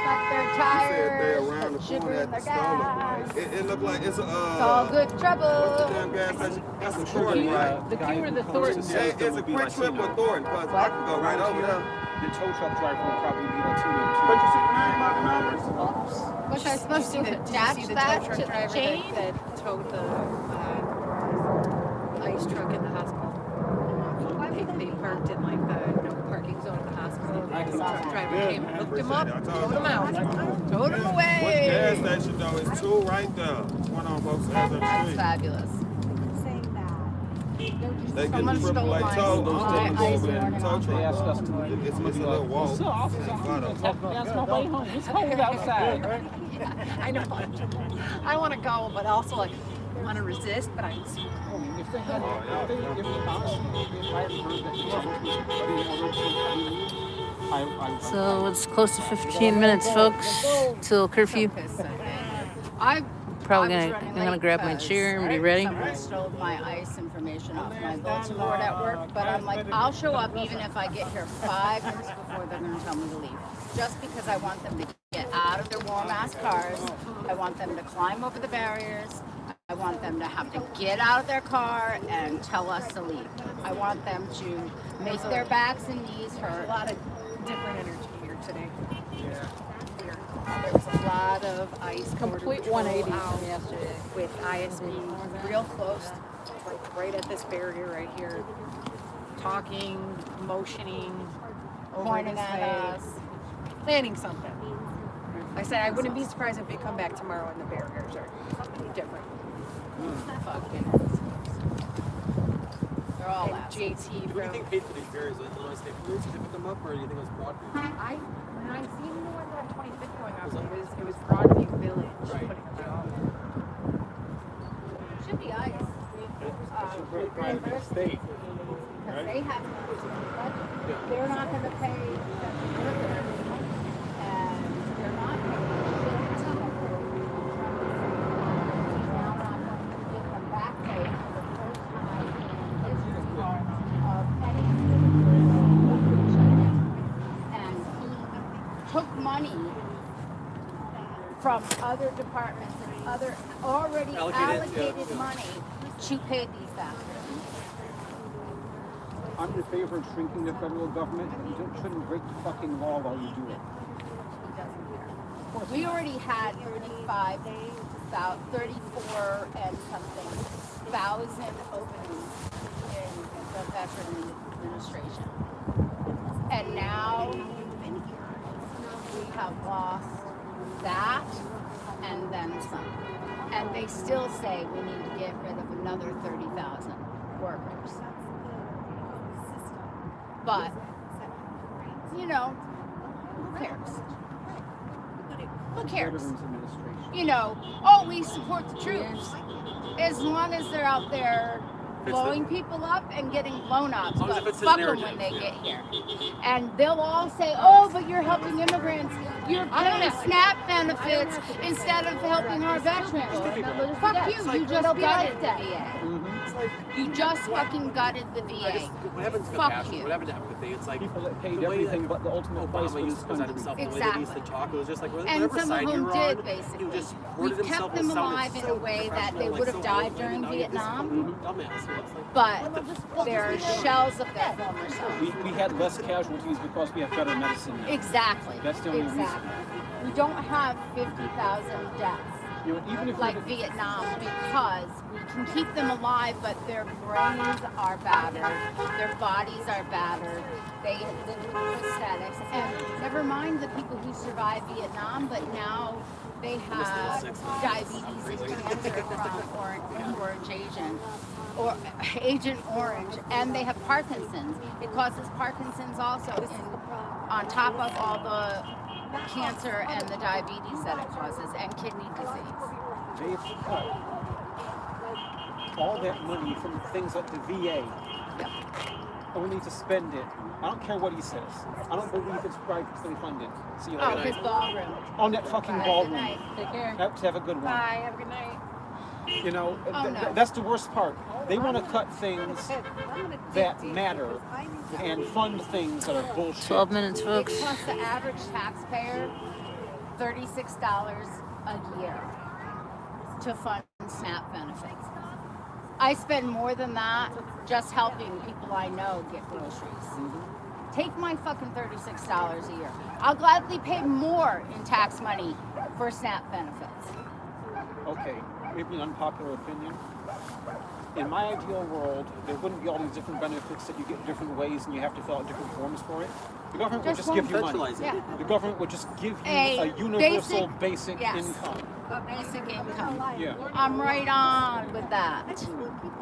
N: Cut their
J: You said
N: tires,
J: they're around the
N: put
J: corner
N: sugar in
J: at the
N: their
J: store.
N: gas.
J: It looked like it's a.
N: It's all good trouble.
J: What's the damn gas station? That's a Thornton, right?
A: The Q or the Thornton?
J: It's a Quick Trip or Thornton, because I can go right over there.
F: The tow truck driver will probably be Latino
J: But you see the name of the numbers?
N: Was I supposed to attach
O: the
N: that
O: tow truck
N: to the
O: driver
N: chain?
O: that towed the ice truck in the hospital. They parked in like the no parking zone at the hospital. The truck driver came and hooked him up, towed him out, towed him
J: What
O: away.
J: gas station though? It's two right there. One on both sides of the
N: That's
J: street.
N: fabulous.
J: They get the
N: Someone stole
J: AAA
N: my
J: tow. Those
N: ice
J: tickets go over there in the tow
N: morning.
F: They asked
J: truck.
F: us to
J: It's a little walk.
F: That's my way home. It's cold outside.
O: I know. I want to go, but also like I want to resist, but I'm.
F: If they had, honestly, if I had heard that
A: So it's close to 15 minutes, folks, till curfew.
N: I'm
A: Probably gonna grab my chair and be ready.
N: Someone stole my ice information off my bulletin board at work, but I'm like, I'll show up even if I get here 5 minutes before they're gonna tell me to leave. Just because I want them to get out of their warm ass cars. I want them to climb over the barriers. I want them to have to get out of their car and tell us to leave. I want them to make their backs and knees
O: A
N: hurt.
O: lot of different energy here today.
N: There was a lot of ice.
A: Complete 180 from yesterday.
O: With ISB real close, like right at this barrier right here, talking, motioning, over
N: Pointing
O: this
N: at
O: way,
N: us.
O: planning something. Like I said, I wouldn't be surprised if they come back tomorrow and the barriers are different.
N: Fucking. They're all
O: And
N: assholes.
O: JT
K: Who do you
O: from
K: think paid for these barriers? Illinois State Police to put them up, or do you think it was Broadview?
O: when I seen the one on 25th going up, it was Broadview Village
K: Right.
O: putting them up.
N: Should be ice. Reimbursed.
M: State.
N: Because they have to put in the budget. They're not going to pay central workers, and they're not paying shit to them. Now not going to give them back pay for the first time in history of any and he took money from other departments and other already allocated money to pay these bastards.
F: I'm in favor of shrinking the federal government, but you shouldn't break the fucking law while you do it.
N: He doesn't care. We already had 34 and something thousand openings in the Veteran Administration. And now we have lost that and then some. And they still say we need to get rid of another 30,000 workers. But, you know, who cares? Who cares?
F: Veterans Administration.
N: You know, oh, we support the troops. As long as they're out there blowing people up and getting blown up,
K: As long as
N: but
K: it fits his
N: fuck them
K: narrative,
N: when they
K: yeah.
N: get here. And they'll all say, oh, but you're helping immigrants. You're paying SNAP benefits instead of helping our veterans. Fuck you, you just got it. You just fucking gutted the VA.
K: What happened to
N: Fuck
K: compassion?
N: you.
K: What happened to empathy? It's like
F: people that paid
K: the way
F: everything
K: that
F: but the ultimate price
K: Obama
F: was
K: used to present himself, the way that he used to
N: Exactly.
K: talk, it was just like
N: And
K: whatever
N: some
K: side
N: of
K: you
N: them
K: were
N: did,
K: on,
N: basically.
K: he just
N: We've
K: worded
N: kept
K: himself
N: them
K: and sounded
N: alive in
K: so
N: a way that
K: professional,
N: they
K: like
N: would
K: so
N: have died
K: eloquent,
N: during
K: and now you have this
N: Vietnam.
K: fucking dumbass. So it's like,
N: But they're shells of their former selves.
F: we had less casualties because we have better medicine now.
N: Exactly.
F: That's the only
N: Exactly.
F: reason.
N: We don't have 50,000 deaths
F: You know, even if
N: like Vietnam because we can keep them alive, but their brains are battered, their bodies are battered, they live with prosthetics, and never mind the people who survived Vietnam, but now they have diabetes and cancer from Orange Agent, or Agent Orange, and they have Parkinson's. It causes Parkinson's also, on top of all the cancer and the diabetes that it causes, and kidney disease.
F: they've cut all that money from things like the VA, only to spend it. I don't care what he says. I don't believe it's privately funded. See you later.
N: Oh, his ballroom.
F: On that fucking ballroom.
N: Take care.
F: Have a good one.
N: Bye. Have a good night.
F: You know,
N: no.
F: that's the worst part. They want to cut things that matter and fund things that are bullshit.
A: 12 minutes, folks.
N: It costs the average taxpayer $36 a year to fund SNAP benefits. I spend more than that just helping people I know get groceries. Take my fucking $36 a year. I'll gladly pay more in tax money for SNAP benefits.
F: Okay, maybe an unpopular opinion. In my ideal world, there wouldn't be all these different benefits that you get different ways and you have to fill out different forms for it. The government would just give you money.
N: Yeah.
F: The government would just give you
N: A
F: a universal basic
N: yes.
F: income.
N: A basic income.
F: Yeah.
N: I'm right on with that.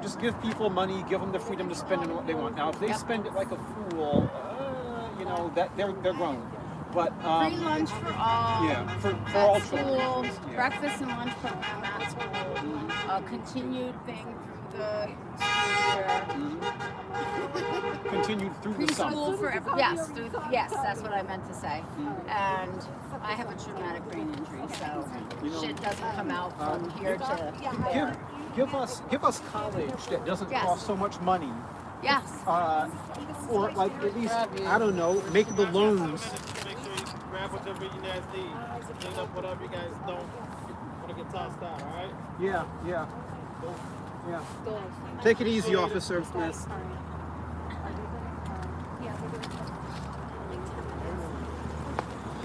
F: Just give people money, give them the freedom to spend on what they want. Now, if they spend it like a fool, you know, that they're grown. But
N: free lunch for all.
F: Yeah, for
N: at
F: all
N: school,
F: children. Yeah.
N: breakfast and lunch program at school. A continued thing through the school year.
F: Continued through the summer.
N: Preschool for every, yes, yes, that's what I meant to say. And I have a traumatic brain injury, so shit doesn't come out from here to there.
F: Give us college that doesn't
N: Yes.
F: cost so much money.
N: Yes.
F: Or like at least I don't know, make the loans.
P: Grab whatever you guys need. Clean up whatever you guys don't want to get tossed out, alright?
F: Yeah. Take it easy, officer. Yes.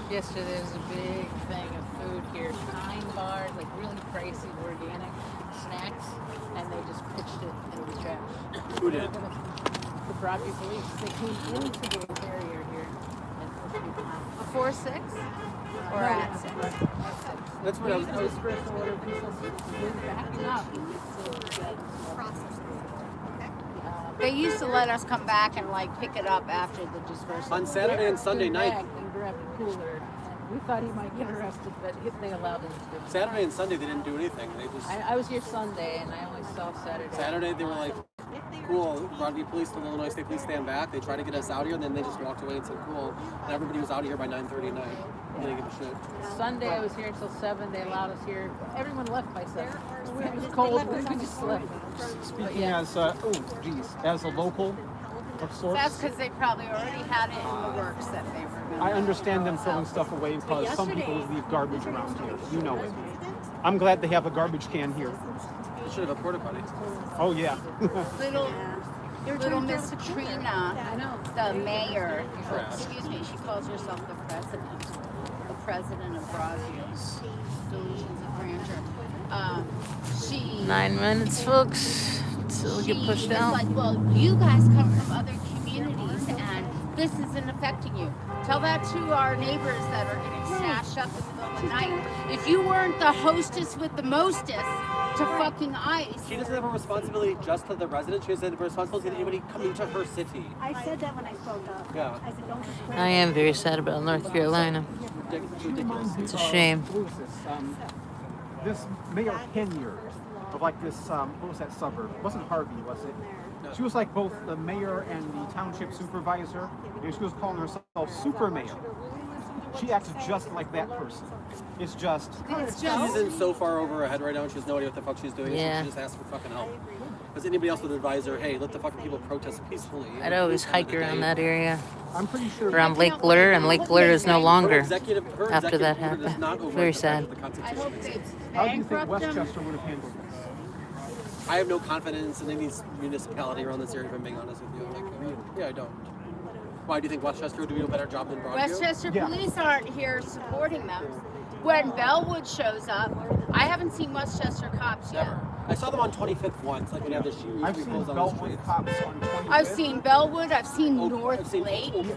A: Yesterday there was a big thing of food here, kind bars, like really pricey organic snacks, and they just pitched it in the trash.
K: Who did?
A: The Broadview police. They came into the barrier here and pushed people out.
N: Before 6? Or at 6?
K: That's what I was.
A: First order people backing up.
N: They used to let us come back and like pick it up after the dispersal.
K: On Saturday and Sunday night.
A: And grab the cooler. And we thought he might get arrested, but they allowed him to.
K: Saturday and Sunday they didn't do anything. They just.
A: I was here Sunday and I only saw Saturday.
K: Saturday they were like, cool. Broadview Police told the Illinois State Police stand back. They tried to get us out here, and then they just walked away and said, cool. And everybody was out of here by 9:30 at night. They didn't give a shit.
A: Sunday I was here until 7. They allowed us here. Everyone left by 7. It was cold. We just left.
F: Speaking as as a local of sorts.
N: That's because they probably already had it in the works that they were going to.
F: I understand them throwing stuff away because some people leave garbage around here. You know it. I'm glad they have a garbage can here.
K: They should have a porta potty.
F: Oh yeah.
N: Little Miss Trina, the mayor, excuse me, she calls herself the president of Broadview, Delusions of Grandeur. She
A: 9 minutes, folks. Till we get pushed out.
N: like, well, you guys come from other communities and this isn't affecting you. Tell that to our neighbors that are getting snatched up in the middle of the night. If you weren't the hostess with the mostest to fucking ICE.
K: She doesn't have a responsibility just to the residents. She has a responsibility to anybody coming to her city.
D: I said that when I spoke up.
K: Yeah.
D: I said, don't just
A: I am very sad about North Carolina.
K: Ridiculous.
A: It's a shame.
F: This Mayor Henyer of like this, what was that suburb? It wasn't Harvey, was it?
K: No.
F: She was like both the mayor and the township supervisor, and she was calling herself Super Mayor. She acts just like that person. It's just.
K: She's in so far over her head right now, and she has no idea what the fuck she's doing.
A: Yeah.
K: She just asks for fucking help. Because anybody else would advise her, hey, let the fucking people protest peacefully.
A: I'd always hike around that area.
F: I'm pretty sure
A: Around Lake Glure, and Lake Glure is no longer
K: her
A: after that
K: executive order does not
A: happened.
K: override
A: Very
K: the fact
A: sad.
K: that the Constitution exists.
F: How do you think Westchester would have handled this?
K: I have no confidence in any municipality around this area, if I'm being honest with you. Like, yeah, I don't. Why do you think Westchester would do a better job than Broadview?
N: Westchester police aren't here supporting them. When Bellwood shows up, I haven't seen Westchester cops yet.
K: Never. I saw them on 25th once, like when they have the shoes.
F: I've seen Bellwood cops on 25th.
N: I've seen Bellwood, I've seen North Lake.
K: Oak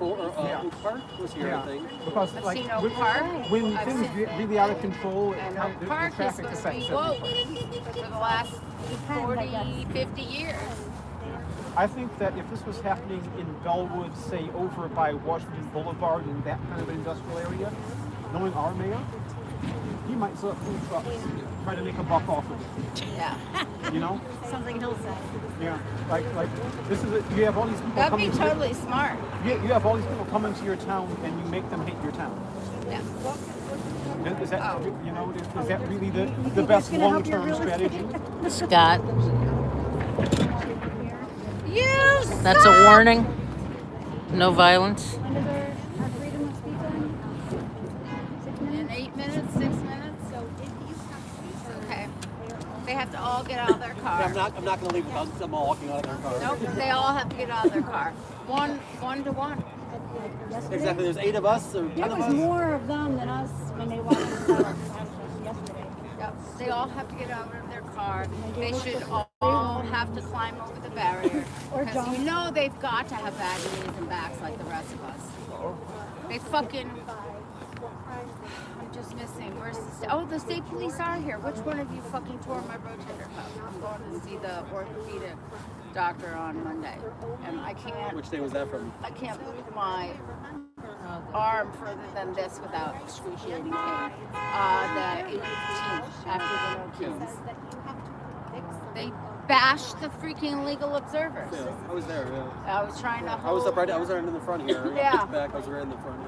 K: Park was here, I think.
F: Because,
N: I've
F: like,
N: seen Oak Park.
F: when things get really out of control,
N: And
F: the
N: Oak Park is
F: traffic
N: supposed to be
F: affects
N: woke
F: everybody.
N: for the last 40, 50 years.
F: I think that if this was happening in Bellwood, say over by Washington Boulevard in that kind of industrial area, knowing our mayor, he might set up food trucks, try to make a buck off of it.
N: Yeah.
F: You know?
D: Sounds like hillside.
F: Yeah. Like this is you have all these people
N: That'd
F: coming.
N: be totally smart.
F: You have all these people coming to your town, and you make them hate your town.
N: Yeah.
F: Is that you know? Is that really the best long-term strategy?
A: Scott.
N: You
A: That's a warning. No violence.
N: In 8 minutes, 6 minutes. Okay. They have to all get out of their car.
K: I'm not going to leave without them all walking out of their car.
N: Nope. They all have to get out of their car. One to one.
K: Exactly. There's 8 of us or 10
D: There
K: of
D: was
K: us.
D: more of them than us when they walked inside yesterday.
N: Yep. They all have to get out of their car. They should all have to climb over the barrier. Because you know they've got to have bad knees and backs like the rest of us. They fucking... I'm just missing. Where's the state police are here. Which one of you fucking tore my rotator cuff? I'm going to see the orthopedic doctor on Monday. And I can't...
K: Which day was that from?
N: I can't move my arm further than this without excruciating pain. The 18th after the no keys. They bashed the freaking legal observers.
K: Yeah, I was there. Yeah.
N: I was trying to hold.
K: I was right in the front here.
N: Yeah.
K: Back. I was right in the front.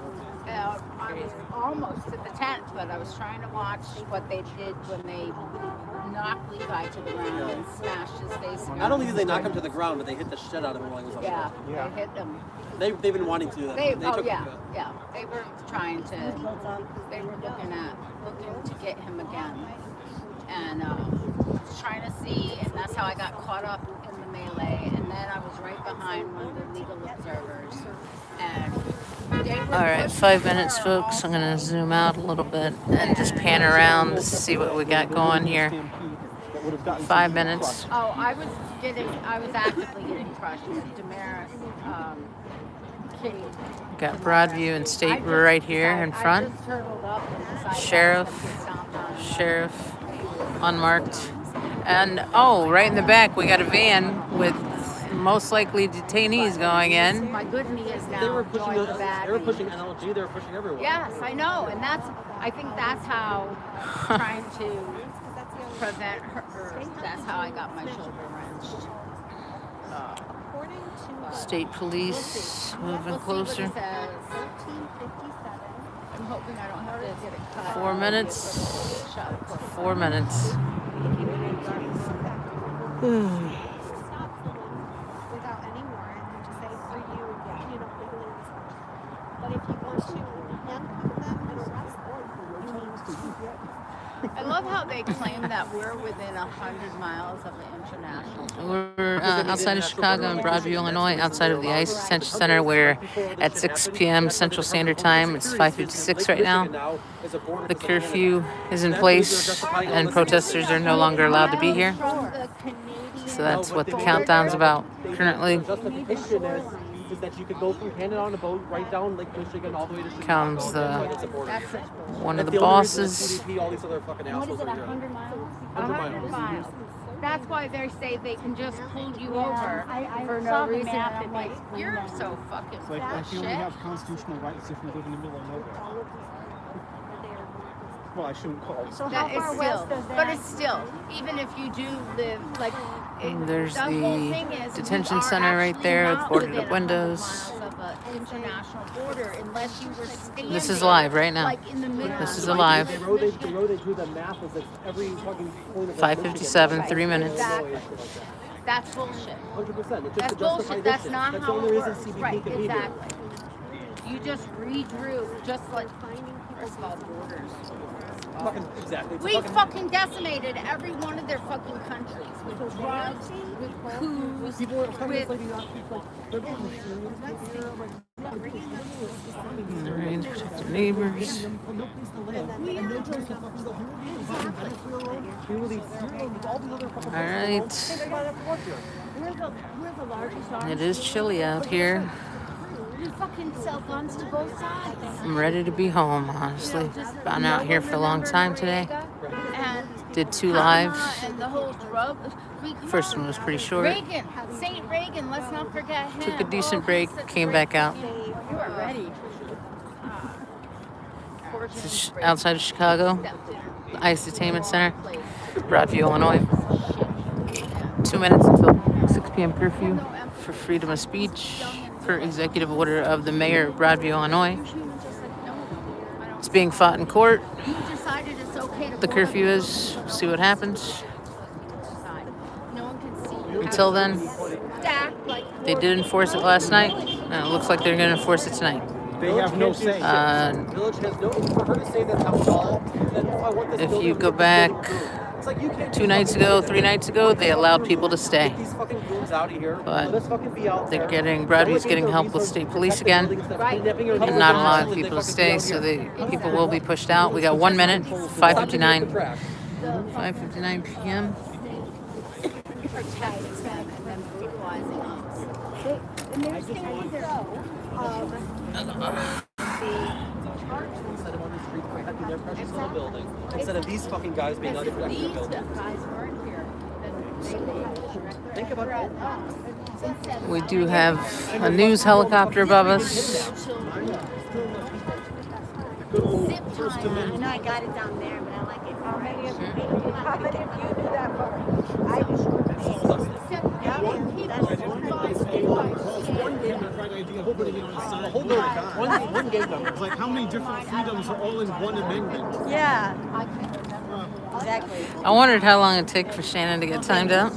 N: I was almost to the tent, but I was trying to watch what they did when they knocked Levi to the ground and smashed his face.
K: Not only did they knock him to the ground, but they hit the shit out of him while he was on the ground.
N: Yeah, they hit him.
K: They've been wanting to do that.
N: Yeah. They were trying to. They were looking to get him again, and trying to see, and that's how I got caught up in the melee. And then I was right behind one of the legal observers, and.
A: All right, 5 minutes, folks. I'm gonna zoom out a little bit and just pan around to see what we got going here. 5 minutes.
N: Oh, I was actively getting crushed with Damaris, Kitty.
A: Got Broadview and State right here in front. Sheriff, unmarked. And right in the back, we got a van with most likely detainees going in.
N: My good knee is now
K: They were pushing
N: joined the bad
K: They were
N: knee.
K: pushing NLG. They were pushing everyone.
N: Yes, I know, and I think that's how trying to prevent her. That's how I got my shoulder wrenched.
A: State police moving closer.
N: I'm hoping I don't have to get it cut.
A: 4 minutes. 4 minutes.
D: Without any warrant, and just say for you, legally and such. But if you want to handcuff them and arrest them, you need to.
N: I love how they claim that we're within 100 miles of the international.
A: We're outside of Chicago in Broadview, Illinois, outside of the ICE Detention Center. We're at 6 p.m. Central Standard Time. It's 5:56 right now. The curfew is in place, and protesters are no longer allowed to be here. So that's what the countdown's about currently.
K: Is that you could go from Canada on a boat right down Lake Michigan all the way to Chicago.
A: Comes one of the bosses.
K: All these other fucking assholes are here.
N: 100 miles?
K: 100 miles.
N: That's why they say they can just pull you over for no reason. And I'm like, you're so fucking
F: It's like you only have constitutional rights if you live in the middle of nowhere. Well, I shouldn't call it.
D: So
N: That
D: how
N: is
D: far
N: still,
D: west is that?
N: but it's still, even if you do live, like,
A: There's
N: whole
A: the
N: thing is
A: detention
N: we are
A: center right
N: actually
A: there with
N: not
A: boarded
N: within
A: up
N: 100
A: windows.
N: miles of an international border unless you were standing.
A: This is live right now.
N: Like in the middle.
A: This is alive.
K: The road they do the math is that every fucking point of
A: 5:57, 3 minutes.
N: Exactly. That's bullshit.
K: 100%. It's just
N: That's
K: to justify
N: bullshit.
K: this
N: That's
K: shit.
N: not
K: That's
N: how
K: all
N: it
K: there is in
N: works.
K: CBP
N: Right,
K: behavior.
N: exactly. You just redrew, just like first of all, borders.
K: Exactly.
N: We fucking decimated every one of their fucking countries with drugs, with coups, with...
A: Alright, protect the neighbors. Alright. It is chilly out here.
N: We fucking sell guns to both sides.
A: I'm ready to be home, honestly. Been out here for a long time today. Did 2 lives.
N: And the whole drug.
A: First one was pretty short.
N: Reagan, Saint Reagan, let's not forget him.
A: Took a decent break, came back out.
N: You are ready.
A: This is outside of Chicago, the ICE Detainment Center, Broadview, Illinois. 2 minutes until 6 p.m. curfew for freedom of speech per executive order of the mayor of Broadview, Illinois. It's being fought in court. The curfew is. We'll see what happens. Until then, they did enforce it last night, and it looks like they're going to enforce it tonight.
F: They have no say.
K: Village has no. For her to say that town hall, then if I want this
A: If you go back 2 nights ago, 3 nights ago, they allowed people to stay.
K: these fucking goons out of here,
A: But
K: let us fucking be out there.
A: Broadview's getting help with state police again, and not allowing people to stay, so people will be pushed out. We got 1 minute, 5:59, 5:59 p.m.
D: And there's things though
K: Instead of these fucking guys being unprotected in the building. Think about it.
A: We do have a news helicopter above us.
D: I know I got it down there, but I like it. How many of you do that
L: One game number. It's like how many different freedoms are all in one amendment?
D: Yeah. Exactly.
A: I wondered how long it'd take for Shannon to get timed out.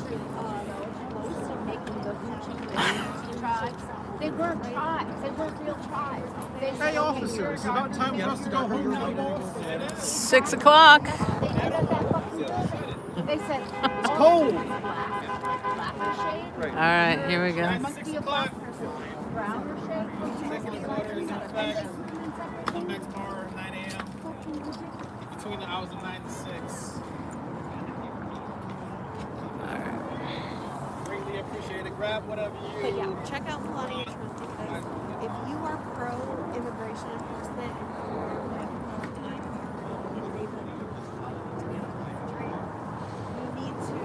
N: They weren't tribes. They weren't real tribes.
L: Hey, officer, it's about time for us to go home now.
A: 6 o'clock.
N: They said,
L: it's cold.
A: All right, here we go.
N: Must be a black person. Brown or
P: Executive order is in effect. Come back tomorrow, 9 a.m. Between the hours of 9 to 6. Greatly appreciate it. Grab whatever you.
D: But yeah, check out Melania Trump because if you are pro-immigration enforcement and pro-like you need to.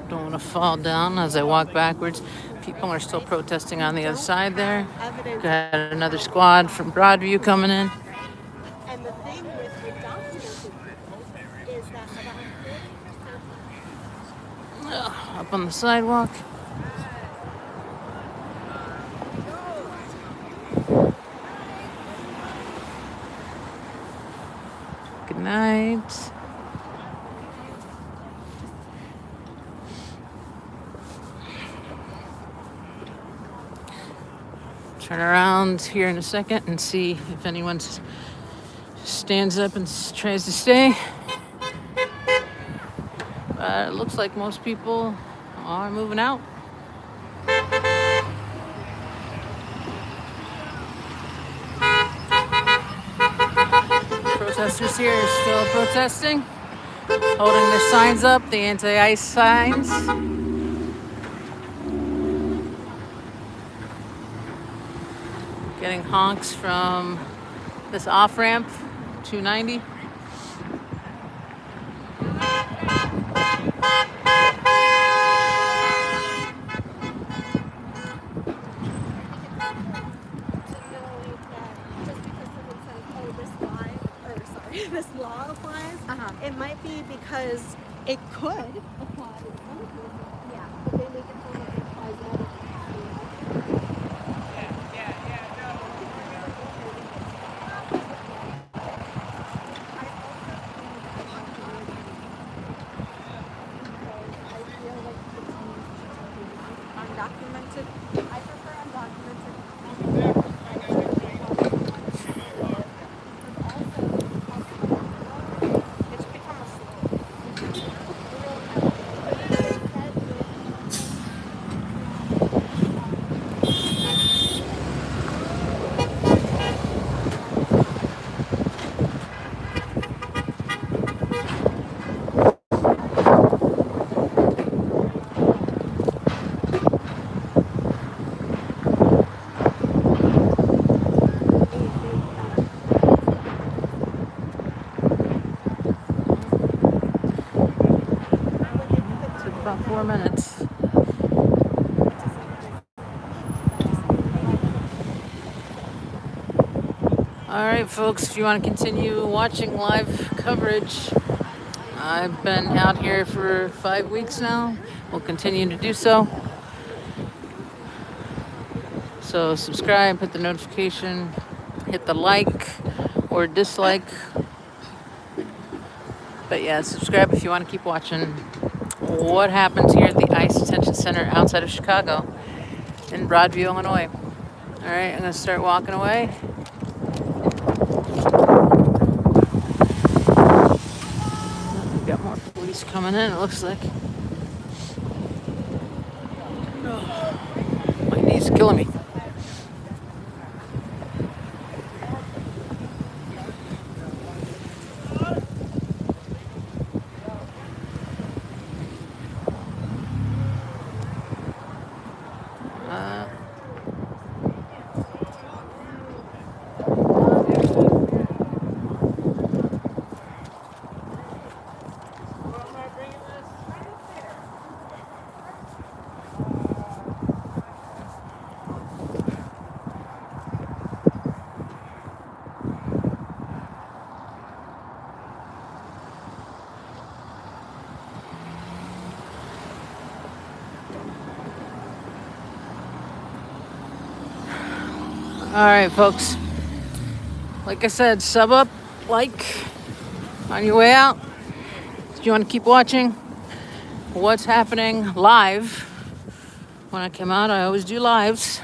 A: Don't want to fall down as I walk backwards. People are still protesting on the other side there. Got another squad from Broadview coming in.
D: And the thing with documented is that about 40%
A: Up on the sidewalk. Good night. Turn around here in a second and see if anyone stands up and tries to stay. But it looks like most people are moving out. Protesters here are still protesting, holding their signs up, the anti-ICE signs. Getting honks from this off-ramp, 290.
D: This law applies, it might be because it could apply in some cases, but they make it so that it applies in other undocumented. I prefer undocumented.
A: About 4 minutes. All right, folks, if you want to continue watching live coverage, I've been out here for 5 weeks now. We'll continue to do so. So subscribe, hit the notification, hit the like or dislike. But yeah, subscribe if you want to keep watching what happens here at the ICE Detention Center outside of Chicago in Broadview, Illinois. All right, I'm going to start walking away. We've got more police coming in, it looks like. Oh, my knee's killing me. All right, folks. Like I said, sub up, like on your way out. If you want to keep watching what's happening live, when I come out, I always do lives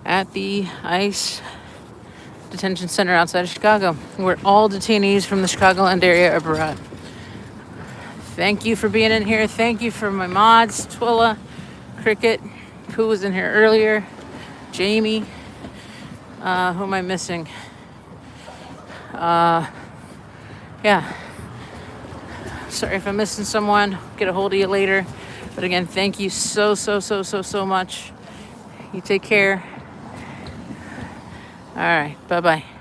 A: at the ICE Detention Center outside of Chicago, where all detainees from the Chicagoland area are brought. Thank you for being in here. Thank you for my mods, Twilla, Cricket, who was in here earlier, Jamie. Who am I missing? Yeah. Sorry if I'm missing someone. Get a hold of you later. But again, thank you so much. You take care. All right. Bye-bye.